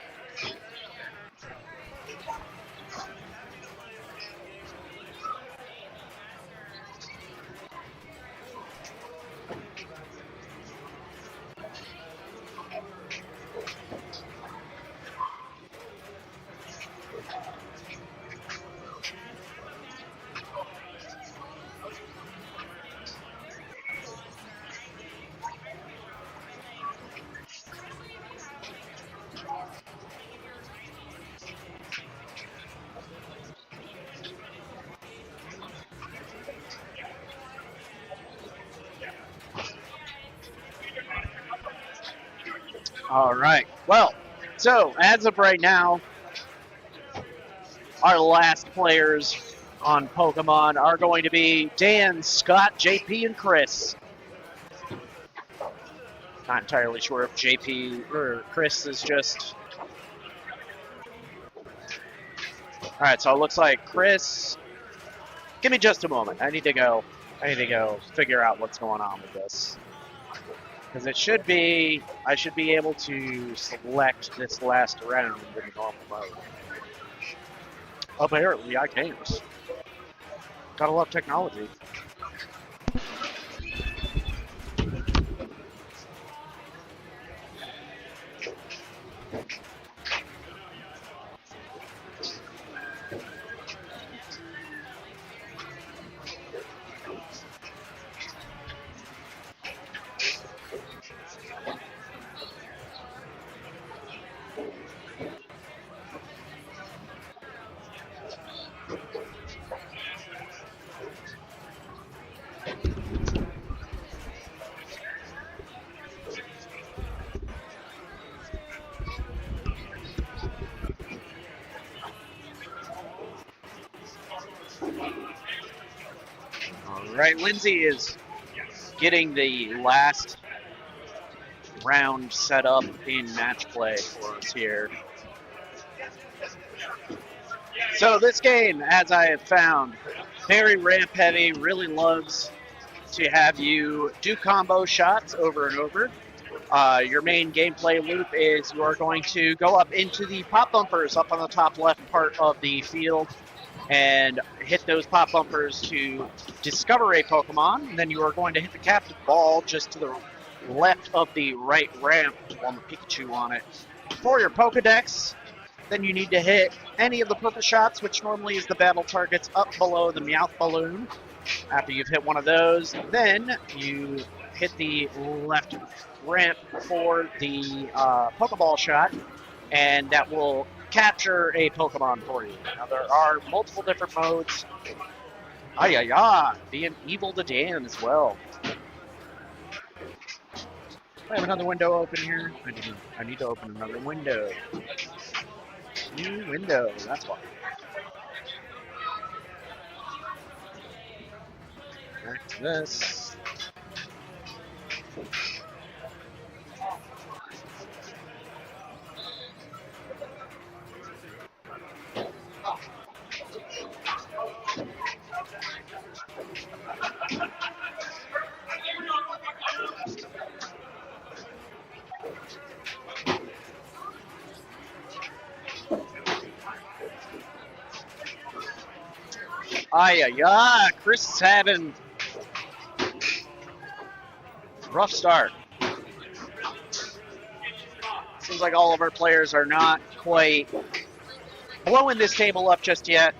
All right. Well, so as of right now, our last players on Pokemon are going to be Dan, Scott, JP, and Chris. Not entirely sure if JP or Chris is just... All right, so it looks like Chris... Give me just a moment. I need to go figure out what's going on with this. Because it should be... I should be able to select this last round in normal mode. Apparently, I can't. Gotta love technology. All right, Lindsay is getting the last round set up in Matchplay for us here. So this game, as I have found, very ramp heavy, really loves to have you do combo shots over and over. Your main gameplay loop is you are going to go up into the pop bumpers up on the top left part of the field and hit those pop bumpers to discover a Pokemon. And then you are going to hit the captive ball just to the left of the right ramp on the Pikachu on it for your Pokedex. Then you need to hit any of the purple shots, which normally is the battle targets up below the Meowth balloon. After you've hit one of those, then you hit the left ramp for the Pokeball shot, and that will capture a Pokemon for you. Now, there are multiple different modes. Being evil to Dan as well. I have another window open here. I need to open another window. New window, that's why. Back to this. Chris is having a rough start. Seems like all of our players are not quite blowing this table up just yet.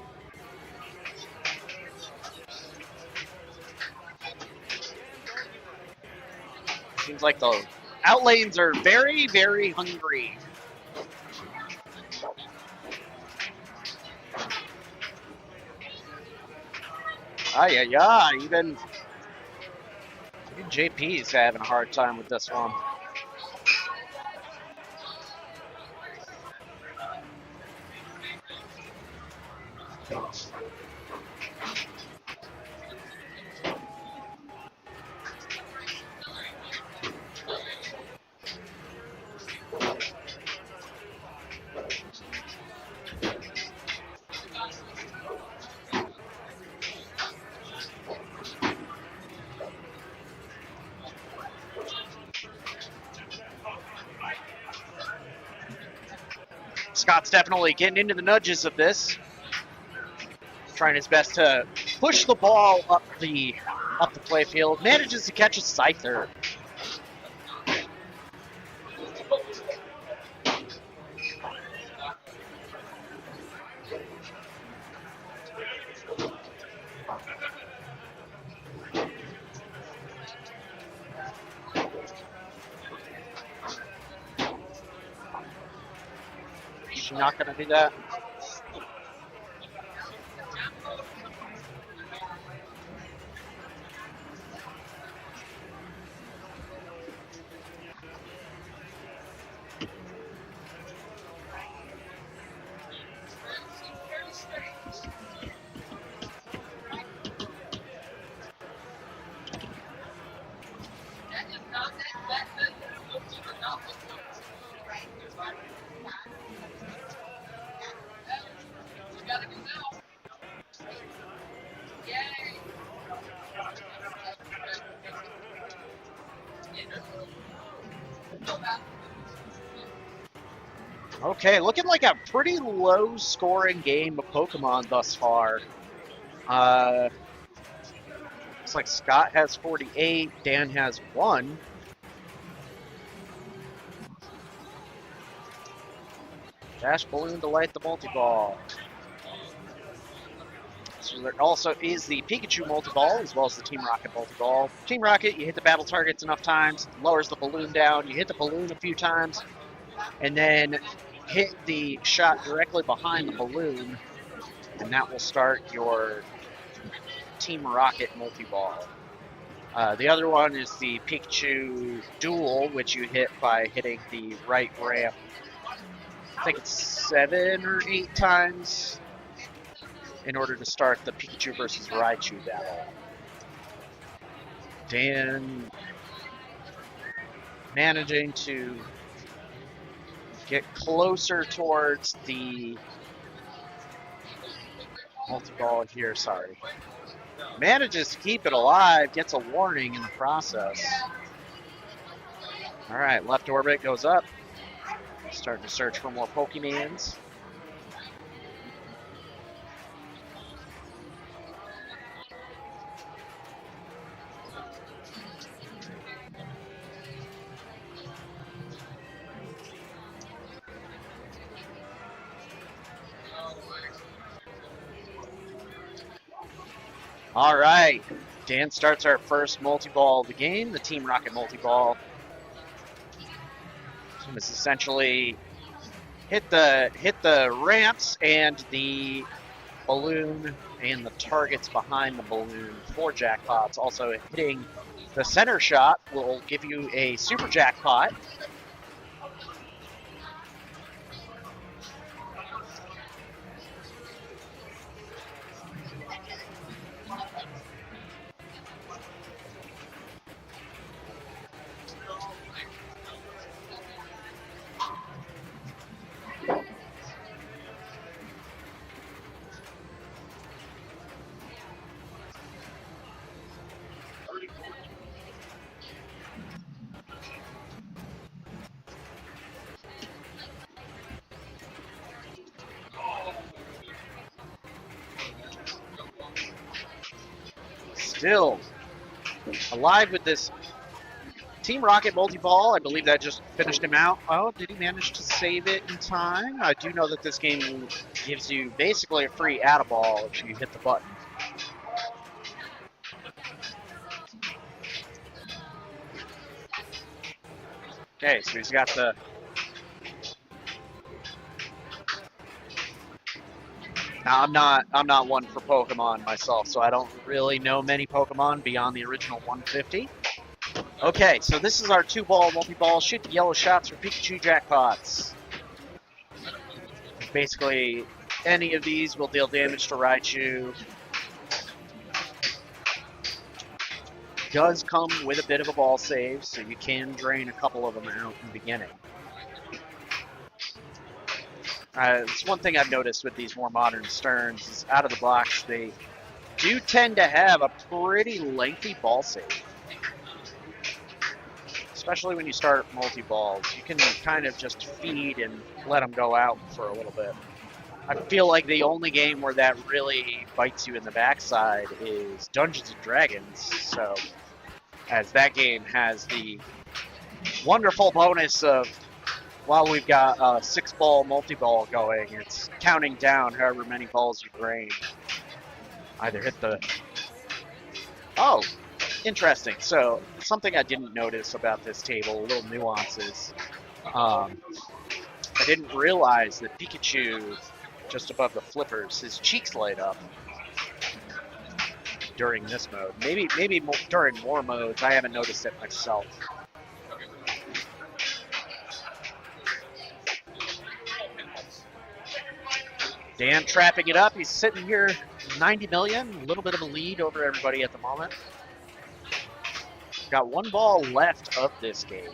Seems like the outlanes are very, very hungry. Yeah. Even JP's having a hard time with this one. Scott's definitely getting into the nudges of this. Trying his best to push the ball up the play field. Manages to catch a scyther. Is she not going to do that? Okay, looking like a pretty low-scoring game of Pokemon thus far. Looks like Scott has 48, Dan has 1. Dash Balloon to light the multi-ball. So there also is the Pikachu multi-ball as well as the Team Rocket multi-ball. Team Rocket, you hit the battle targets enough times, lowers the balloon down, you hit the balloon a few times, and then hit the shot directly behind the balloon, and that will start your Team Rocket multi-ball. The other one is the Pikachu duel, which you hit by hitting the right ramp. I think it's 7 or 8 times in order to start the Pikachu versus Raichu battle. Dan managing to get closer towards the multi-ball here, sorry. Manages to keep it alive, gets a warning in the process. All right, left orbit goes up. Starting to search for more Pokemans. All right, Dan starts our first multi-ball of the game, the Team Rocket multi-ball. It's essentially hit the ramps and the balloon and the targets behind the balloon for jackpots. Also hitting the center shot will give you a super jackpot. Still alive with this Team Rocket multi-ball. I believe that just finished him out. Oh, did he manage to save it in time? I do know that this game gives you basically a free add-a-ball if you hit the button. Okay, so he's got the Now, I'm not one for Pokemon myself, so I don't really know many Pokemon beyond the original 150. Okay, so this is our 2-ball multi-ball. Shoot the yellow shots for Pikachu jackpots. Basically, any of these will deal damage to Raichu. Does come with a bit of a ball save, so you can drain a couple of them out in the beginning. It's one thing I've noticed with these more modern Sterns is out of the box, they do tend to have a pretty lengthy ball save. Especially when you start multi-balls. You can kind of just feed and let them go out for a little bit. I feel like the only game where that really bites you in the backside is Dungeons & Dragons. So, as that game has the wonderful bonus of, while we've got a 6-ball multi-ball going, it's counting down however many balls you drain. Either hit the... Oh, interesting. So, something I didn't notice about this table, little nuances. I didn't realize that Pikachu, just above the flippers, his cheeks light up during this mode. Maybe during more modes, I haven't noticed it myself. Dan trapping it up. He's sitting here 90 million, a little bit of a lead over everybody at the moment. Got 1 ball left of this game.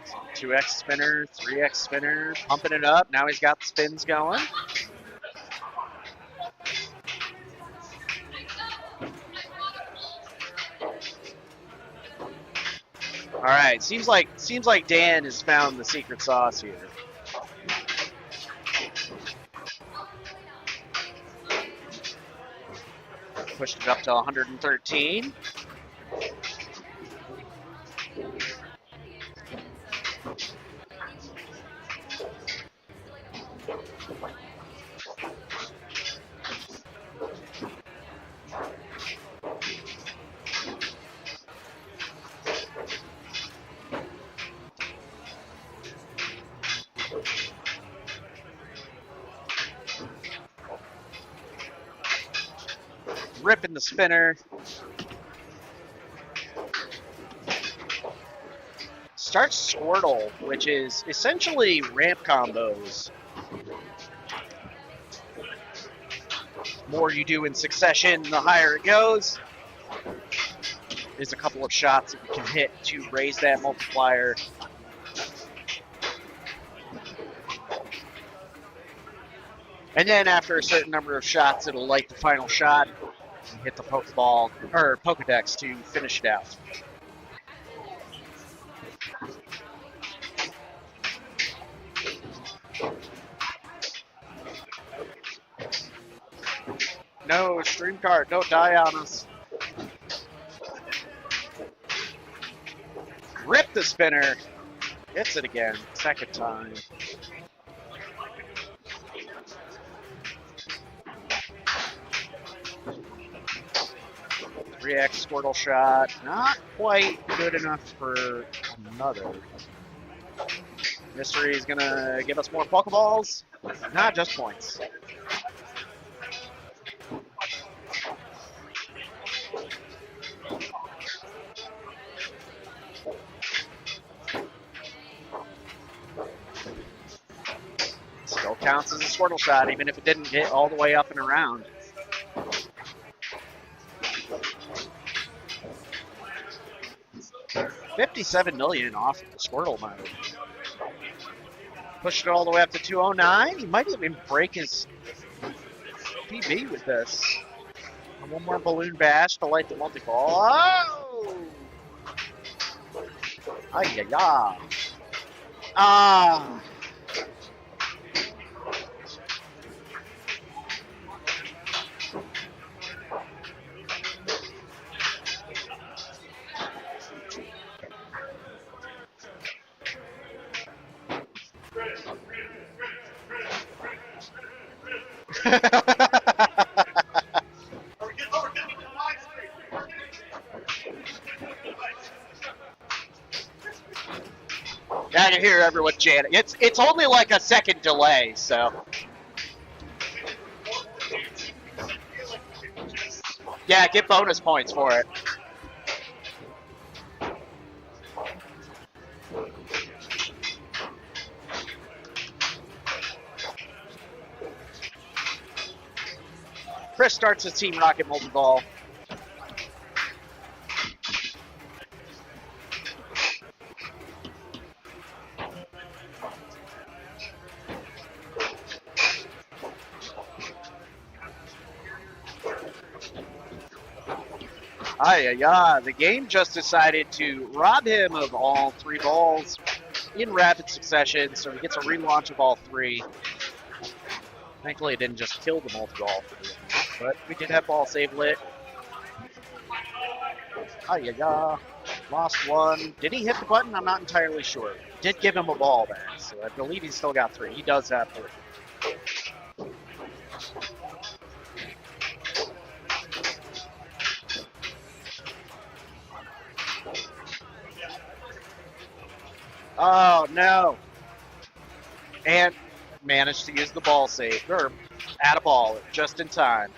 So 2x spinner, 3x spinner, pumping it up. Now he's got the spins going. All right, seems like Dan has found the secret sauce here. Pushed it up to 113. Ripping the spinner. Starts Squirtle, which is essentially ramp combos. More you do in succession, the higher it goes. There's a couple of shots that you can hit to raise that multiplier. And then after a certain number of shots, it'll light the final shot and hit the Pokeball or Pokedex to finish it out. No, stream card, don't die on us. Rip the spinner. Hits it again, second time. X Squirtle shot, not quite good enough for another. Mystery is gonna give us more Pokeballs, not just points. Still counts as a Squirtle shot, even if it didn't hit all the way up and around. $57 million off the Squirtle mode. Pushed it all the way up to 209. He might even break his PB with this. And one more balloon bash to light the multi-ball. Oh! Ay-ya-ya. Ah! whatever with Janet. It's only like a second delay, so. Yeah, get bonus points for it. Chris starts his Team Rocket multi-ball. The game just decided to rob him of all 3 balls in rapid succession, so he gets a relaunch of all 3. Thankfully, it didn't just kill the multi-ball, but we did have ball save lit. Lost 1. Did he hit the button? I'm not entirely sure. Did give him a ball back, so I believe he's still got 3. He does have 3. Oh, no. And managed to use the ball save, or add a ball just in time.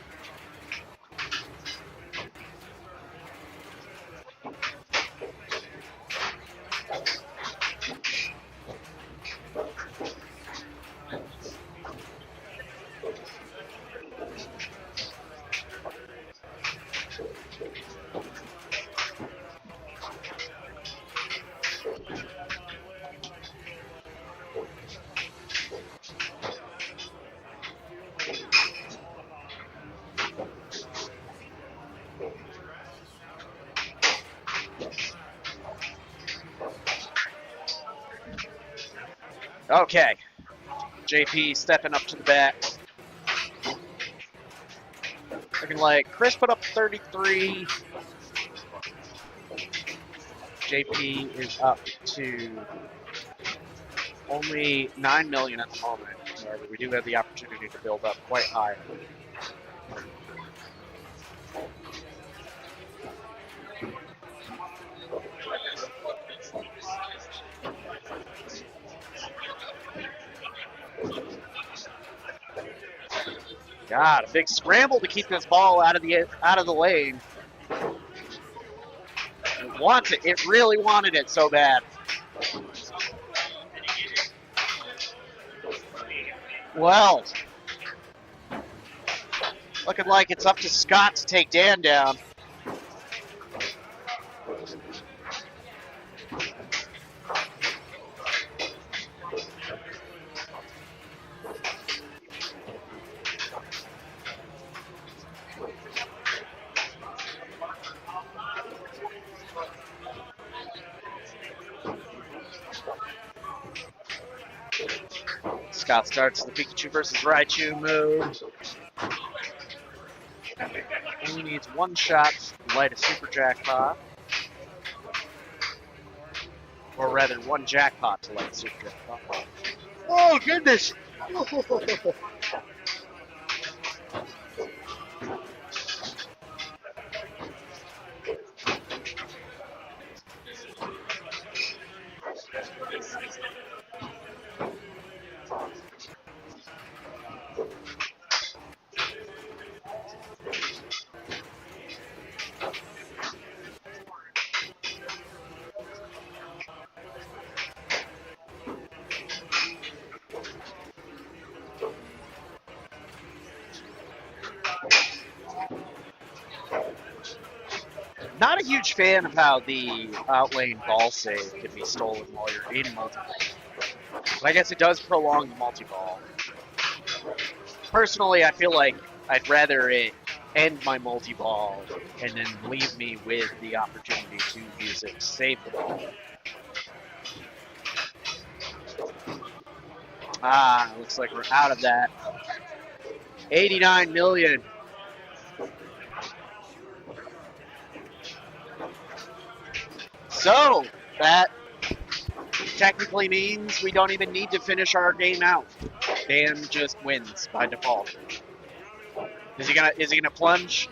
Okay, JP stepping up to the bat. Looking like Chris put up 33. JP is up to only 9 million at the moment. However, we do have the opportunity to build up quite high. God, a big scramble to keep this ball out of the lane. It wants it. It really wanted it so bad. Well, looking like it's up to Scott to take Dan down. Scott starts the Pikachu versus Raichu move. Only needs 1 shot to light a super jackpot. Or rather, 1 jackpot to light a super jackpot. Oh, goodness! Not a huge fan of how the outlane ball save can be stolen while you're in multi-ball. But I guess it does prolong the multi-ball. Personally, I feel like I'd rather it end my multi-ball and then leave me with the opportunity to use it to save the ball. Looks like we're out of that. 89 million. So, that technically means we don't even need to finish our game out. Dan just wins by default. Is he gonna plunge?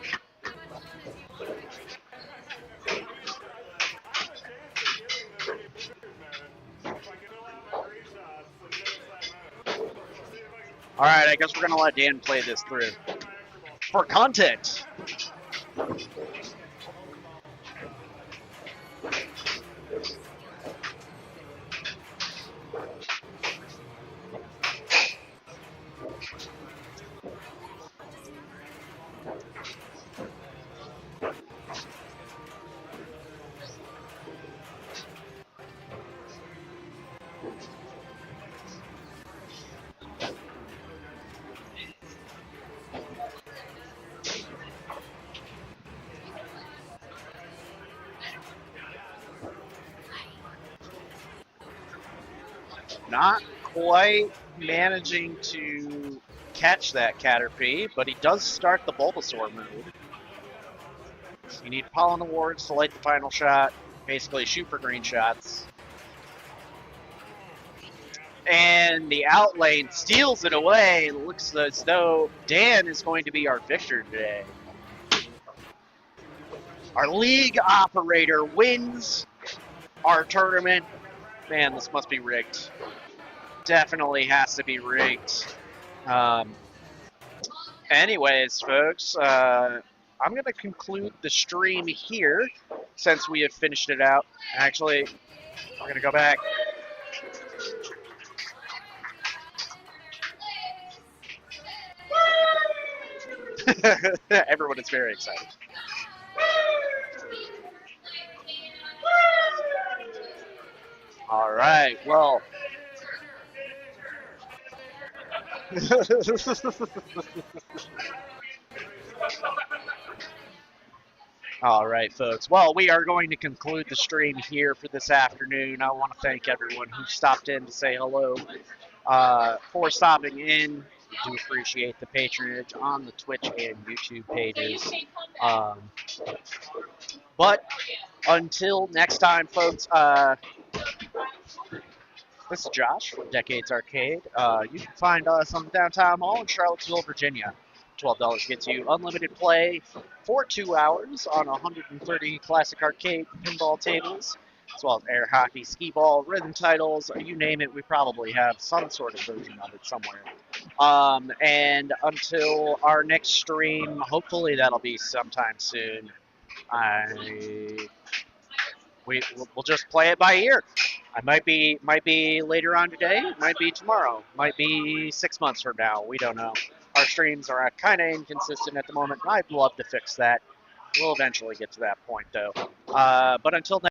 All right, I guess we're gonna let Dan play this through for content. Not quite managing to catch that Caterpie, but he does start the Bulbasaur move. You need Pollen Awards to light the final shot, basically shoot for green shots. And the outlane steals it away. It looks as though Dan is going to be our victor today. Our league operator wins our tournament. Man, this must be rigged. Definitely has to be rigged. Anyways, folks, I'm going to conclude the stream here since we have finished it out. Actually, we're going to go back. Everyone is very excited. All right, well. All right, folks. Well, we are going to conclude the stream here for this afternoon. I want to thank everyone who stopped in to say hello for stopping in. We do appreciate the patronage on the Twitch and YouTube pages. But until next time, folks, this is Josh from Decades Arcade. You can find us on the Downtown Mall in Charlottesville, Virginia. $12 gets you unlimited play for 2 hours on 130 classic arcade pinball tables, as well as air hockey, skee ball, rhythm titles, you name it, we probably have some sort of version of it somewhere. And until our next stream, hopefully that'll be sometime soon, we'll just play it by ear. I might be later on today, might be tomorrow, might be 6 months from now. We don't know. Our streams are kind of inconsistent at the moment. I'd love to fix that. We'll eventually get to that point, though. But until then.